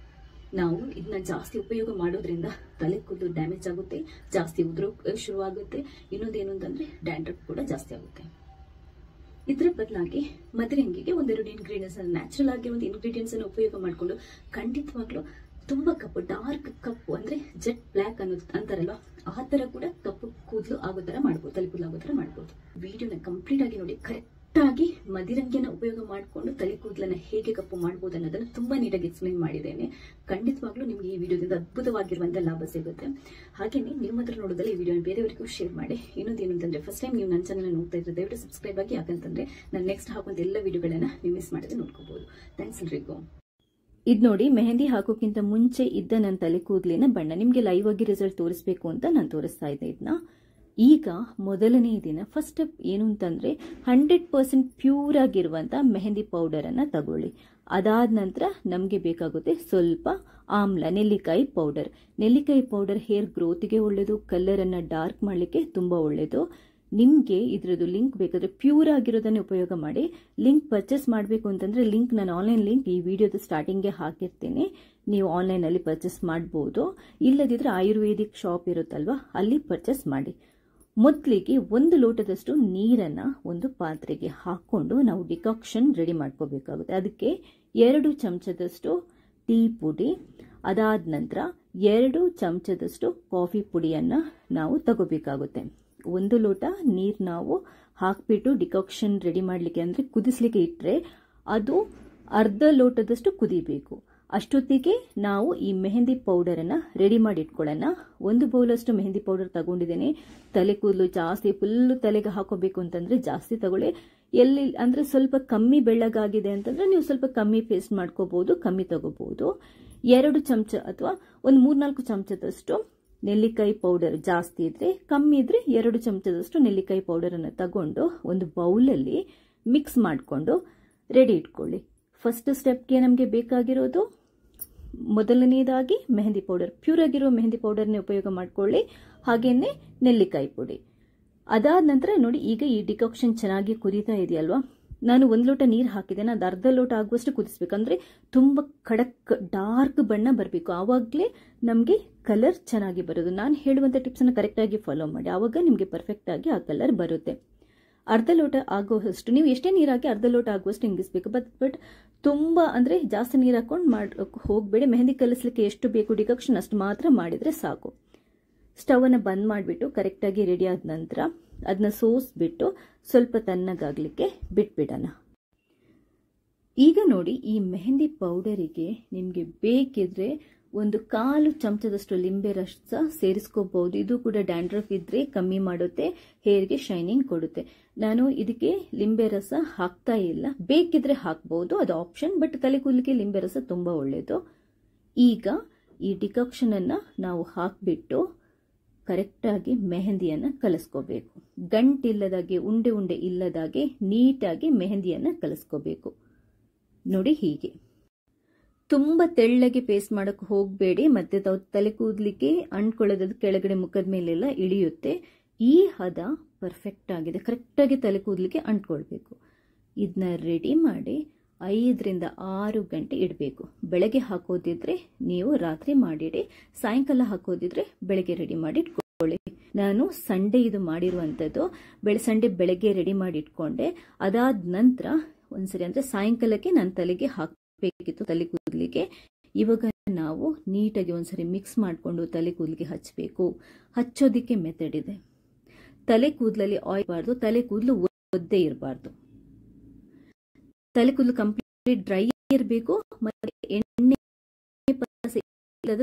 Speaker 1: ನಾವು ಇದನ್ನ ಜಾಸ್ತಿ ಉಪಯೋಗ ಮಾಡೋದ್ರಿಂದ ತಲೆ ಕೂದಲು ಡ್ಯಾಮೇಜ್ ಆಗುತ್ತೆ, ಜಾಸ್ತಿ ಉದುರೋ ಶುರುವಾಗುತ್ತೆ. ಇನ್ನೊಂದೇನು ಅಂತಂದ್ರೆ ಡ್ಯಾಂಡ್ರಫ್ ಕೂಡ ಜಾಸ್ತಿ ಆಗುತ್ತೆ. ಇದ್ರ ಬದಲಾಗಿ ಮದರಂಗಿಗೆ 1-2 ಇಂಗ್ರೀಡಿಯೆಂಟ್ಸ್, ನ್ಯಾಚುರಲ್ ಆಗಿ ಒಂದು ಇಂಗ್ರೀಡಿಯೆಂಟ್ಸ್ ಅನ್ನು ಉಪಯೋಗ ಮಾಡಿಕೊಂಡು ಖಂಡಿತವಾಗ್ಲೂ ತುಂಬಾ ಕಪ್ಪು, ಡಾರ್ಕ್ ಕಪ್ಪು ಅಂದ್ರೆ ಜೆಟ್ ಬ್ಲ್ಯಾಕ್ ಅಂತಾರಲ್ವಾ, ಆ ತರ ಕೂಡ ಕಪ್ಪು ಕೂದಲು ಆಗೋ ತರ ಮಾಡ್ಬೋದು, ತಲೆ ಕೂದಲು ಆಗೋ ತರ ಮಾಡ್ಬೋದು. ವಿಡಿಯೋನ ಕಂಪ್ಲೀಟ್ ಆಗಿ ನೋಡಿ. ಕರೆಕ್ಟ್ ಆಗಿ ಮದಿರಂಗಿನ ಉಪಯೋಗ ಮಾಡಿಕೊಂಡು ತಲೆ ಕೂದಲನ್ನ ಹೇಗೆ ಕಪ್ಪು ಮಾಡಬಹುದು ಅನ್ನೋದನ್ನ ತುಂಬಾ ನೀಟಾಗಿ ಎಕ್ಸ್ಪ್ಲೈನ್ ಮಾಡಿದ್ದೇನೆ. ಖಂಡಿತವಾಗ್ಲೂ ನಿಮ್ಗೆ ಈ ವಿಡಿಯೋದಿಂದ ಅದ್ಭುತವಾಗಿರುವಂತಹ ಲಾಭ ಸಿಗುತ್ತೆ. ಹಾಗೇನೆ ನೀವು ಮಾತ್ರ ನೋಡೋದಲ್ಲ ಈ ವಿಡಿಯೋ ಬೇರೆಯವರಿಗೂ ಶೇರ್ ಮಾಡಿ. ಇನ್ನೊಂದೇನು ಅಂತಂದ್ರೆ ಫಸ್ಟ್ ಟೈಮ್ ನೀವು ನನ್ನ ಚಾನಲ್ ನೋಡ್ತಾ ಇದ್ರೆ ದಯವಿಟ್ಟು ಸಬ್ಸ್ಕ್ರೈಬ್ ಆಗಿ, ಯಾಕಂತಂದ್ರೆ ನಾನು ನೆಕ್ಸ್ಟ್ ಹಾಕುವಂತ ಎಲ್ಲ ವಿಡಿಯೋಗಳನ್ನ ನೀವು ಮಿಸ್ ಮಾಡದೆ ನೋಡ್ಕೋಬಹುದು. ಥ್ಯಾಂಕ್ಸ್ ಎಲ್ರಿಗೂ.
Speaker 2: ಇದ್ ನೋಡಿ, ಮೆಹಂದಿ ಹಾಕೋಕ್ಕಿಂತ ಮುಂಚೆ ಇದ್ದ ನನ್ನ ತಲೆ ಕೂದಲಿನ ಬಣ್ಣ ನಿಮ್ಗೆ ಲೈವ್ ಆಗಿ ರಿಸಲ್ಟ್ ತೋರಿಸಬೇಕು ಅಂತ ನಾನು ತೋರಿಸ್ತಾ ಇದ್ದೆ ಇದನ್ನ. ಈಗ ಮೊದಲನೇ ದಿನ ಫಸ್ಟ್ ಸ್ಟೆಪ್ ಏನು ಅಂತಂದ್ರೆ 100% ಪ್ಯೂರ್ ಆಗಿರುವಂತ ಮೆಹಂದಿ ಪೌಡರ್ ಅನ್ನ ತಗೊಳ್ಳಿ. ಅದಾದ ನಂತರ ನಮ್ಗೆ ಬೇಕಾಗುತ್ತೆ ಸ್ವಲ್ಪ ಆಮ್ಲ, ನೆಲ್ಲಿಕಾಯಿ ಪೌಡರ್. ನೆಲ್ಲಿಕಾಯಿ ಪೌಡರ್ ಹೇರ್ ಗ್ರೋತ್ಗೆ ಒಳ್ಳೇದು, ಕಲರ್ ಅನ್ನ ಡಾರ್ಕ್ ಮಾಡ್ಲಿಕ್ಕೆ ತುಂಬಾ ಒಳ್ಳೇದು. ನಿಮ್ಗೆ ಇದ್ರದ್ದು ಲಿಂಕ್ ಬೇಕಾದ್ರೆ ಪ್ಯೂರ್ ಆಗಿರೋದನ್ನ ಉಪಯೋಗ ಮಾಡಿ. ಲಿಂಕ್ ಪರ್ಚೇಸ್ ಮಾಡಬೇಕು ಅಂತಂದ್ರೆ ಲಿಂಕ್, ನಾನು ಆನ್ಲೈನ್ ಲಿಂಕ್ ಈ ವಿಡಿಯೋದ ಸ್ಟಾರ್ಟಿಂಗ್ಗೆ ಹಾಕಿರ್ತೀನಿ, ನೀವು ಆನ್ಲೈನ್ ಅಲ್ಲಿ ಪರ್ಚೇಸ್ ಮಾಡಬಹುದು. ಇಲ್ಲದಿದ್ರೆ ಆಯುರ್ವೇದಿಕ್ ಶಾಪ್ ಇರುತ್ತಲ್ವಾ, ಅಲ್ಲಿ ಪರ್ಚೇಸ್ ಮಾಡಿ. ಮೊದಲಿಗೆ 1 ಲೋಟದಷ್ಟು ನೀರನ್ನ ಒಂದು ಪಾತ್ರೆಗೆ ಹಾಕೊಂಡು ನಾವು ಡಿಕಾಕ್ಷನ್ ರೆಡಿ ಮಾಡ್ಕೋಬೇಕಾಗುತ್ತೆ. ಅದಕ್ಕೆ 2 ಚಮಚದಷ್ಟು ಟೀ ಪುಡಿ, ಅದಾದ ನಂತರ 2 ಚಮಚದಷ್ಟು ಕಾಫಿ ಪುಡಿಯನ್ನ ನಾವು ತಗೋಬೇಕಾಗುತ್ತೆ. 1 ಲೋಟ ನೀರು ನಾವು ಹಾಕ್ಬಿಟ್ಟು ಡಿಕಾಕ್ಷನ್ ರೆಡಿ ಮಾಡ್ಲಿಕ್ಕೆ ಅಂದ್ರೆ ಕುದಿಸ್ಲಿಕ್ಕೆ ಇಟ್ರೆ ಅದು ಅರ್ಧ ಲೋಟದಷ್ಟು ಕುದಿಬೇಕು. ಅಷ್ಟೊತ್ತಿಗೆ ನಾವು ಈ ಮೆಹಂದಿ ಪೌಡರನ್ನು ರೆಡಿ ಮಾಡಿ ಇಟ್ಕೊಳ್ಳೋಣ. 1 ಬೌಲಷ್ಟು ಮೆಹಂದಿ ಪೌಡರ್ ತಗೊಂಡಿದ್ದೇನೆ. ತಲೆ ಕೂದಲು ಜಾಸ್ತಿ ಫುಲ್ಲು ತಲೆಗೆ ಹಾಕೋಬೇಕು ಅಂತಂದ್ರೆ ಜಾಸ್ತಿ ತಗೊಳ್ಳಿ. ಎಲ್ಲಿ ಅಂದ್ರೆ ಸ್ವಲ್ಪ ಕಮ್ಮಿ ಬೆಳ್ಳಗಾಗಿದೆ ಅಂತಂದ್ರೆ ನೀವು ಸ್ವಲ್ಪ ಕಮ್ಮಿ ಪೇಸ್ಟ್ ಮಾಡ್ಕೋಬಹುದು, ಕಮ್ಮಿ ತಗೋಬಹುದು. 2 ಚಮಚ ಅಥವಾ ಒಂದು 3-4 ಚಮಚದಷ್ಟು ನೆಲ್ಲಿಕಾಯಿ ಪೌಡರ್, ಜಾಸ್ತಿ ಇದ್ರೆ ಕಮ್ಮಿ ಇದ್ರೆ 2 ಚಮಚದಷ್ಟು ನೆಲ್ಲಿಕಾಯಿ ಪೌಡರ್ ಅನ್ನು ತಗೊಂಡು ಒಂದು ಬೌಲಲ್ಲಿ ಮಿಕ್ಸ್ ಮಾಡಿಕೊಂಡು ರೆಡಿ ಇಟ್ಕೊಳ್ಳಿ. ಫಸ್ಟ್ ಸ್ಟೆಪ್ಗೆ ನಮಗೆ ಬೇಕಾಗಿರೋದು ಮೊದಲನೇದಾಗಿ ಮೆಹಂದಿ ಪೌಡರ್, ಪ್ಯೂರ್ ಆಗಿರೋ ಮೆಹಂದಿ ಪೌಡರ್ನೇ ಉಪಯೋಗ ಮಾಡ್ಕೊಳ್ಳಿ. ಹಾಗೇನೆ ನೆಲ್ಲಿಕಾಯಿ ಪುಡಿ. ಅದಾದ ನಂತರ ನೋಡಿ, ಈಗ ಈ ಡಿಕಾಕ್ಷನ್ ಚೆನ್ನಾಗಿ ಕುದೀತಾ ಇದೆಯಲ್ವಾ, ನಾನು 1 ಲೋಟ ನೀರು ಹಾಕಿದ್ದೇನೆ. ಅದು ಅರ್ಧ ಲೋಟ ಆಗುವಷ್ಟು ಕುದಿಸ್ಬೇಕಂದ್ರೆ ತುಂಬ ಖಡಕ್ ಡಾರ್ಕ್ ಬಣ್ಣ ಬರಬೇಕು. ಆವಾಗಲೇ ನಮಗೆ ಕಲರ್ ಚೆನ್ನಾಗಿ ಬರೋದು. ನಾನು ಹೇಳುವಂಥ ಟಿಪ್ಸನ್ನು ಕರೆಕ್ಟಾಗಿ ಫಾಲೋ ಮಾಡಿ, ಆವಾಗ ನಿಮಗೆ ಪರ್ಫೆಕ್ಟ್ ಆಗಿ ಆ ಕಲರ್ ಬರುತ್ತೆ. ಅರ್ಧ ಲೋಟ ಆಗುವಷ್ಟು, ನೀವು ಎಷ್ಟೇ ನೀರು ಹಾಕಿ ಅರ್ಧ ಲೋಟ ಆಗುವಷ್ಟು ಹಿಂಗಿಸ್ಬೇಕು. ಬಟ್ ತುಂಬ ಅಂದರೆ ಜಾಸ್ತಿ ನೀರು ಹಾಕೊಂಡು ಹೋಗಬೇಡಿ. ಮೆಹಂದಿ ಕಲಿಸ್ಲಿಕ್ಕೆ ಎಷ್ಟು ಬೇಕು ಡಿಕಾಕ್ಷನ್ ಅಷ್ಟು ಮಾತ್ರ ಮಾಡಿದರೆ ಸಾಕು. ಸ್ಟವನ್ನು ಬಂದ್ ಮಾಡಿಬಿಟ್ಟು ಕರೆಕ್ಟಾಗಿ ರೆಡಿ ಆದ ನಂತರ ಅದನ್ನ ಸೋಸ್ಬಿಟ್ಟು ಸ್ವಲ್ಪ ತಣ್ಣಗಾಗಲಿಕ್ಕೆ ಬಿಟ್ಬಿಡೋಣ. ಈಗ ನೋಡಿ, ಈ ಮೆಹಂದಿ ಪೌಡರಿಗೆ ನಿಮಗೆ ಬೇಕಿದ್ರೆ 1/4 ಚಮಚದಷ್ಟು ಲಿಂಬೆ ರಸ ಸೇರಿಸ್ಕೋಬಹುದು. ಇದು ಕೂಡ ಡ್ಯಾಂಡ್ರಫ್ ಇದ್ರೆ ಕಮ್ಮಿ ಮಾಡುತ್ತೆ, ಹೇರ್ಗೆ ಶೈನಿಂಗ್ ಕೊಡುತ್ತೆ. ನಾನು ಇದಕ್ಕೆ ಲಿಂಬೆ ರಸ ಹಾಕ್ತಾ ಇಲ್ಲ, ಬೇಕಿದ್ರೆ ಹಾಕ್ಬಹುದು, ಅದು ಆಪ್ಷನ್. ಬಟ್ ತಲೆ ಕೂದಲಿಗೆ ಲಿಂಬೆ ರಸ ತುಂಬಾ ಒಳ್ಳೆಯದು. ಈಗ ಈ ಡಿಕಾಕ್ಷನ್ ಅನ್ನ ನಾವು ಹಾಕ್ಬಿಟ್ಟು ಕರೆಕ್ಟಾಗಿ ಮೆಹಂದಿಯನ್ನ ಕಲಿಸ್ಕೋಬೇಕು. ಗಂಟಿಲ್ಲದಾಗೆ, ಉಂಡೆ ಉಂಡೆ ಇಲ್ಲದಾಗೆ ನೀಟಾಗಿ ಮೆಹಂದಿಯನ್ನ ಕಲಿಸ್ಕೋಬೇಕು. ನೋಡಿ, ಹೀಗೆ ತುಂಬಾ ತೆಳ್ಳಗೆ ಪೇಸ್ಟ್ ಮಾಡಕ್ಕೆ ಹೋಗಬೇಡಿ, ಮತ್ತೆ ತಲೆ ಕೂದಲಿಕ್ಕೆ ಅಂಟ್ಕೊಳ್ಳೋದು ಕೆಳಗಡೆ ಮುಖದ ಮೇಲೆಲ್ಲ ಇಳಿಯುತ್ತೆ. ಈ ಹದ ಪರ್ಫೆಕ್ಟ್ ಆಗಿದೆ, ಕರೆಕ್ಟಾಗಿ ತಲೆ ಕೂದಲಿಕ್ಕೆ ಅಂಟ್ಕೊಳ್ಬೇಕು. ಇದನ್ನ ರೆಡಿ ಮಾಡಿ 5ರಿಂದ 6 ಗಂಟೆ ಇಡಬೇಕು. ಬೆಳಗ್ಗೆ ಹಾಕೋದಿದ್ರೆ ನೀವು ರಾತ್ರಿ ಮಾಡಿಡಿ, ಸಾಯಂಕಾಲ ಹಾಕೋದಿದ್ರೆ ಬೆಳಗ್ಗೆ ರೆಡಿ ಮಾಡಿ ಇಟ್ಕೊಳ್ಳಿ. ನಾನು ಸಂಡೇ ಇದು ಮಾಡಿರುವಂಥದ್ದು. ಸಂಡೇ ಬೆಳಗ್ಗೆ ರೆಡಿ ಮಾಡಿ ಇಟ್ಕೊಂಡೆ. ಅದಾದ ನಂತರ ಒಂದ್ಸರಿ ಅಂದ್ರೆ ಸಾಯಂಕಾಲಕ್ಕೆ ನಾನು ತಲೆಗೆ ಹಾಕಬೇಕಿತ್ತು, ತಲೆ ಕೂದಲಿಗೆ. ಇವಾಗ ನಾವು ನೀಟಾಗಿ ಒಂದ್ಸರಿ ಮಿಕ್ಸ್ ಮಾಡಿಕೊಂಡು ತಲೆ ಕೂದಲಿಗೆ ಹಚ್ಚಬೇಕು. ಹಚ್ಚೋದಿಕ್ಕೆ ಮೆಥಡ್ ಇದೆ. ತಲೆ ಕೂದಲಲ್ಲಿ ಆಯಿಲ್ ಇರಬಾರ್ದು, ತಲೆ ಕೂದಲು ಒದ್ದೆ ಇರಬಾರ್ದು. ತಲೆ ಕೂದಲು ಕಂಪ್ಲೀಟ್ ಡ್ರೈ ಇರಬೇಕು. ಮತ್ತೆ ಎಣ್ಣೆ ಪಸೆ ಇಲ್ಲದ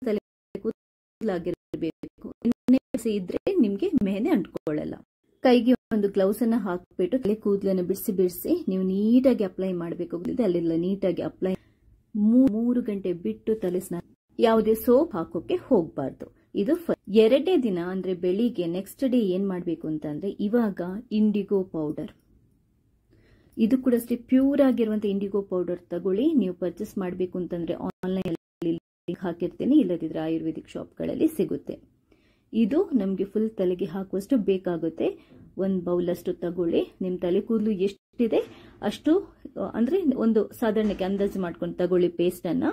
Speaker 2: ತಲೆ ಕೂದಲಾಗಿರಬೇಕು. ಎಣ್ಣೆ ಪಸೆ ಇದ್ರೆ ನಿಮ್ಗೆ ಮೆಹಂದಿ ಅಂಟ್ಕೊಳ್ಳಲ್ಲ. ಕೈಗೆ ಒಂದು ಗ್ಲೌಸ್ ಅನ್ನ ಹಾಕ್ಬಿಟ್ಟು ತಲೆ ಕೂದಲನ್ನು ಬಿಡಿಸಿ ನೀವು ನೀಟಾಗಿ ಅಪ್ಲೈ ಮಾಡಬೇಕು. ಅಲ್ಲೆಲ್ಲ ನೀಟಾಗಿ ಅಪ್ಲೈ 3 ಗಂಟೆ ಬಿಟ್ಟು ತಲೆ ಸ್ನಾನ, ಯಾವುದೇ ಸೋಪ್ ಹಾಕೋಕೆ ಹೋಗ್ಬಾರ್ದು. ಇದು 2ನೇ ದಿನ ಅಂದ್ರೆ ಬೆಳಿಗ್ಗೆ ನೆಕ್ಸ್ಟ್ ಡೇ ಏನ್ ಮಾಡ್ಬೇಕು ಅಂತಂದ್ರೆ, ಇವಾಗ ಇಂಡಿಗೋ ಪೌಡರ್, ಇದು ಕೂಡ ಅಷ್ಟೇ ಪ್ಯೂರ್ ಆಗಿರುವಂತ ಇಂಡಿಗೋ ಪೌಡರ್ ತಗೊಳ್ಳಿ. ನೀವು ಪರ್ಚೇಸ್ ಮಾಡಬೇಕು ಅಂತಂದ್ರೆ ಆನ್ಲೈನ್ ಲಿಂಕ್ ಹಾಕಿರ್ತೀನಿ, ಇಲ್ಲದಿದ್ರೆ ಆಯುರ್ವೇದಿಕ್ ಶಾಪ್ಗಳಲ್ಲಿ ಸಿಗುತ್ತೆ. ಇದು ನಮಗೆ ಫುಲ್ ತಲೆಗೆ ಹಾಕುವಷ್ಟು ಬೇಕಾಗುತ್ತೆ. 1 ಬೌಲ್ ಅಷ್ಟು ತಗೊಳ್ಳಿ. ನಿಮ್ಮ ತಲೆ ಕೂದಲು ಎಷ್ಟಿದೆ ಅಷ್ಟು, ಅಂದ್ರೆ ಒಂದು ಸಾಧಾರಣಕ್ಕೆ ಅಂದಾಜು ಮಾಡ್ಕೊಂಡು ತಗೊಳ್ಳಿ ಪೇಸ್ಟ್ ಅನ್ನ.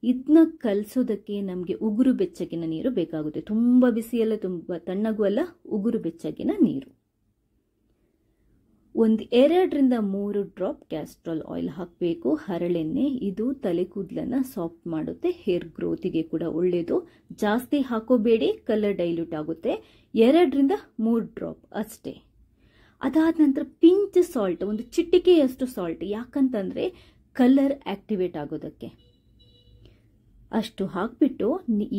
Speaker 2: ಇದನ್ನ ಕಲಸೋದಕ್ಕೆ ನಮಗೆ ಉಗುರು ಬೆಚ್ಚಗಿನ ನೀರು ಬೇಕಾಗುತ್ತೆ. ತುಂಬಾ ಬಿಸಿ ಅಲ್ಲ, ತುಂಬಾ ತಣ್ಣಗೂ ಅಲ್ಲ, ಉಗುರು ಬೆಚ್ಚಗಿನ ನೀರು. 2ರಿಂದ 3 ಡ್ರಾಪ್ ಕ್ಯಾಸ್ಟ್ರಾಲ್ ಆಯಿಲ್ ಹಾಕಬೇಕು. ಹರಳೆಣ್ಣೆ, ಇದು ತಲೆ ಕೂದಲನ್ನ ಸಾಫ್ಟ್ ಮಾಡುತ್ತೆ, ಹೇರ್ ಗ್ರೋತಿಗೆ ಕೂಡ ಒಳ್ಳೆಯದು. ಜಾಸ್ತಿ ಹಾಕೋಬೇಡಿ, ಕಲರ್ ಡೈಲ್ಯೂಟ್ ಆಗುತ್ತೆ. 2ರಿಂದ 3 ಡ್ರಾಪ್ ಅಷ್ಟೇ. ಅದಾದ ನಂತರ ಪಿಂಚ್ ಸಾಲ್ಟ್, ಒಂದು ಚಿಟಿಕೆಯಷ್ಟು ಸಾಲ್ಟ್, ಯಾಕಂತಂದ್ರೆ ಕಲರ್ ಆಕ್ಟಿವೇಟ್ ಆಗೋದಕ್ಕೆ. ಅಷ್ಟು ಹಾಕ್ಬಿಟ್ಟು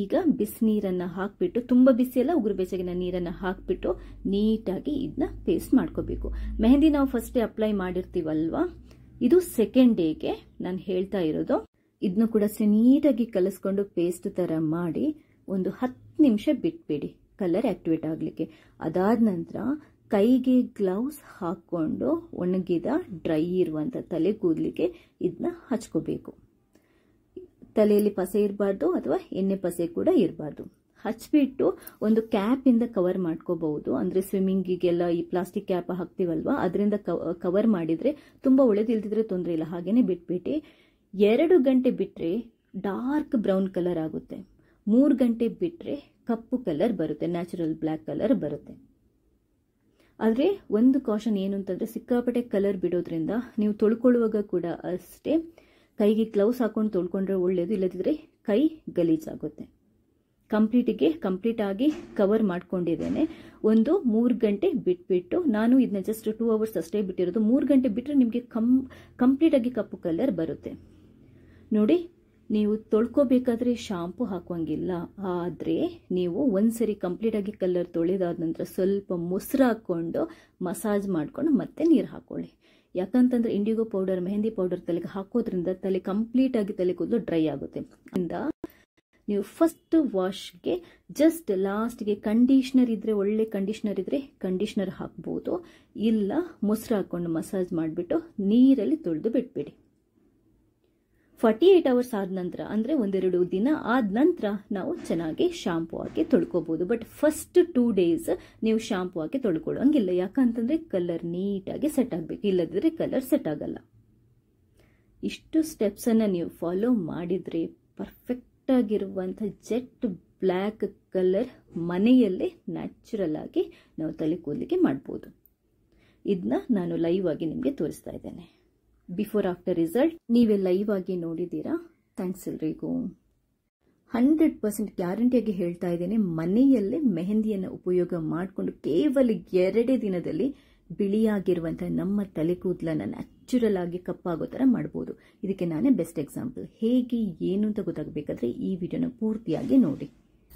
Speaker 2: ಈಗ ಬಿಸಿನೀರನ್ನ ಹಾಕ್ಬಿಟ್ಟು, ತುಂಬಾ ಬಿಸಿ ಅಲ್ಲ, ಉಗುರು ಬೆಚ್ಚಗಿನ ನೀರನ್ನ ಹಾಕ್ಬಿಟ್ಟು ನೀಟಾಗಿ ಇದನ್ನ ಪೇಸ್ಟ್ ಮಾಡ್ಕೋಬೇಕು. ಮೆಹಂದಿ ನಾವು ಫಸ್ಟ್ ಅಪ್ಲೈ ಮಾಡಿರ್ತೀವಲ್ವಾ, ಇದು 2nd ಡೇಗೆ ನಾನು ಹೇಳ್ತಾ ಇರೋದು. ಇದನ್ನು ಕೂಡ ನೀಟಾಗಿ ಕಲಸ್ಕೊಂಡು ಪೇಸ್ಟ್ ತರ ಮಾಡಿ ಒಂದು 10 ನಿಮಿಷ ಬಿಟ್ಬಿಡಿ ಕಲರ್ ಆಕ್ಟಿವೇಟ್ ಆಗ್ಲಿಕ್ಕೆ. ಅದಾದ ನಂತರ ಕೈಗೆ ಗ್ಲೌಸ್ ಹಾಕೊಂಡು ಒಣಗಿದ ಡ್ರೈ ಇರುವಂತ ತಲೆ ಕೂದಲಿಗೆ ಇದನ್ನ ಹಚ್ಕೋಬೇಕು. ತಲೆಯಲ್ಲಿ ಪಸೆ ಇರಬಾರ್ದು ಅಥವಾ ಎಣ್ಣೆ ಪಸೆ ಕೂಡ ಇರಬಾರ್ದು. ಹಚ್ಬಿಟ್ಟು ಒಂದು ಕ್ಯಾಪ್ ಇಂದ ಕವರ್ ಮಾಡ್ಕೋಬಹುದು. ಅಂದ್ರೆ ಸ್ವಿಮ್ಮಿಂಗಿಗೆಲ್ಲ ಈ ಪ್ಲಾಸ್ಟಿಕ್ ಕ್ಯಾಪ್ ಹಾಕ್ತಿವಲ್ವಾ, ಅದರಿಂದ ಕವರ್ ಮಾಡಿದ್ರೆ ತುಂಬಾ ಒಳ್ಳೆದು, ಇಲ್ದಿದ್ರೆ ತೊಂದರೆ ಇಲ್ಲ. ಹಾಗೇನೆ ಬಿಟ್ಬಿಟ್ಟು 2 ಗಂಟೆ ಬಿಟ್ರೆ ಡಾರ್ಕ್ ಬ್ರೌನ್ ಕಲರ್ ಆಗುತ್ತೆ. 3 ಗಂಟೆ ಬಿಟ್ರೆ ಕಪ್ಪು ಕಲರ್ ಬರುತ್ತೆ, ನ್ಯಾಚುರಲ್ ಬ್ಲ್ಯಾಕ್ ಕಲರ್ ಬರುತ್ತೆ. ಆದ್ರೆ ಒಂದು ಕಾಷನ್ ಏನು ಅಂತಂದ್ರೆ, ಸಿಕ್ಕಾಪಟ್ಟೆ ಕಲರ್ ಬಿಡೋದ್ರಿಂದ ನೀವು ತೊಳ್ಕೊಳ್ಳುವಾಗ ಕೂಡ ಅಷ್ಟೇ ಕೈಗೆ ಗ್ಲೌಸ್ ಹಾಕೊಂಡು ತೊಳ್ಕೊಂಡ್ರೆ ಒಳ್ಳೇದು, ಇಲ್ಲದಿದ್ರೆ ಕೈ ಗಲೀಜಾಗುತ್ತೆ. ಕಂಪ್ಲೀಟ್ ಆಗಿ ಕವರ್ ಮಾಡ್ಕೊಂಡಿದ್ದೇನೆ. ಒಂದು 3 ಗಂಟೆ ಬಿಟ್ಬಿಟ್ಟು, ನಾನು ಇದನ್ನ ಜಸ್ಟ್ 2 ಅವರ್ಸ್ ಅಷ್ಟೇ ಬಿಟ್ಟಿರೋದು. 3 ಗಂಟೆ ಬಿಟ್ರೆ ನಿಮಗೆ ಕಂಪ್ಲೀಟ್ ಆಗಿ ಕಪ್ಪು ಕಲರ್ ಬರುತ್ತೆ. ನೋಡಿ, ನೀವು ತೊಳ್ಕೋಬೇಕಾದ್ರೆ ಶಾಂಪು ಹಾಕುವಂಗಿಲ್ಲ. ಆದರೆ ನೀವು ಒಂದ್ಸರಿ ಕಂಪ್ಲೀಟ್ ಆಗಿ ಕಲರ್ ತೊಳೆದಾದ ನಂತರ ಸ್ವಲ್ಪ ಮೊಸರು ಹಾಕ್ಕೊಂಡು ಮಸಾಜ್ ಮಾಡ್ಕೊಂಡು ಮತ್ತೆ ನೀರು ಹಾಕೊಳ್ಳಿ. ಯಾಕಂತಂದ್ರೆ ಇಂಡಿಗೋ ಪೌಡರ್, ಮೆಹಂದಿ ಪೌಡರ್ ತಲೆಗೆ ಹಾಕೋದ್ರಿಂದ ತಲೆ ಕಂಪ್ಲೀಟ್ ಆಗಿ ತಲೆ ಕೂದಲು ಡ್ರೈ ಆಗುತ್ತೆ. ನೀವು ಫಸ್ಟ್ ವಾಶ್ಗೆ ಜಸ್ಟ್ ಲಾಸ್ಟ್ಗೆ ಕಂಡೀಷ್ನರ್ ಇದ್ರೆ, ಒಳ್ಳೆ ಕಂಡೀಷ್ನರ್ ಇದ್ರೆ ಕಂಡೀಷ್ನರ್ ಹಾಕ್ಬೋದು. ಇಲ್ಲ ಮೊಸರು ಹಾಕೊಂಡು ಮಸಾಜ್ ಮಾಡಿಬಿಟ್ಟು ನೀರಲ್ಲಿ ತೊಳೆದು ಬಿಟ್ಬಿಡಿ. 48 ಅವರ್ಸ್ ಆದ ನಂತರ, ಅಂದ್ರೆ ಒಂದೆರಡು ದಿನ ಆದ ನಂತರ ನಾವು ಚೆನ್ನಾಗಿ ಶಾಂಪೂ ಹಾಕಿ ತೊಳ್ಕೋಬಹುದು. ಬಟ್ ಫಸ್ಟ್ 2 days ನೀವು ಶಾಂಪೂ ಹಾಕಿ ತೊಳ್ಕೊಳ್ಳೋಂಗಿಲ್ಲ. ಯಾಕಂತಂದ್ರೆ ಕಲರ್ ನೀಟಾಗಿ ಸೆಟ್ ಆಗಬೇಕು, ಇಲ್ಲದಿದ್ರೆ ಕಲರ್ ಸೆಟ್ ಆಗಲ್ಲ. ಇಷ್ಟು ಸ್ಟೆಪ್ಸ್ ಅನ್ನ ನೀವು ಫಾಲೋ ಮಾಡಿದ್ರೆ ಪರ್ಫೆಕ್ಟ್ ಆಗಿರುವಂಥ ಜೆಟ್ ಬ್ಲ್ಯಾಕ್ ಕಲರ್ ಮನೆಯಲ್ಲೇ ನ್ಯಾಚುರಲ್ ಆಗಿ ನಾವು ತಲೆ ಕೂದಲಿಗೆ ಮಾಡ್ಬೋದು. ಇದನ್ನ ನಾನು ಲೈವ್ ಆಗಿ ನಿಮಗೆ ತೋರಿಸ್ತಾ ಇದ್ದೇನೆ. ಬಿಫೋರ್ ಆಫ್ಟರ್ ರಿಸಲ್ಟ್ ನೀವೇ ಲೈವ್ ಆಗಿ ನೋಡಿದ್ದೀರಾ. ಥ್ಯಾಂಕ್ಸ್ ಎಲ್ರಿಗೂ. 100% ಗ್ಯಾರಂಟಿಯಾಗಿ ಹೇಳ್ತಾ ಇದ್ದೇನೆ, ಮನೆಯಲ್ಲೇ ಮೆಹಂದಿಯನ್ನು ಉಪಯೋಗ ಮಾಡಿಕೊಂಡು ಕೇವಲ 2 ದಿನದಲ್ಲಿ ಬಿಳಿಯಾಗಿರುವಂತಹ ನಮ್ಮ ತಲೆ ಕೂದಲನ್ನ ನ್ಯಾಚುರಲ್ ಆಗಿ ಕಪ್ಪಾಗೋ ತರ ಮಾಡಬಹುದು. ಇದಕ್ಕೆ ನಾನೇ ಬೆಸ್ಟ್ ಎಕ್ಸಾಂಪಲ್. ಹೇಗೆ ಏನು ಅಂತ ಗೊತ್ತಾಗಬೇಕಾದ್ರೆ ಈ ವಿಡಿಯೋನ ಪೂರ್ತಿಯಾಗಿ ನೋಡಿ.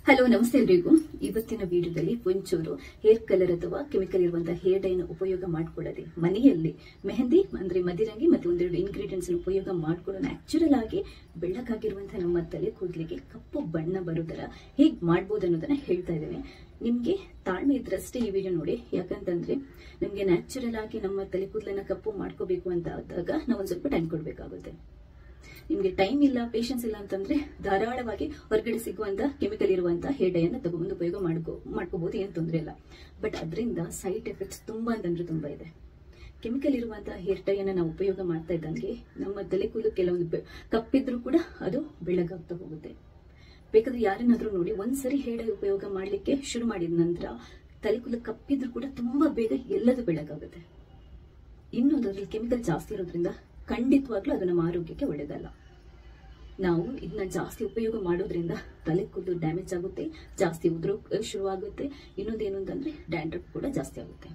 Speaker 1: ಹಲೋ, ನಮಸ್ತೆ ಎಲ್ರಿಗೂ. ಇವತ್ತಿನ ವಿಡಿಯೋದಲ್ಲಿ ಒಂಚೂರು ಹೇರ್ ಕಲರ್ ಅಥವಾ ಕೆಮಿಕಲ್ ಇರುವಂತಹ ಹೇರ್ ಡೈನ ಉಪಯೋಗ ಮಾಡ್ಕೊಳ್ಳದೆ ಮನೆಯಲ್ಲಿ ಮೆಹಂದಿ ಅಂದ್ರೆ ಮದಿರಂಗಿ ಮತ್ತೆ ಒಂದೆರಡು ಇಂಗ್ರೀಡಿಯೆಂಟ್ಸ್ ಉಪಯೋಗ ಮಾಡ್ಕೊಂಡು ನ್ಯಾಚುರಲ್ ಆಗಿ ಬೆಳ್ಳಕ್ಕಾಗಿರುವಂತಹ ನಮ್ಮ ತಲೆ ಕೂದಲಿಗೆ ಕಪ್ಪು ಬಣ್ಣ ಬರೋ ತರ ಹೇಗ್ ಮಾಡ್ಬೋದು ಅನ್ನೋದನ್ನ ಹೇಳ್ತಾ ಇದ್ದೇನೆ. ನಿಮ್ಗೆ ತಾಳ್ಮೆ ಇದ್ರಷ್ಟೇ ಈ ವಿಡಿಯೋ ನೋಡಿ. ಯಾಕಂತಂದ್ರೆ ನಮ್ಗೆ ನ್ಯಾಚುರಲ್ ಆಗಿ ನಮ್ಮ ತಲೆ ಕೂದಲನ್ನ ಕಪ್ಪು ಮಾಡ್ಕೋಬೇಕು ಅಂತ ಆದಾಗ ನಾವು ಒಂದ್ ಸ್ವಲ್ಪ ಟೈಮ್ ಕೊಡ್ಬೇಕಾಗುತ್ತೆ. ನಿಮ್ಗೆ ಟೈಮ್ ಇಲ್ಲ, ಪೇಷನ್ಸ್ ಇಲ್ಲ ಅಂತಂದ್ರೆ ಧಾರಾಳವಾಗಿ ಹೊರಗಡೆ ಸಿಗುವಂತ ಕೆಮಿಕಲ್ ಇರುವಂತ ಹೇರ್ ಡೈ ಅನ್ನ ತಗೊಂಡು ಉಪಯೋಗ ಮಾಡ್ಕೋಬಹುದು, ಏನ್ ತೊಂದರೆ ಇಲ್ಲ. ಬಟ್ ಅದರಿಂದ ಸೈಡ್ ಎಫೆಕ್ಟ್ಸ್ ತುಂಬಾ ಅಂತಂದ್ರೆ ತುಂಬಾ ಇದೆ. ಕೆಮಿಕಲ್ ಇರುವಂತಹ ಹೇರ್ ಡೈ ಅನ್ನ ನಾವು ಉಪಯೋಗ ಮಾಡ್ತಾ ಇದ್ದಂಗೆ ನಮ್ಮ ತಲೆ ಕೂದಲು ಕೆಲವೊಂದು ಕಪ್ಪಿದ್ರು ಕೂಡ ಅದು ಬೆಳ್ಳಗಾಗ್ತಾ ಹೋಗುತ್ತೆ. ಬೇಕಾದ್ರೆ ಯಾರನ್ನಾದ್ರೂ ನೋಡಿ, ಒಂದ್ಸರಿ ಹೇರ್ ಡೈ ಉಪಯೋಗ ಮಾಡ್ಲಿಕ್ಕೆ ಶುರು ಮಾಡಿದ ನಂತರ ತಲೆ ಕೂದಲು ಕಪ್ಪಿದ್ರು ಕೂಡ ತುಂಬಾ ಬೇಗ ಎಲ್ಲದೂ ಬೆಳ್ಳಗಾಗುತ್ತೆ. ಇನ್ನೊಂದು ಅದ್ರಲ್ಲಿ ಕೆಮಿಕಲ್ ಜಾಸ್ತಿ ಇರೋದ್ರಿಂದ ಖಂಡಿತವಾಗ್ಲೂ ಅದು ನಮ್ಮ ಆರೋಗ್ಯಕ್ಕೆ ಒಳ್ಳೇದಲ್ಲ. ನಾವು ಇದನ್ನ ಜಾಸ್ತಿ ಉಪಯೋಗ ಮಾಡೋದ್ರಿಂದ ತಲೆ ಕೂದಲು ಡ್ಯಾಮೇಜ್ ಆಗುತ್ತೆ, ಜಾಸ್ತಿ ಉದುರು ಶುರುವಾಗುತ್ತೆ. ಇನ್ನೊಂದೇನು ಅಂತಂದ್ರೆ ಡ್ಯಾಂಡ್ರಫ್ ಕೂಡ ಜಾಸ್ತಿ ಆಗುತ್ತೆ.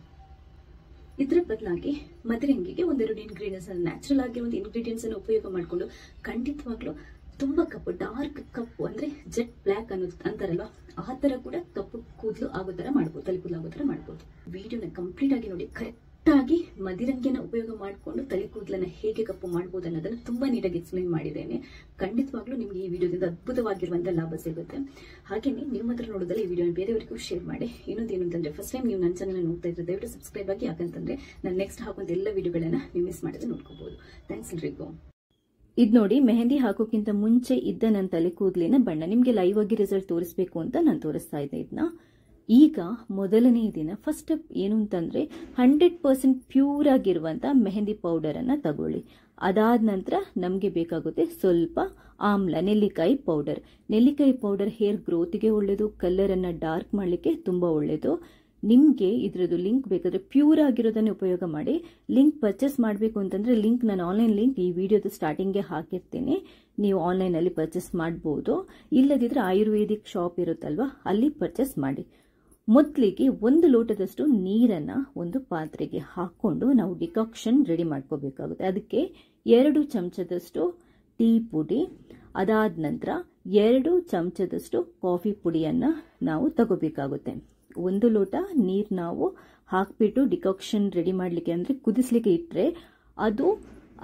Speaker 1: ಇದ್ರ ಬದಲಾಗಿ ಮದರಂಗಿಗೆ ಒಂದೆರಡು ಇಂಗ್ರೀಡಿಯೆಂಟ್ಸ್, ನ್ಯಾಚುರಲ್ ಆಗಿ ಒಂದು ಇಂಗ್ರೀಡಿಯೆಂಟ್ಸ್ ಅನ್ನು ಉಪಯೋಗ ಮಾಡಿಕೊಂಡು ಖಂಡಿತವಾಗ್ಲೂ ತುಂಬಾ ಕಪ್ಪು, ಡಾರ್ಕ್ ಕಪ್ಪು ಅಂದ್ರೆ ಜೆಟ್ ಬ್ಲ್ಯಾಕ್ ಅಂತಾರಲ್ವಾ, ಆ ತರ ಕೂಡ ಕಪ್ಪು ಕೂದಲು ಆಗೋ ತರ ಮಾಡ್ಬೋದು, ತಲೆ ಕೂದಲು ಆಗೋ ತರ ಮಾಡ್ಬೋದು. ವಿಡಿಯೋನ ಕಂಪ್ಲೀಟ್ ಆಗಿ ನೋಡಿ. ಕರೆಕ್ಟ್ ಆಗಿ ಮದಿರಂಗಿನ ಉಪಯೋಗ ಮಾಡಿಕೊಂಡು ತಲೆ ಕೂದಲನ್ನ ಹೇಗೆ ಕಪ್ಪು ಮಾಡಬಹುದು ಅನ್ನೋದನ್ನ ತುಂಬಾ ನೀಟಾಗಿ ಎಕ್ಸ್ಪ್ಲೈನ್ ಮಾಡಿದ್ದೇನೆ. ಖಂಡಿತವಾಗ್ಲೂ ನಿಮ್ಗೆ ಈ ವಿಡಿಯೋದಿಂದ ಅದ್ಭುತವಾಗಿರುವಂತಹ ಲಾಭ ಸಿಗುತ್ತೆ. ಹಾಗೇನೆ ನಿಮ್ಮ ಹತ್ರ ನೋಡೋದಲ್ಲ ಈ ವಿಡಿಯೋ ಬೇರೆಯವರಿಗೂ ಶೇರ್ ಮಾಡಿ. ಇನ್ನೊಂದೇನು ಅಂತಂದ್ರೆ, ಫಸ್ಟ್ ಟೈಮ್ ನೀವು ನನ್ನ ಚಾನಲ್ ನೋಡ್ತಾ ಇದ್ರೆ ದಯವಿಟ್ಟು ಸಬ್ಸ್ಕ್ರೈಬ್ ಆಗಿ. ಯಾಕಂತಂದ್ರೆ ನಾನು ನೆಕ್ಸ್ಟ್ ಹಾಕುವಂತ ಎಲ್ಲ ವಿಡಿಯೋಗಳನ್ನ ನೀವು ಮಿಸ್ ಮಾಡದೆ ನೋಡ್ಕೋಬಹುದು. ಥ್ಯಾಂಕ್ಸ್ ಎಲ್ರಿಗೂ.
Speaker 2: ಇದ್ ನೋಡಿ, ಮೆಹಂದಿ ಹಾಕೋಕ್ಕಿಂತ ಮುಂಚೆ ಇದ್ದ ನನ್ನ ತಲೆ ಕೂದಲಿನ ಬಣ್ಣ ನಿಮ್ಗೆ ಲೈವ್ ಆಗಿ ರಿಸಲ್ಟ್ ತೋರಿಸಬೇಕು ಅಂತ ನಾನು ತೋರಿಸ್ತಾ ಇದ್ದೆ ಇದನ್ನ. ಈಗ ಮೊದಲನೇ ದಿನ ಫಸ್ಟ್ ಸ್ಟೆಪ್ ಏನು ಅಂತಂದ್ರೆ 100% ಪ್ಯೂರ್ ಆಗಿರುವಂತ ಮೆಹಂದಿ ಪೌಡರ್ ಅನ್ನ ತಗೊಳ್ಳಿ. ಅದಾದ ನಂತರ ನಮಗೆ ಬೇಕಾಗುತ್ತೆ ಸ್ವಲ್ಪ ಆಮ್ಲ, ನೆಲ್ಲಿಕಾಯಿ ಪೌಡರ್. ನೆಲ್ಲಿಕಾಯಿ ಪೌಡರ್ ಹೇರ್ ಗ್ರೋತ್ಗೆ ಒಳ್ಳೇದು, ಕಲರ್ ಅನ್ನ ಡಾರ್ಕ್ ಮಾಡಲಿಕ್ಕೆ ತುಂಬಾ ಒಳ್ಳೇದು. ನಿಮ್ಗೆ ಇದ್ರದ್ದು ಲಿಂಕ್ ಬೇಕಾದ್ರೆ ಪ್ಯೂರ್ ಆಗಿರೋದನ್ನ ಉಪಯೋಗ ಮಾಡಿ. ಲಿಂಕ್ ಪರ್ಚೇಸ್ ಮಾಡಬೇಕು ಅಂತಂದ್ರೆ ಲಿಂಕ್, ನಾನು ಆನ್ಲೈನ್ ಲಿಂಕ್ ಈ ವಿಡಿಯೋದ ಸ್ಟಾರ್ಟಿಂಗ್ಗೆ ಹಾಕಿರ್ತೀನಿ, ನೀವು ಆನ್ಲೈನ್ ಅಲ್ಲಿ ಪರ್ಚೇಸ್ ಮಾಡಬಹುದು. ಇಲ್ಲದಿದ್ರೆ ಆಯುರ್ವೇದಿಕ್ ಶಾಪ್ ಇರುತ್ತಲ್ವಾ, ಅಲ್ಲಿ ಪರ್ಚೇಸ್ ಮಾಡಿ. ಮೊದಲಿಗೆ 1 ಲೋಟದಷ್ಟು ನೀರನ್ನ ಒಂದು ಪಾತ್ರೆಗೆ ಹಾಕೊಂಡು ನಾವು ಡಿಕಾಕ್ಷನ್ ರೆಡಿ ಮಾಡ್ಕೋಬೇಕಾಗುತ್ತೆ. ಅದಕ್ಕೆ 2 ಚಮಚದಷ್ಟು ಟೀ ಪುಡಿ, ಅದಾದ ನಂತರ 2 ಚಮಚದಷ್ಟು ಕಾಫಿ ಪುಡಿಯನ್ನ ನಾವು ತಗೋಬೇಕಾಗುತ್ತೆ. 1 ಲೋಟ ನೀರು ನಾವು ಹಾಕ್ಬಿಟ್ಟು ಡಿಕಾಕ್ಷನ್ ರೆಡಿ ಮಾಡ್ಲಿಕ್ಕೆ ಅಂದ್ರೆ ಕುದಿಸ್ಲಿಕ್ಕೆ ಇಟ್ರೆ ಅದು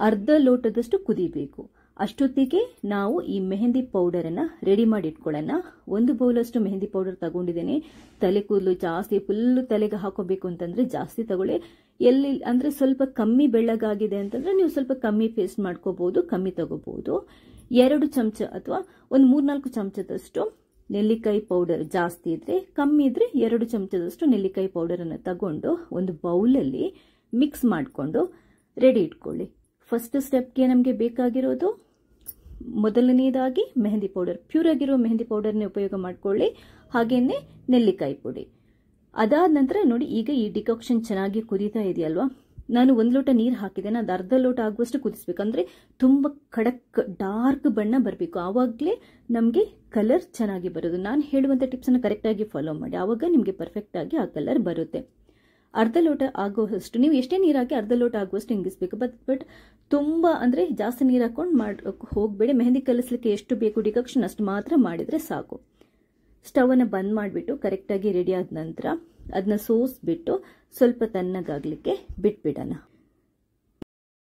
Speaker 2: ಅರ್ಧ ಲೋಟದಷ್ಟು ಕುದಿಬೇಕು. ಅಷ್ಟೊತ್ತಿಗೆ ನಾವು ಈ ಮೆಹಂದಿ ಪೌಡರ್ ಅನ್ನ ರೆಡಿ ಮಾಡಿ ಇಟ್ಕೊಳ್ಳೋಣ. 1 ಬೌಲಷ್ಟು ಮೆಹಂದಿ ಪೌಡರ್ ತಗೊಂಡಿದ್ದೇನೆ. ತಲೆ ಕೂದಲು ಜಾಸ್ತಿ ಫುಲ್ ತಲೆಗೆ ಹಾಕೋಬೇಕು ಅಂತಂದ್ರೆ ಜಾಸ್ತಿ ತಗೊಳ್ಳಿ. ಎಲ್ಲಿ ಅಂದ್ರೆ ಸ್ವಲ್ಪ ಕಮ್ಮಿ ಬೆಳ್ಳಗಾಗಿದೆ ಅಂತಂದ್ರೆ ನೀವು ಸ್ವಲ್ಪ ಕಮ್ಮಿ ಪೇಸ್ಟ್ ಮಾಡ್ಕೋಬಹುದು, ಕಮ್ಮಿ ತಗೋಬಹುದು. 2 ಚಮಚ ಅಥವಾ ಒಂದು 3-4 ಚಮಚದಷ್ಟು ನೆಲ್ಲಿಕಾಯಿ ಪೌಡರ್, ಜಾಸ್ತಿ ಇದ್ರೆ ಕಮ್ಮಿ ಇದ್ರೆ 2 ಚಮಚದಷ್ಟು ನೆಲ್ಲಿಕಾಯಿ ಪೌಡರ್ ಅನ್ನು ತಗೊಂಡು ಒಂದು ಬೌಲಲ್ಲಿ ಮಿಕ್ಸ್ ಮಾಡಿಕೊಂಡು ರೆಡಿ ಇಟ್ಕೊಳ್ಳಿ. ಫಸ್ಟ್ ಸ್ಟೆಪ್ಗೆ ನಮಗೆ ಬೇಕಾಗಿರೋದು ಮೊದಲನೇದಾಗಿ ಮೆಹಂದಿ ಪೌಡರ್, ಪ್ಯೂರ್ ಆಗಿರೋ ಮೆಹಂದಿ ಪೌಡರ್ನೇ ಉಪಯೋಗ ಮಾಡ್ಕೊಳ್ಳಿ. ಹಾಗೇನೆ ನೆಲ್ಲಿಕಾಯಿ ಪುಡಿ. ಅದಾದ ನಂತರ ನೋಡಿ, ಈಗ ಈ ಡಿಕಾಕ್ಷನ್ ಚೆನ್ನಾಗಿ ಕುದೀತಾ ಇದೆಯಲ್ವಾ, ನಾನು 1 ಲೋಟ ನೀರು ಹಾಕಿದ್ದೇನೆ, ಅದು ಅರ್ಧ ಲೋಟ ಆಗುವಷ್ಟು ಕುದಿಸ್ಬೇಕಂದ್ರೆ ತುಂಬಾ ಖಡಕ್ ಡಾರ್ಕ್ ಬಣ್ಣ ಬರಬೇಕು. ಆವಾಗಲೇ ನಮಗೆ ಕಲರ್ ಚೆನ್ನಾಗಿ ಬರೋದು. ನಾನು ಹೇಳುವಂತ ಟಿಪ್ಸ್ ಅನ್ನು ಕರೆಕ್ಟ್ ಆಗಿ ಫಾಲೋ ಮಾಡಿ, ಆವಾಗ ನಿಮಗೆ ಪರ್ಫೆಕ್ಟ್ ಆಗಿ ಆ ಕಲರ್ ಬರುತ್ತೆ. ಅರ್ಧ ಲೋಟ ಆಗುವಷ್ಟು, ನೀವು ಎಷ್ಟೇ ನೀರು ಹಾಕಿ ಅರ್ಧ ಲೋಟ ಆಗುವಷ್ಟು ಹಿಂಗಿಸ್ಬೇಕು. ಬಟ್ ತುಂಬ ಅಂದರೆ ಜಾಸ್ತಿ ನೀರು ಹಾಕೊಂಡು ಹೋಗಬೇಡಿ. ಮೆಹಂದಿ ಕಲಿಸ್ಲಿಕ್ಕೆ ಎಷ್ಟು ಬೇಕು ಡಿಕಾಕ್ಷನ್ ಅಷ್ಟು ಮಾತ್ರ ಮಾಡಿದರೆ ಸಾಕು. ಸ್ಟವನ್ನು ಬಂದ್ ಮಾಡಿಬಿಟ್ಟು ಕರೆಕ್ಟಾಗಿ ರೆಡಿ ಆದ ನಂತರ ಅದನ್ನ ಸೋಸ್ಬಿಟ್ಟು ಸ್ವಲ್ಪ ತಣ್ಣಗಾಗಲಿಕ್ಕೆ ಬಿಟ್ಬಿಡೋಣ.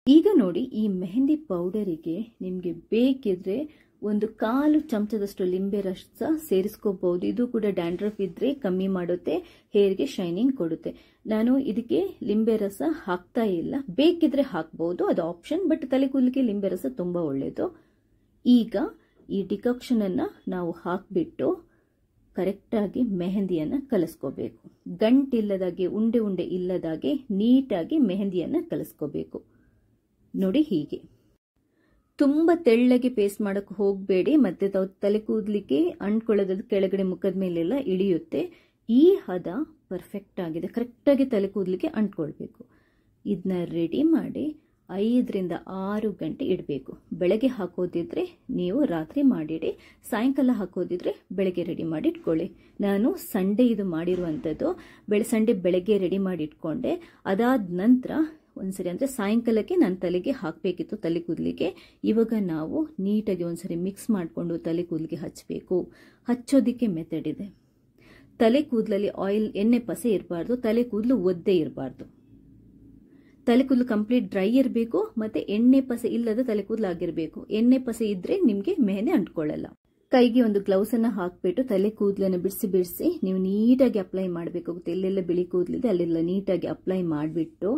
Speaker 2: ಈಗ ನೋಡಿ, ಈ ಮೆಹಂದಿ ಪೌಡರಿಗೆ ನಿಮಗೆ ಬೇಕಿದ್ರೆ 1/4 ಚಮಚದಷ್ಟು ಲಿಂಬೆ ರಸ ಸೇರಿಸ್ಕೋಬಹುದು. ಇದು ಕೂಡ ಡ್ಯಾಂಡ್ರಫ್ ಇದ್ರೆ ಕಮ್ಮಿ ಮಾಡುತ್ತೆ, ಹೇರ್ಗೆ ಶೈನಿಂಗ್ ಕೊಡುತ್ತೆ. ನಾನು ಇದಕ್ಕೆ ಲಿಂಬೆ ರಸ ಹಾಕ್ತಾ ಇಲ್ಲ, ಬೇಕಿದ್ರೆ ಹಾಕ್ಬಹುದು, ಅದು ಆಪ್ಷನ್. ಬಟ್ ತಲೆ ಕೂದಲಿಗೆ ಲಿಂಬೆ ರಸ ತುಂಬಾ ಒಳ್ಳೆಯದು. ಈಗ ಈ ಡಿಕಾಕ್ಷನ್ ಅನ್ನ ನಾವು ಹಾಕ್ಬಿಟ್ಟು ಕರೆಕ್ಟಾಗಿ ಮೆಹಂದಿಯನ್ನ ಕಲಿಸ್ಕೋಬೇಕು. ಗಂಟಿಲ್ಲದಾಗೆ, ಉಂಡೆ ಉಂಡೆ ಇಲ್ಲದಾಗೆ ನೀಟಾಗಿ ಮೆಹಂದಿಯನ್ನ ಕಲಿಸ್ಕೋಬೇಕು. ನೋಡಿ, ಹೀಗೆ ತುಂಬಾ ತೆಳ್ಳಗೆ ಪೇಸ್ಟ್ ಮಾಡಕ್ಕೆ ಹೋಗಬೇಡಿ, ಮತ್ತೆ ತಲೆ ಕೂದಲಿಕ್ಕೆ ಅಂಟ್ಕೊಳ್ಳೋದು ಕೆಳಗಡೆ ಮುಖದ ಮೇಲೆಲ್ಲ ಇಳಿಯುತ್ತೆ. ಈ ಹದ ಪರ್ಫೆಕ್ಟ್ ಆಗಿದೆ, ಕರೆಕ್ಟಾಗಿ ತಲೆ ಕೂದಲಿಕ್ಕೆ ಅಂಟ್ಕೊಳ್ಬೇಕು. ಇದನ್ನ ರೆಡಿ ಮಾಡಿ 5 ರಿಂದ 6 ಗಂಟೆ ಇಡಬೇಕು. ಬೆಳಗ್ಗೆ ಹಾಕೋದಿದ್ರೆ ನೀವು ರಾತ್ರಿ ಮಾಡಿಡಿ, ಸಾಯಂಕಾಲ ಹಾಕೋದಿದ್ರೆ ಬೆಳಗ್ಗೆ ರೆಡಿ ಮಾಡಿ ಇಟ್ಕೊಳ್ಳಿ. ನಾನು ಸಂಡೇ ಇದು ಮಾಡಿರುವಂಥದ್ದು. ಸಂಡೇ ಬೆಳಗ್ಗೆ ರೆಡಿ ಮಾಡಿ ಇಟ್ಕೊಂಡೆ. ಅದಾದ ನಂತರ ಒಂದ್ಸರಿ ಅಂದರೆ ಸಾಯಂಕಾಲಕ್ಕೆ ನಾನು ತಲೆಗೆ ಹಾಕಬೇಕಿತ್ತು, ತಲೆ ಕೂದಲಿಗೆ. ಇವಾಗ ನಾವು ನೀಟಾಗಿ ಒಂದ್ಸರಿ ಮಿಕ್ಸ್ ಮಾಡಿಕೊಂಡು ತಲೆ ಕೂದಲಿಗೆ ಹಚ್ಚಬೇಕು. ಹಚ್ಚೋದಿಕ್ಕೆ ಮೆಥಡ್ ಇದೆ. ತಲೆ ಕೂದಲಲ್ಲಿ ಆಯಿಲ್, ಎಣ್ಣೆ ಪಸೆ ಇರಬಾರ್ದು, ತಲೆ ಕೂದಲು ಒದ್ದೆ ಇರಬಾರ್ದು. ತಲೆ ಕೂದಲು ಕಂಪ್ಲೀಟ್ ಡ್ರೈ ಇರಬೇಕು, ಮತ್ತೆ ಎಣ್ಣೆ ಪಸೆ ಇಲ್ಲದ ತಲೆ ಕೂದಲು ಆಗಿರಬೇಕು. ಎಣ್ಣೆ ಪಸೆ ಇದ್ರೆ ನಿಮಗೆ ಮೆಹಂದಿ ಅಂಟ್ಕೊಳ್ಳಲ್ಲ. ಕೈಗೆ ಒಂದು ಗ್ಲೌಸ್ ಅನ್ನ ಹಾಕ್ಬಿಟ್ಟು ತಲೆ ಕೂದಲನ್ನು ಬಿಡಿಸಿ ನೀವು ನೀಟಾಗಿ ಅಪ್ಲೈ ಮಾಡಬೇಕಾಗುತ್ತೆ. ಎಲ್ಲೆಲ್ಲ ಬಿಳಿ ಕೂದಲಿದೆ ಅಲ್ಲೆಲ್ಲ ನೀಟಾಗಿ ಅಪ್ಲೈ ಮಾಡಿಬಿಟ್ಟು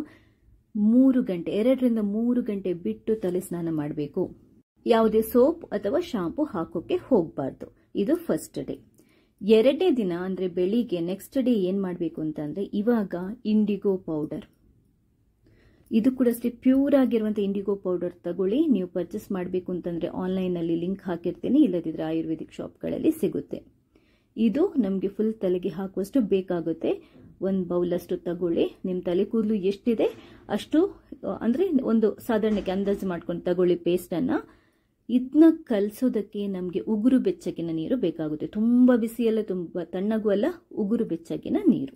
Speaker 2: 3 ಗಂಟೆ, 2 ರಿಂದ 3 ಗಂಟೆ ಬಿಟ್ಟು ತಲೆ ಸ್ನಾನ ಮಾಡಬೇಕು. ಯಾವುದೇ ಸೋಪ್ ಅಥವಾ ಶಾಂಪೂ ಹಾಕೋಕೆ ಹೋಗಬಾರ್ದು. ಇದು ಫಸ್ಟ್ ಡೇ. 2ನೇ ದಿನ ಅಂದ್ರೆ ಬೆಳಿಗ್ಗೆ ನೆಕ್ಸ್ಟ್ ಡೇ ಏನ್ ಮಾಡಬೇಕು ಅಂತಂದ್ರೆ, ಇವಾಗ ಇಂಡಿಗೋ ಪೌಡರ್, ಇದು ಕೂಡ ಅಷ್ಟೇ ಪ್ಯೂರ್ ಆಗಿರುವಂತ ಇಂಡಿಗೋ ಪೌಡರ್ ತಗೊಳ್ಳಿ. ನೀವು ಪರ್ಚೇಸ್ ಮಾಡಬೇಕು ಅಂತಂದ್ರೆ ಆನ್ಲೈನ್ ಅಲ್ಲಿ ಲಿಂಕ್ ಹಾಕಿರ್ತೀನಿ, ಇಲ್ಲದಿದ್ರೆ ಆಯುರ್ವೇದಿಕ್ ಶಾಪ್ಗಳಲ್ಲಿ ಸಿಗುತ್ತೆ. ಇದು ನಮಗೆ ಫುಲ್ ತಲೆಗೆ ಹಾಕುವಷ್ಟು ಬೇಕಾಗುತ್ತೆ. 1 ಬೌಲ್ ಅಷ್ಟು ತಗೊಳ್ಳಿ. ನಿಮ್ಮ ತಲೆ ಕೂದಲು ಎಷ್ಟಿದೆ ಅಷ್ಟು, ಅಂದ್ರೆ ಒಂದು ಸಾಧಾರಣಕ್ಕೆ ಅಂದಾಜು ಮಾಡ್ಕೊಂಡು ತಗೊಳ್ಳಿ ಪೇಸ್ಟ್ ಅನ್ನ. ಇದನ್ನ ಕಲಸೋದಕ್ಕೆ ನಮಗೆ ಉಗುರು ಬೆಚ್ಚಗಿನ ನೀರು ಬೇಕಾಗುತ್ತೆ. ತುಂಬಾ ಬಿಸಿ ಅಲ್ಲ, ತುಂಬಾ ತಣ್ಣಗೂ ಅಲ್ಲ, ಉಗುರು ಬೆಚ್ಚಗಿನ ನೀರು.